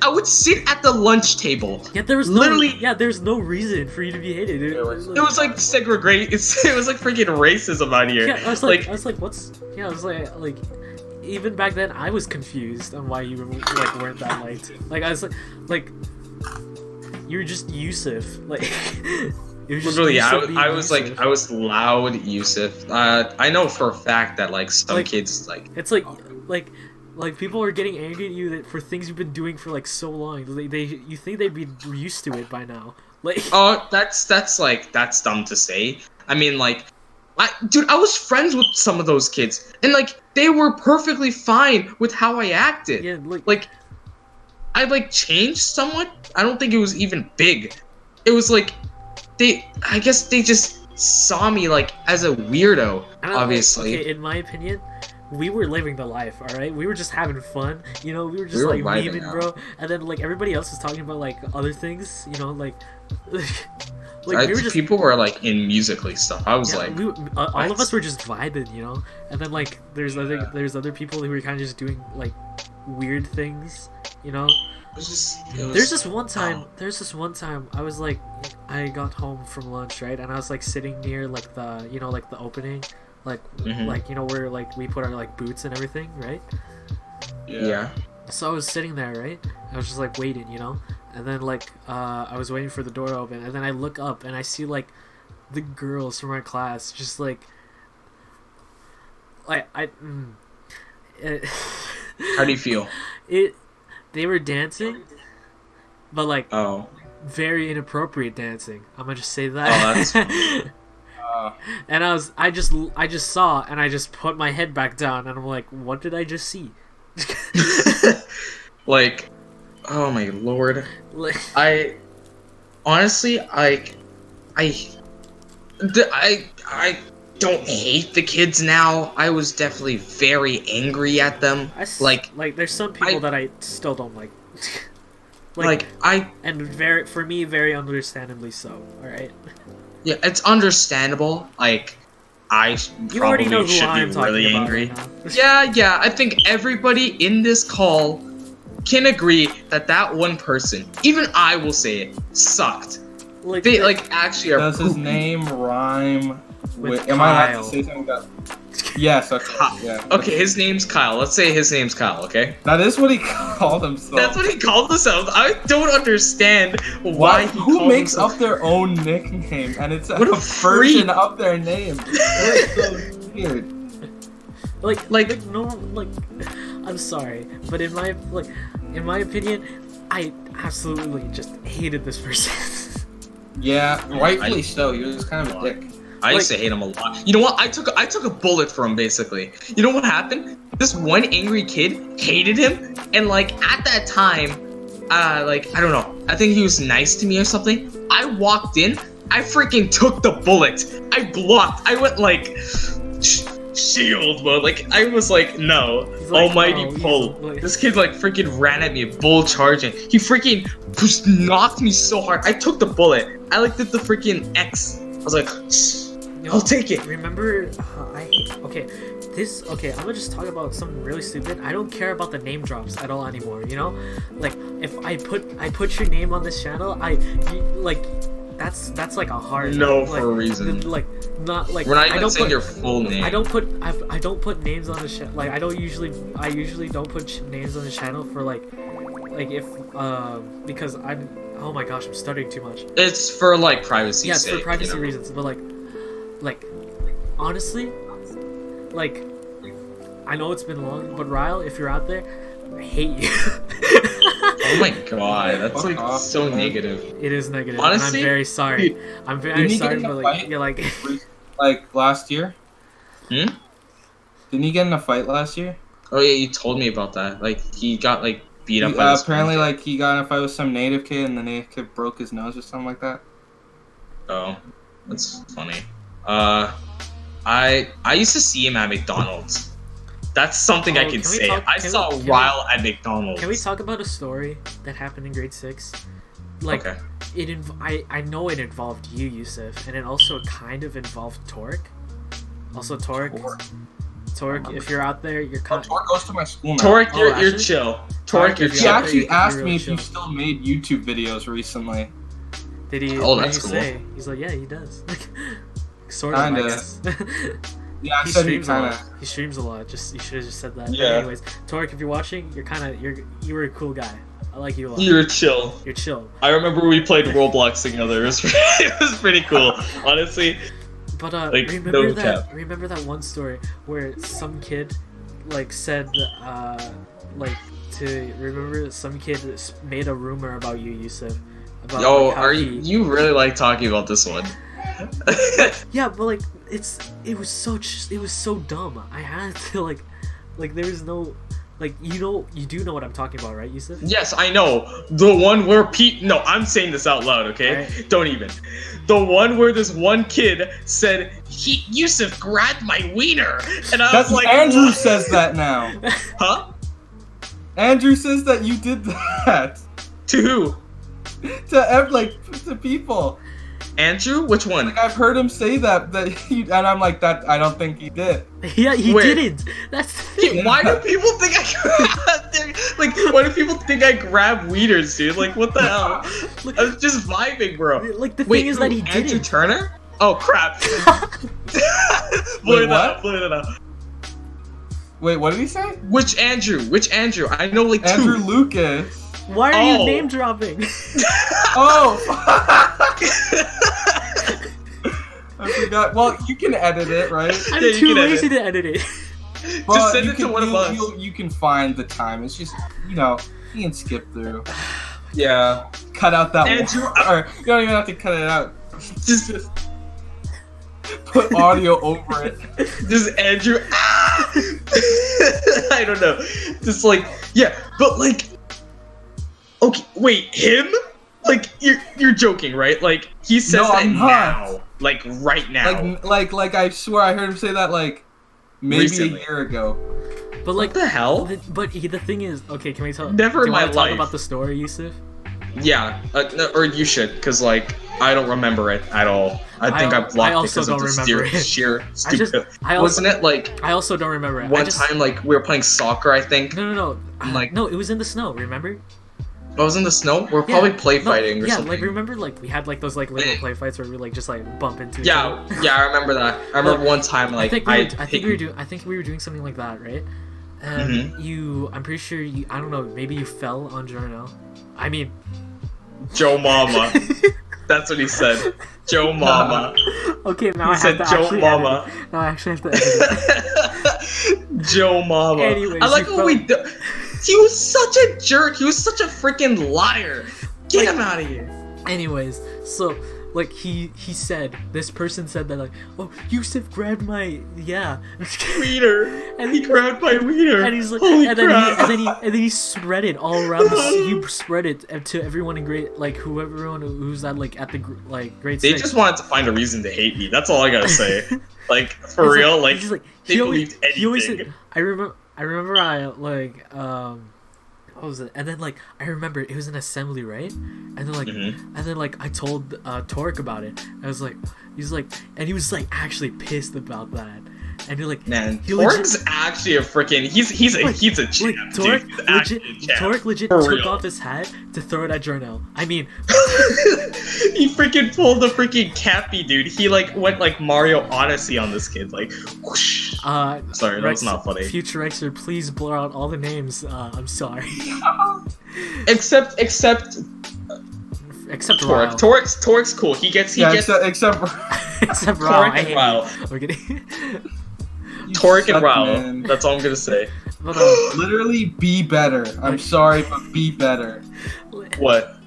I would sit at the lunch table. there was literally- there's no reason for you to be hated. It was like segregate. It was like freaking racism out here. Yeah, I was like, what's? Yeah, I was like, even back then, I was confused on why you like weren't that liked. Like, I was like, you're just Yusuf. Like, it was just Literally, Yusuf being I was Yusuf. like, I was loud, Yusuf. I know for a fact that like some Like- kids like. It's like people are getting angry at you that for things you've been doing for like so long. You think they'd be used to it by now. Like, Oh, that's dumb to say. I mean, like, I was friends with some of those kids, and like they were perfectly fine with how I acted. yeah, Like, I like changed somewhat. I don't think it was even big. It was like I guess they just saw me like as a weirdo. I don't know, Obviously, okay, in my opinion, we were living the life, all right. We were just having fun, we were just We were like vibing memeing, out. bro. And then like everybody else was talking about like other things, like Like we were just people were like in musically stuff. I was like, all of us were just vibing, you know. And then like there's other people who were kind of just doing like weird things, you know. There's this one time I was like, I got home from lunch, right, and I was like sitting near like the, you know, like the opening, like like, you know, where like we put our like boots and everything, right? Yeah. So I was sitting there, right? I was just like waiting, you know, and then like I was waiting for the door to open, and then I look up and I see like the girls from our class just like how do you feel? They were dancing, but like Oh, very inappropriate dancing. I'm gonna just say that. that's and I just saw, and I just put my head back down, and I'm like, what did I just see? like, oh my lord. Like, I honestly, I don't hate the kids now. I was definitely very angry at them. Like there's some people that I still don't like. And very understandably so. All right. Yeah, it's understandable. Like, I You already know probably who should I'm be talking really about angry. right now. Yeah. I think everybody in this call can agree that one person, even I will say it, sucked. Like They actually are. Does his poopy. name rhyme With Am I allowed Kyle. to say something about? Yes. Okay. Yeah. Okay, his name's Kyle. Let's say his name's Kyle. Okay. That is what he called himself. That's what he called himself. I don't understand why he Who called makes himself. up their own nickname and it's What a a version freak. of their name? That's so weird. Like no, like I'm sorry, but in my opinion, I absolutely just hated this person. Yeah, rightfully so. He was kind of a dick. I used to hate him a lot. You know what? I took a bullet for him basically. You know what happened? This one angry kid hated him, and like at that time, like I don't know. I think he was nice to me or something. I walked in. I freaking took the bullet. I blocked. I went like shield mode. Like I was like, no, like, almighty no, pull. like- This kid like freaking ran at me, bull charging. He freaking just knocked me so hard. I took the bullet. I like did the freaking X. I was like, You know, I'll take it. Remember, okay, I'm gonna just talk about something really stupid. I don't care about the name drops at all anymore. You know, like if I put your name on this channel, that's like a hard No, like, for a reason. Like not like We're not I even don't saying put, your full name. I don't put names on the channel. Like I usually don't put names on the channel for like if because oh my gosh, I'm stuttering too much. It's for like privacy. Yeah, it's sake, for privacy you know? reasons, but like honestly, like I know it's been long, but Ryle, if you're out there, I hate you. Oh my god, that's like Fuck off, so man. negative. It is negative. Honestly, and I'm very sorry. dude, I'm very didn't he get sorry, in a but like fight? you're like Like last year? Hmm? Didn't he get in a fight last year? Oh yeah, you told me about that. Like he got like beat up. By this Apparently, one like he got in a fight with some native kid, and the native kid broke his nose or something like that. kid. Oh, that's funny. I used to see him at McDonald's. That's something I Oh, can can we say. talk- I can saw we- can we- Ryle at McDonald's. Can we talk about a story that happened in grade 6? Like Okay. I know it involved you, Yusuf, and it also kind of involved Torque. Also Torque, if you're out there, you're kind Tor goes to my school now. Torque, Oh, you're actually? chill. Torque, Torque, you're if He you're chill. out there, actually you're asked really me if you chill. still made YouTube videos recently. Did he? Oh, what that's did he cool. say? He's like, yeah, he does. Sort of, I Kinda. guess. Yeah, I He said he streams a kind lot. of. He streams a lot. Just you should have just said that. But Yeah. anyways, Torque, if you're watching, you were a cool guy. I like you a lot. You're chill. You're chill. I remember we played Roblox together. It was pretty cool, honestly. But Like, remember no that? cap. Remember that one story where some kid, like, said, remember some kid made a rumor about you, Yusuf. About, Yo, like, how are he- you really like talking about this one? Yeah, but like it was so dumb. I had to like there was no like you do know what I'm talking about, right, Yusuf? Yes, I know. The one where No, I'm saying this out loud, okay? Alright. Don't even. The one where this one kid said, Yusuf grabbed my wiener. And I That's was like, Andrew what? says that now. Huh? Andrew says that you did that To who? to people. Andrew? Which one? Like I've heard him say that and I'm like that. I don't think he did. Yeah, he Wait. didn't. That's Why do people think why do people think I grab wieners, dude? Like, what the hell? Look- I was just vibing, bro. like the Wait, thing is that he Andrew didn't. Turner? Oh crap! Blur that out. Wait, what did he say? Which Andrew? Which Andrew? I know like Andrew two. Lucas. Why are you Oh. name dropping? Oh. I forgot. Well, you can edit it, right? I'm Yeah, you too can lazy edit. to edit it. Well, send you it to can- one of us. You can find the time. It's just, you know, you can skip through. Yeah. Cut out that Andrew- one. Or you don't even have to cut it out. Just Put audio over it. Just Andrew. I don't know. Just like, yeah, but like, okay, wait, him? Like you're joking, right? Like he says No, that I'm not. now, like right now. Like I swear I heard him say that like maybe Recently. a year ago. But like, What the hell? the thing is, okay, can we talk? Never do in you my wanna talk life. about the story, Yusuf? Yeah, no, or you should, cause like I don't remember it at all. I think I blocked I it also because don't of the remember it. sheer I just, stupid. I also, Wasn't it like I also don't remember it. one I just, time like we were playing soccer? I think No. Like- no, it was in the snow. Remember? I was in the snow. We're probably play fighting or yeah, something. like remember, like we had like those like little play fights where we like just like bump into. each Yeah, other? yeah, I remember that. I remember one time like I think hit we were you. I think we were doing something like that, right? And Mm-hmm. I'm pretty sure you. I don't know. Maybe you fell on Jarnell. I mean, Joe Mama. That's what he said. Joe Mama. okay, now He I said have to Joe actually Mama. edit it. Now I actually have to edit it. Joe Mama. Anyways, I like you what we do. He was such a jerk. He was such a freaking liar. Get him out of here. Anyways, so like he said, this person said that like, oh, Yusuf grabbed my Wiener. and He grabbed my wiener. and he's like, Holy and crap. then he spread it all around. He spread it to everyone in grade, like everyone who's at like at the like grade They 6. just wanted to find a reason to hate me. That's all I gotta say. Like for He's real, like he's just like they he always, believed he always anything. said, I remember I like what was it? And then like I remember it was an assembly, right? And then like Mhm. and then like I told Torek about it. I was like, he's like, and he was like actually pissed about that. And you're like, Man, he legit- Tork's actually a freaking he's a like, champ, Torek dude. He's actually legit, a champ. Torek legit For took real. off his hat to throw it at Jarnell. I mean, He freaking pulled the freaking cappy, dude. He like went like Mario Odyssey on this kid, like whoosh. Sorry, that was not funny. Future Rexer, please blur out all the names. I'm sorry. Except Except Torek. Ryle. Torek's cool. He gets Except Except Ryle. Torek I and hate Ryle. you. I'm kidding. Torek and suck, Ryle. man. That's all I'm gonna say. But, Literally be better. I'm sorry, but be better. What?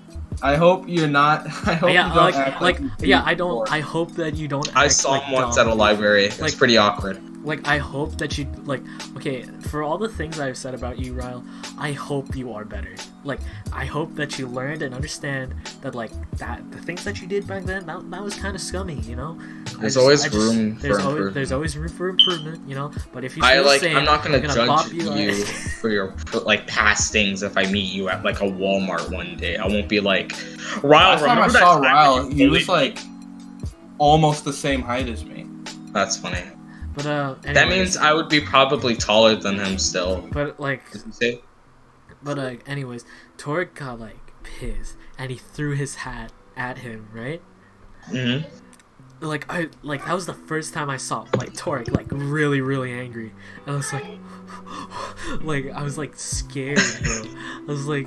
I hope you're not. I hope yeah, you don't act like you yeah. did I don't. before. I hope that you don't. I act saw like him once dumb. at a library. It was Like- pretty awkward. Like I hope that you like. Okay, for all the things I've said about you, Ryle, I hope you are better. Like I hope that you learned and understand that like that the things that you did back then that was kind of scummy, you know. There's always room for there's improvement. There's always room for improvement, you know. But if you I feel like. same, I'm not gonna I'm bop judge you. you for your like past things. If I meet you at like a Walmart one day, I won't be like, Ryle. Last time I Remember that saw time Ryle, when you he was bullied like almost the same height as me. me? That's funny. But That anyways, means I would be probably taller than him still. But like, Did you say? anyways, Torek got like pissed and he threw his hat at him, right? Mm-hmm. Like that was the first time I saw like Torek like really angry. I was like I was like scared, bro. I was like,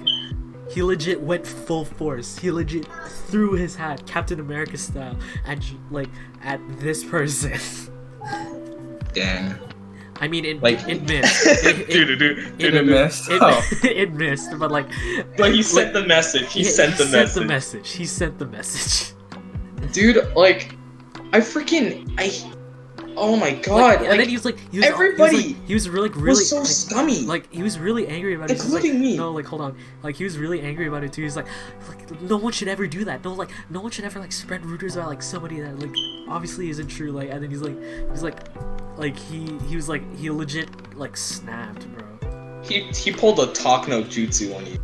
he legit went full force. He legit threw his hat Captain America style at this person. Dang. I mean, it Like- missed. It missed. Oh. It missed, but like. But he sent the message. He sent the message. He sent the message. Dude, like, oh my god. And then he was like, everybody he was really was so like, scummy. Like he was really angry about it. He was like, Including me. No, like hold on. Like he was really angry about it too. He's like no one should ever do that. No one should ever like spread rumors about like somebody that like obviously isn't true. Like and then he was like he legit like snapped, bro. He pulled a talk no jutsu on you.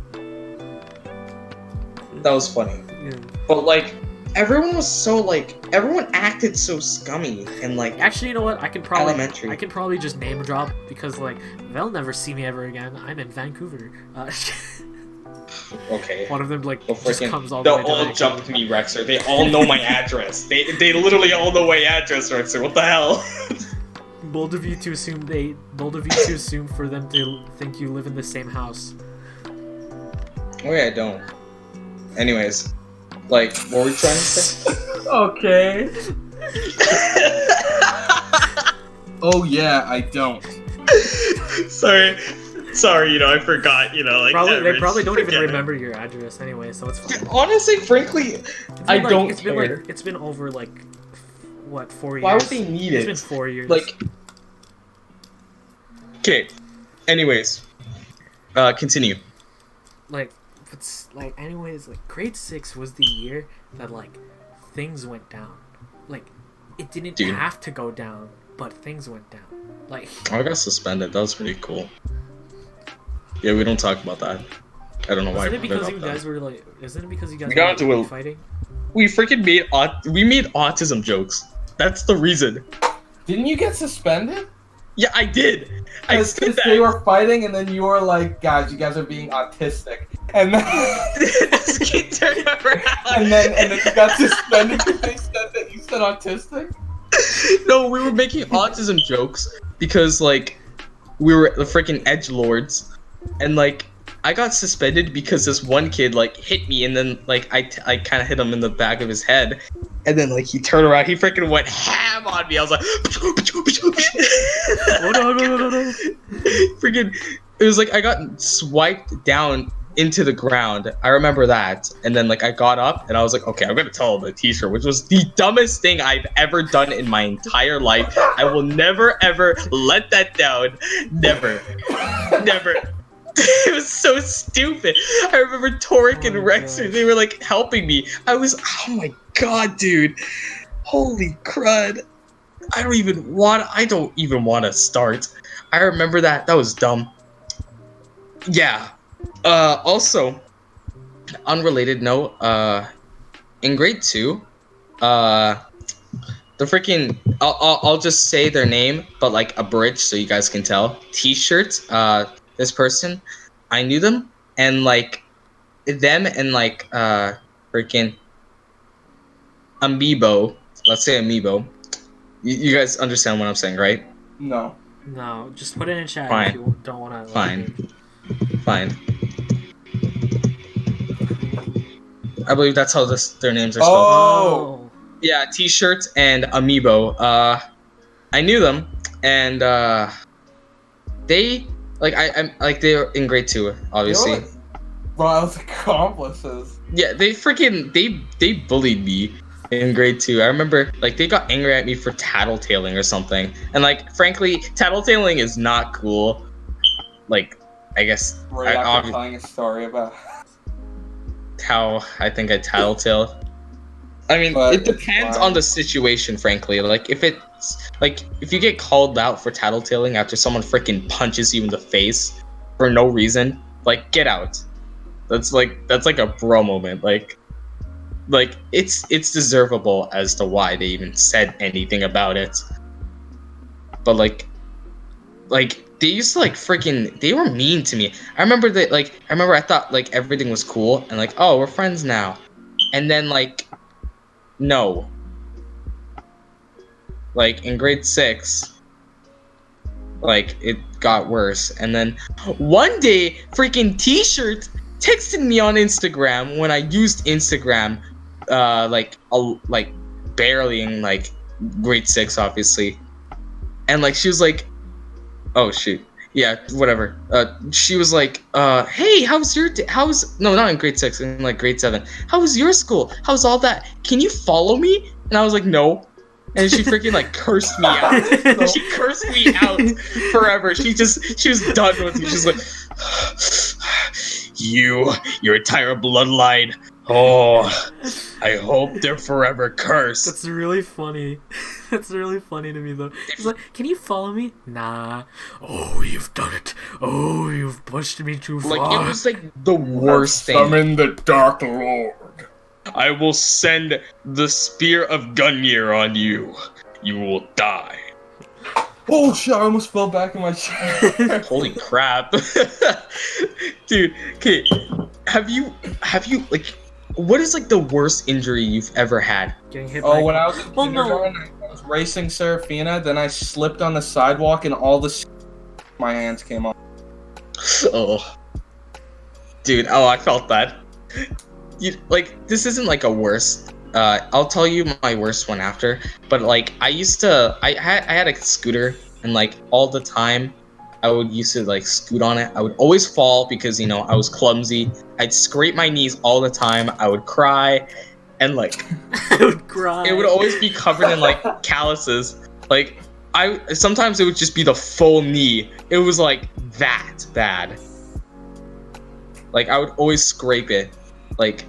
That was funny. Yeah. But like, everyone was so like everyone acted so scummy and like Actually, you know what? I can elementary. probably just name drop because like they'll never see me ever again. I'm in Vancouver. Okay. One of them like Well, just freaking- comes all the They'll way to all Vancouver. jump to me, Rexer. They all know my address. They literally all know my address, Rexer. What the hell? Bold of you to assume for them to think you live in the same house. Oh yeah, I don't. Anyways, like, what were we trying to say? Okay. Oh yeah, I don't. Sorry, you know, I forgot, you know, like They probably don't even forget it. remember your address anyway, so it's fine. Honestly, frankly, It's been, I like, don't it's been care. like it's been over like what 4 years? Why would they need It's it? been 4 years. Like, okay. Anyways, continue. like it's like anyways like grade 6 was the year that like things went down. Like it didn't Dude. have to go down, but things went down. Like I got suspended. That was pretty cool. Yeah, we don't talk about that. I don't know why. isn't it I brought because up you that. guys were like isn't it because you guys We were got into like, a- fighting? We freaking made autism jokes. That's the reason. Didn't you get suspended? Yeah, I did. I Because said they that. were fighting, and then you were like, "Guys, you guys are being autistic," and then This kid turned around. and then you got suspended because they said that you said autistic. No, we were making autism jokes because like we were the freaking edgelords, and like I got suspended because this one kid like hit me, and then like I kind of hit him in the back of his head, and then like he turned around, he freaking went ham on me. I was like, Oh no. freaking, it was like I got swiped down into the ground. I remember that, and then like I got up and I was like, okay, I'm gonna tell him the teacher, which was the dumbest thing I've ever done in my entire life. I will never ever let that down. Never. It was so stupid. I remember Torek and Oh my Rexer, gosh. they were like helping me. Oh my god, dude. Holy crud. I don't even want to start. I remember that. That was dumb. Yeah. Also, unrelated note, in grade 2, the freaking I'll just say their name, but like abridged so you guys can tell. T-shirt, this person, I knew them, and like them and like freaking Amiibo, let's say Amiibo. You guys understand what I'm saying, right? No. No, just put it in chat Fine. if you don't want to. Fine. I believe that's how their names are spelled. Oh. Yeah, T-shirt and Amiibo. I knew them, and they like I'm like they were in grade 2, obviously. They were, like, Ril's accomplices. Yeah, they freaking they bullied me in grade 2. I remember like they got angry at me for tattletaling or something, and like frankly, tattletaling is not cool. Like, I guess Right after telling a story about. how I think I tattletale. I mean, But it depends on the situation, frankly. Like, if you get called out for tattletaling after someone freaking punches you in the face for no reason, like, get out. That's like a bro moment. Like it's deservable as to why they even said anything about it. But like they used to like freaking, they were mean to me. I remember I thought like everything was cool and like, oh, we're friends now. And then like, no. Like in grade 6, like it got worse. And then one day, freaking T-shirt texted me on Instagram when I used Instagram, like barely in like grade 6, obviously. And like she was like, oh shoot, yeah, whatever. She was like, hey, how's your no, not in grade 6, in like grade 7. How was your school? How's all that? Can you follow me? And I was like, no. And she freaking like cursed me out. She cursed me out forever. She was done with me. She's like, your entire bloodline. Oh, I hope they're forever cursed. That's really funny. That's really funny to me though. She's like, can you follow me? Nah. Oh, you've done it. Oh, you've pushed me too far. Like, it was like the worst thing. Summon the Dark Lord. I will send the spear of Gungnir on you. You will die. Oh shit! I almost fell back in my chair. Holy crap. Dude, okay. Have you like what is like the worst injury you've ever had? Getting hit by Oh, a when car. I was in Well, no. kindergarten, I was racing Serafina. Then I slipped on the sidewalk, and all the my hands came off. Oh. Dude, oh, I felt that. You like this isn't like a worst. I'll tell you my worst one after. But like I had a scooter, and like all the time I would used to like scoot on it. I would always fall because I was clumsy. I'd scrape my knees all the time. I would cry, and like I would cry. it would always be covered in like calluses. Like sometimes it would just be the full knee. It was like that bad. Like I would always scrape it. Like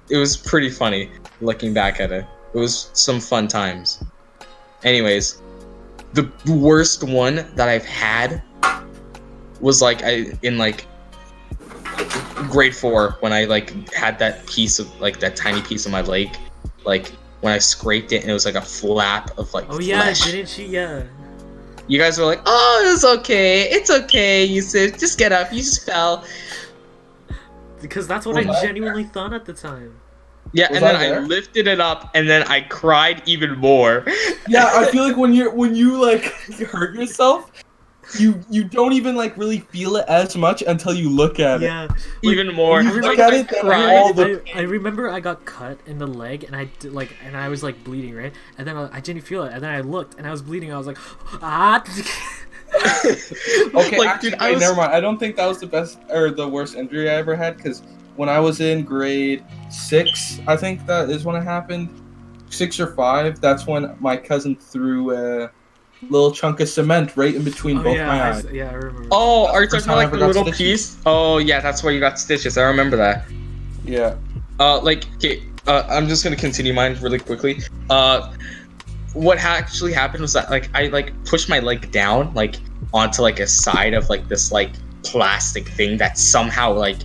it was pretty funny looking back at it. It was some fun times. Anyways, the worst one that I've had was like in like grade 4 when I like had that piece of like that tiny piece of my leg, like when I scraped it and it was like a flap of like flesh. Didn't she? Yeah. You guys were like, "Oh, it's okay, Yusuf. Just get up. You just fell." Because that's what Was I I genuinely thought at the time. Yeah, Was and then I there? I lifted it up, and then I cried even more. Yeah, I feel like when you like hurt yourself, you don't even like really feel it as much until you look at it. Yeah. Even more. you look Like, at I it, then cried. all the I remember I got cut in the leg, and I was like bleeding, right? And then I didn't feel it, and then I looked, and I was bleeding. I was like, ah. Okay, Like, actually, dude, I was- never mind. I don't think that was the best or the worst injury I ever had, because when I was in grade 6, I think that is when it happened. 6 or 5. That's when my cousin threw a little chunk of cement right in between both my eyes. I remember. Oh, That's are you the first talking about time I like ever the got little stitches. piece? Oh, yeah, that's where you got stitches. I remember that. Yeah. Like, okay, I'm just gonna continue mine really quickly. What actually happened was that like I like pushed my leg down like onto like a side of like this like plastic thing that somehow like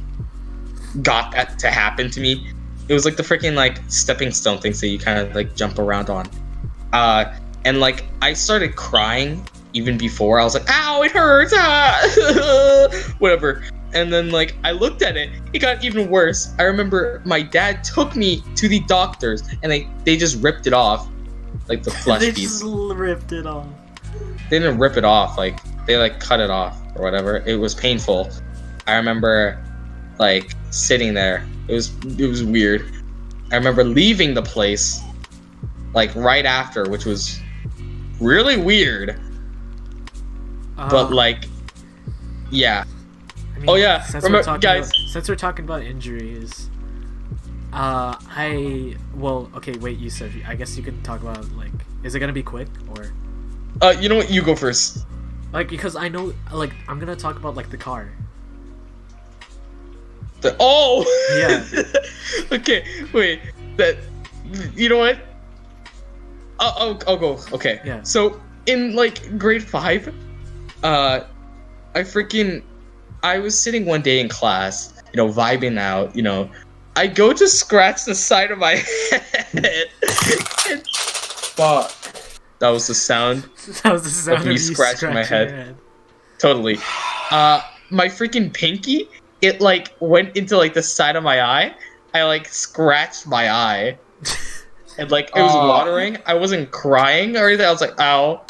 got that to happen to me. It was like the freaking like stepping stone things that you kind of like jump around on. And like I started crying even before. I was like, "Ow, it hurts!" Whatever. And then like I looked at it, it got even worse. I remember my dad took me to the doctors, and they just ripped it off, like the flesh They piece. just ripped it off. They didn't rip it off, like they like cut it off or whatever. It was painful. I remember like sitting there. It was weird. I remember leaving the place like right after, which was really weird. But like, yeah. I mean, Oh, yeah, Since remember- we're talking guys- since we're talking about injuries, okay, wait, Yusuf, I guess you could talk about like, is it gonna be quick or? You know what? You go first. Like, because I know, like, I'm gonna talk about like the car. Yeah. Okay. Wait. That. You know what? I'll go. Okay. Yeah. So in like grade 5, I was sitting one day in class, vibing out. I go to scratch the side of my head. Fuck. That was the sound. That was the sound me of you scratching my scratching head. your Totally. My freaking pinky, it like went into like the side of my eye. I like scratched my eye, and like it was watering. I wasn't crying or anything. I was like, "Ow,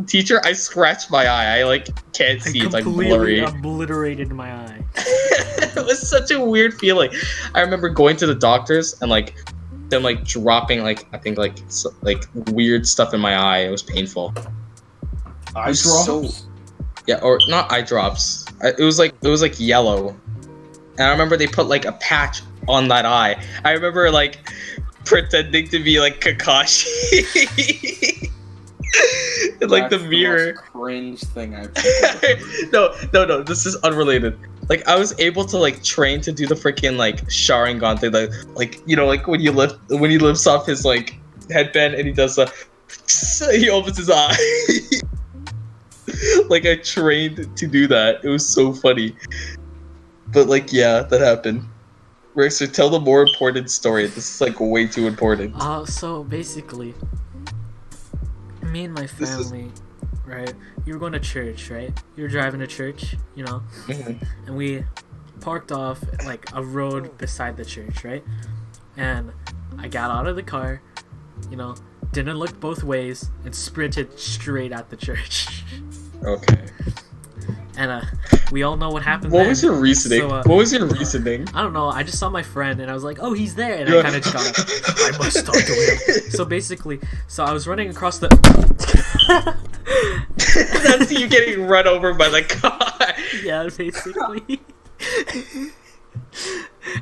teacher, I scratched my eye. I like can't see. It's like completely blurry." obliterated my eye. It was such a weird feeling. I remember going to the doctors and like them like dropping like I think like weird stuff in my eye. It was painful. Eye was drops? so- Yeah, or not eye drops. It was like yellow. And I remember they put like a patch on that eye. I remember like pretending to be like Kakashi. In like That's the mirror. most cringe thing I've ever heard. No, this is unrelated. Like I was able to like train to do the freaking like Sharingan thing, like when he lifts off his like headband and he does he opens his eye. Like I trained to do that. It was so funny. But like yeah, that happened. Rexer, tell the more important story. This is like way too important. So basically, me and my This is- family, right? You were going to church, right? You were driving to church, you know, Mhm. and we parked off like a road beside the church, right? And I got out of the car, you know, didn't look both ways, and sprinted straight at the church. Okay. And we all know what happened. What then. was your reasoning? So, What was your reasoning? I don't know. I just saw my friend and I was like, "Oh, he's there," and You're I kind of just got up. I must talk to him. So basically, I was running across the. That's you getting run over by the car. Yeah, basically.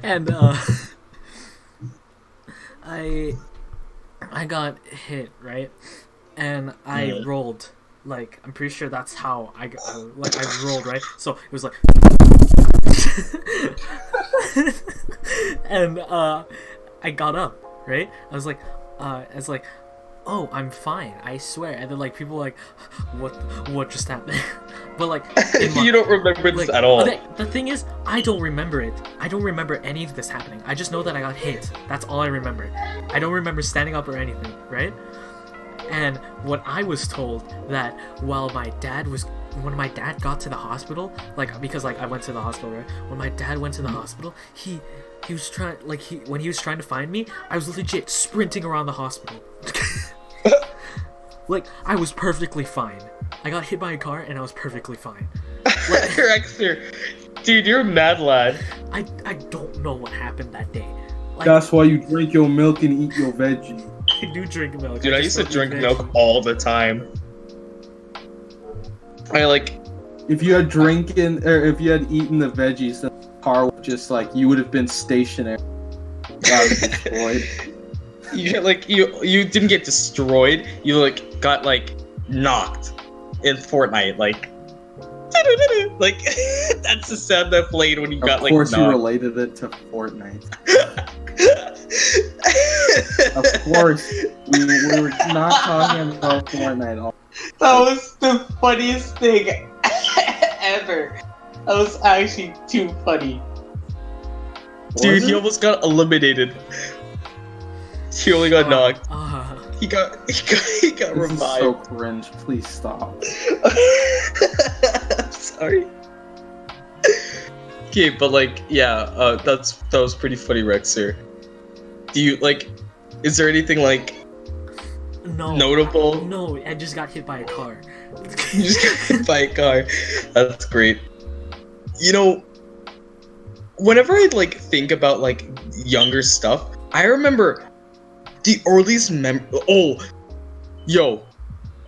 And I got hit, right, and I rolled. Like, I'm pretty sure that's how I rolled, right? So it was like. And I got up, right? I was like, oh, I'm fine, I swear. And then like people were like, what just happened? But like, You don't remember this at all. The thing is, I don't remember it. I don't remember any of this happening. I just know that I got hit. That's all I remember. I don't remember standing up or anything, right? And what I was told that when my dad got to the hospital, like, because like I went to the hospital, right? When my dad went to the hospital, he was trying, like, when he was trying to find me, I was legit sprinting around the hospital. Like, I was perfectly fine. I got hit by a car and I was perfectly fine. Like, Rexer, dude, you're a mad lad. I don't know what happened that day. Like, That's why you drink your milk and eat your veggie. I do drink milk. Dude, I just used to don't drink eat milk all the time. I like. If you had drinking or if you had eaten the veggies, the car would just like you would have been stationary. Got destroyed. You didn't get destroyed. You like got like knocked in Fortnite. Like that's the sound that played when you got like. Of course, you knocked. related it to Fortnite. Of course, we were not talking about Fortnite. That was the funniest thing ever. That was actually too funny. Dude, he almost got eliminated. He only got knocked. He got This is so revived. cringe. Please stop. I'm sorry. Okay, but like, yeah, that was pretty funny, Rexer. Do you like? Is there anything like No. notable? No, I just got hit by a car. You just got hit by a car. That's great. You know, whenever I like think about like younger stuff, I remember the earliest yo,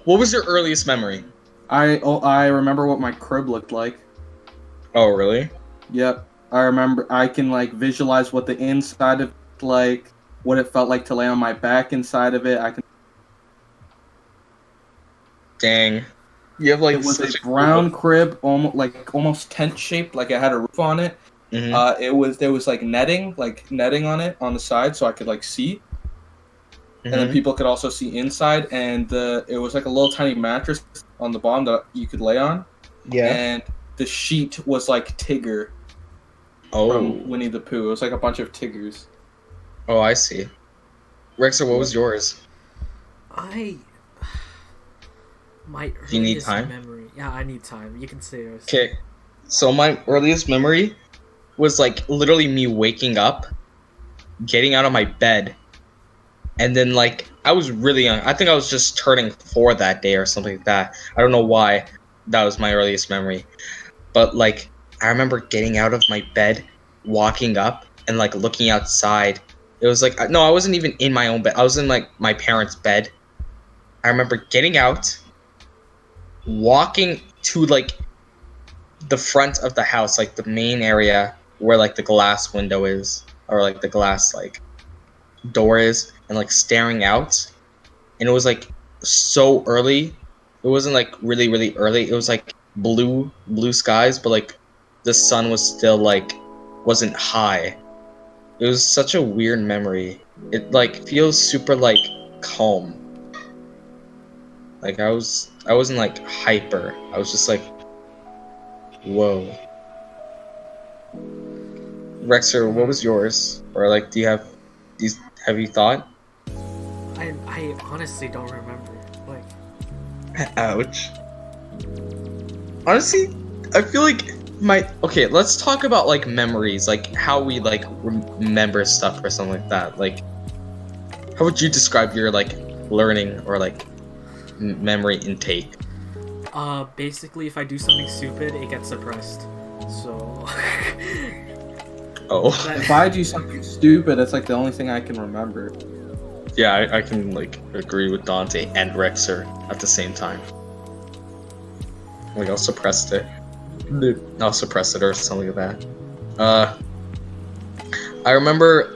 what was your earliest memory? I remember what my crib looked like. Oh, really? Yep. I remember. I can like visualize what the inside of it like, what it felt like to lay on my back inside of it. I can. Dang. You have like It was such a brown crib, almost tent shaped, like it had a roof on it. Mhm. There was like netting on it on the side, so I could like see, and then Mhm. people could also see inside. And it was like a little tiny mattress on the bottom that you could lay on. Yeah. And the sheet was like Tigger Oh. from Winnie the Pooh. It was like a bunch of Tiggers. Oh, I see. Rexer, what was yours? My you need earliest time? memory. Yeah, I need time. You can say yours. Okay. So my earliest memory was like literally me waking up, getting out of my bed, and then like I was really young. I think I was just turning 4 that day or something like that. I don't know why that was my earliest memory. But like I remember getting out of my bed, walking up and like looking outside. It was like no, I wasn't even in my own bed. I was in like my parents' bed. I remember getting out, walking to like the front of the house, like the main area where like the glass window is, or like the glass like door is, and like staring out. And it was like so early. It wasn't like really early. It was like blue skies, but like the sun was still like wasn't high. It was such a weird memory. It like feels super like calm. Like I wasn't like hyper. I was just like, whoa. Rexer, what was yours? Or like, do you have these? Have you thought? I honestly don't remember. Like, Ouch. Honestly, I feel like okay. Let's talk about like memories, like how we like remember stuff or something like that. Like, how would you describe your like learning or like memory intake? basically, if I do something stupid, it gets suppressed. So. Oh. If I do something stupid, it's like the only thing I can remember. Yeah, I can like agree with Dante and Rexer at the same time. Like I'll suppress it. I'll suppress it or something like that. I remember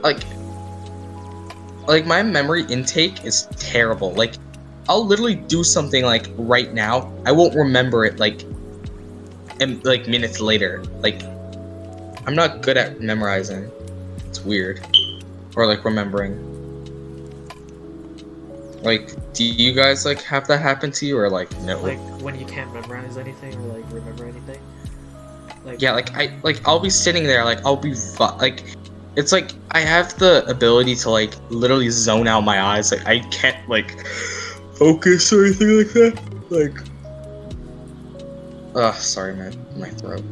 like my memory intake is terrible. Like I'll literally do something like right now. I won't remember it like minutes later. Like I'm not good at memorizing. It's weird. Or like remembering. Like, do you guys like have that happen to you or like no? Like when you can't memorize anything or like remember anything. Like Yeah, like I'll be sitting there like I'll be like it's like I have the ability to like literally zone out my eyes. Like I can't like focus or anything like that. Like sorry man, my throat.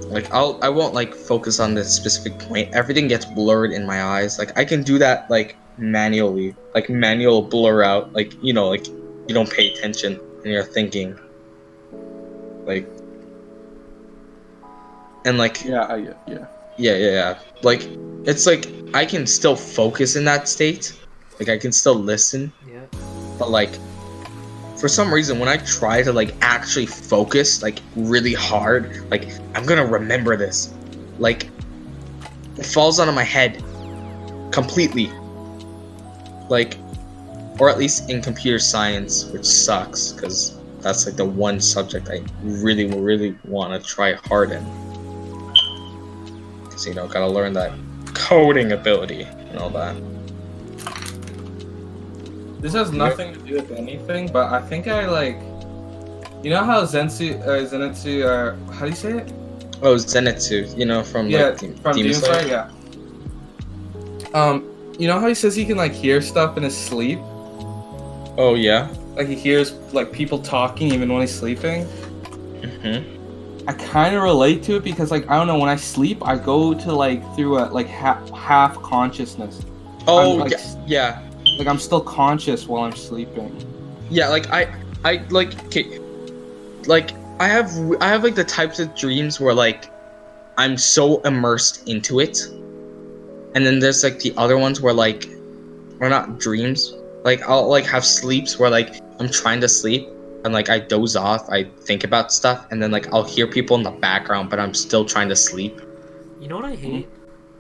Like I won't like focus on this specific point. Everything gets blurred in my eyes. Like I can do that like manually, like manual blur out, like you know, like you don't pay attention and you're thinking, like, and like yeah. Like it's like I can still focus in that state, like I can still listen, yeah. but like for some reason when I try to like actually focus like really hard, like I'm gonna remember this, like it falls out of my head completely. Like, or at least in computer science, which sucks because that's like the one subject I really want to try hard in. Because you know, gotta learn that coding ability and all that. This has nothing to do with anything, but I think I like. You know how Zenitsu, how do you say it? Oh, Zenitsu, you know from Yeah, like from Demon Demon Slayer, yeah. You know how he says he can like hear stuff in his sleep? Oh yeah. Like he hears like people talking even when he's sleeping. Mhm. I kind of relate to it because like I don't know, when I sleep I go to like through a like half consciousness. Oh like, yeah. Like I'm still conscious while I'm sleeping. Yeah, like I like okay, like I have like the types of dreams where like I'm so immersed into it. And then there's like the other ones where like or not dreams. Like I'll like have sleeps where like I'm trying to sleep and like I doze off, I think about stuff, and then like I'll hear people in the background, but I'm still trying to sleep. You know what I hate?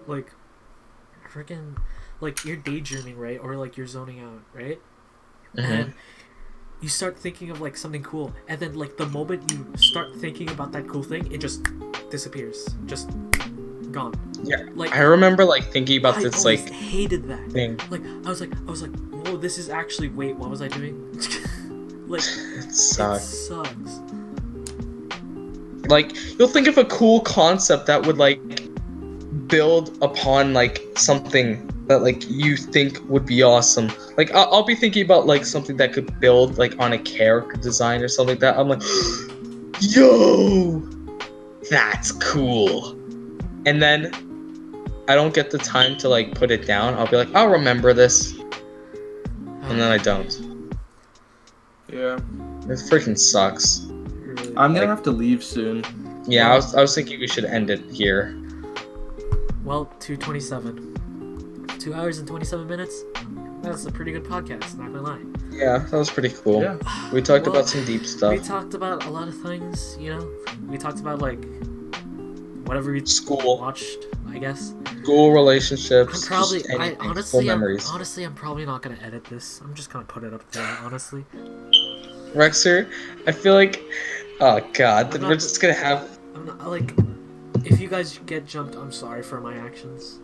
Like, freaking, like you're daydreaming, right? Or like you're zoning out, right? And you start thinking of like something cool, and then like the moment you start thinking about that cool thing, it just disappears, just gone. Yeah, like I remember like thinking about I this always like hated that thing. Like I was like, whoa, this is actually, wait, what was I doing? Like It sucks. It sucks. Like you'll think of a cool concept that would like build upon like something that like you think would be awesome. Like I'll be thinking about like something that could build like on a character design or something like that. I'm like, yo, that's cool. And then I don't get the time to like put it down. I'll be like, I'll remember this, and then I don't. Yeah. It freaking sucks. I'm gonna have to leave soon. Yeah, I was thinking we should end it here. Well, 2:27. 2 hours and 27 minutes. That's a pretty good podcast, not gonna lie. Yeah, that was pretty cool. Yeah. We talked Well, about some deep stuff. We talked about a lot of things, you know. We talked about like whatever we School. watched, I guess. School, relationships. I'm probably, just anything, honestly, memories. I'm probably not gonna edit this. I'm just gonna put it up there, honestly. Rexer, I feel like, oh god, I'm we're not- just gonna have. I'm not like, if you guys get jumped, I'm sorry for my actions.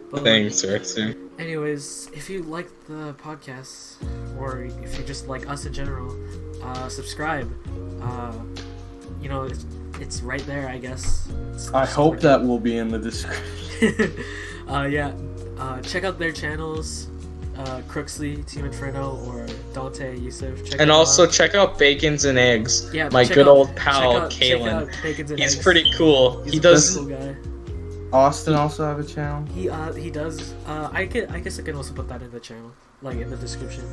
But, Thanks, Rexer. Anyways, if you like the podcast, or if you just like us in general, subscribe. You know, it's it's right there, I guess. I hope that will be in the description. Yeah. Check out their channels. Crooksley, Team Inferno, or Dante, Yusuf. And also check out Bacons and Eggs. Yeah, my check good out- old pal check out Kalen. Bacons and He's Eggs. pretty cool. He's He a does. cool guy. Austin also have a channel. He does. I guess I can also put that in the channel, like in the description.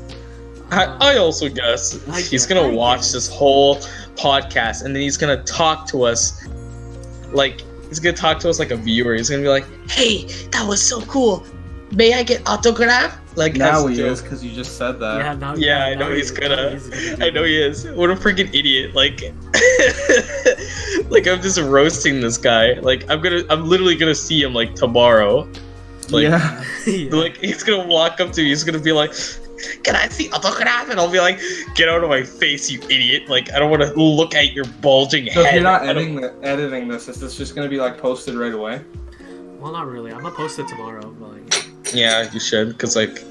I also guess he's gonna watch this whole podcast and then he's gonna talk to us like a viewer. He's gonna be like, "Hey, that was so cool. May I get autograph?" Like Now he is, because you just said that. Yeah, now, Yeah, I now know he's gonna. do I know he is. What a freaking idiot! Like, like I'm just roasting this guy. Like I'm literally gonna see him like tomorrow. Like, Yeah. Yeah. like he's gonna walk up to me. He's gonna be like, "Can I see autograph?" And I'll be like, "Get out of my face, you idiot! Like I don't want to look at your bulging So if head." you're not I don't- editing this, is this just gonna be like posted right away? Well, not really. I'm gonna post it tomorrow, but like, Yeah, you should, cause like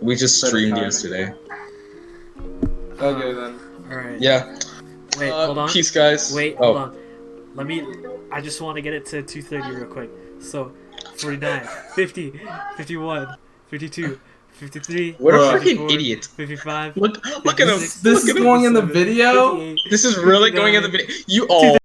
we just Better streamed timing. yesterday. Okay then. all right. Yeah. Wait, hold on. Peace, guys. Wait, Oh. hold on. I just want to get it to 2:30 real quick. So, 49, 50, 51, 52, 53. What a Bruh. freaking 54, idiot! 55. Look at him. This look is at him. going in the 57, video? 58, This is really going in the 59, video. You all.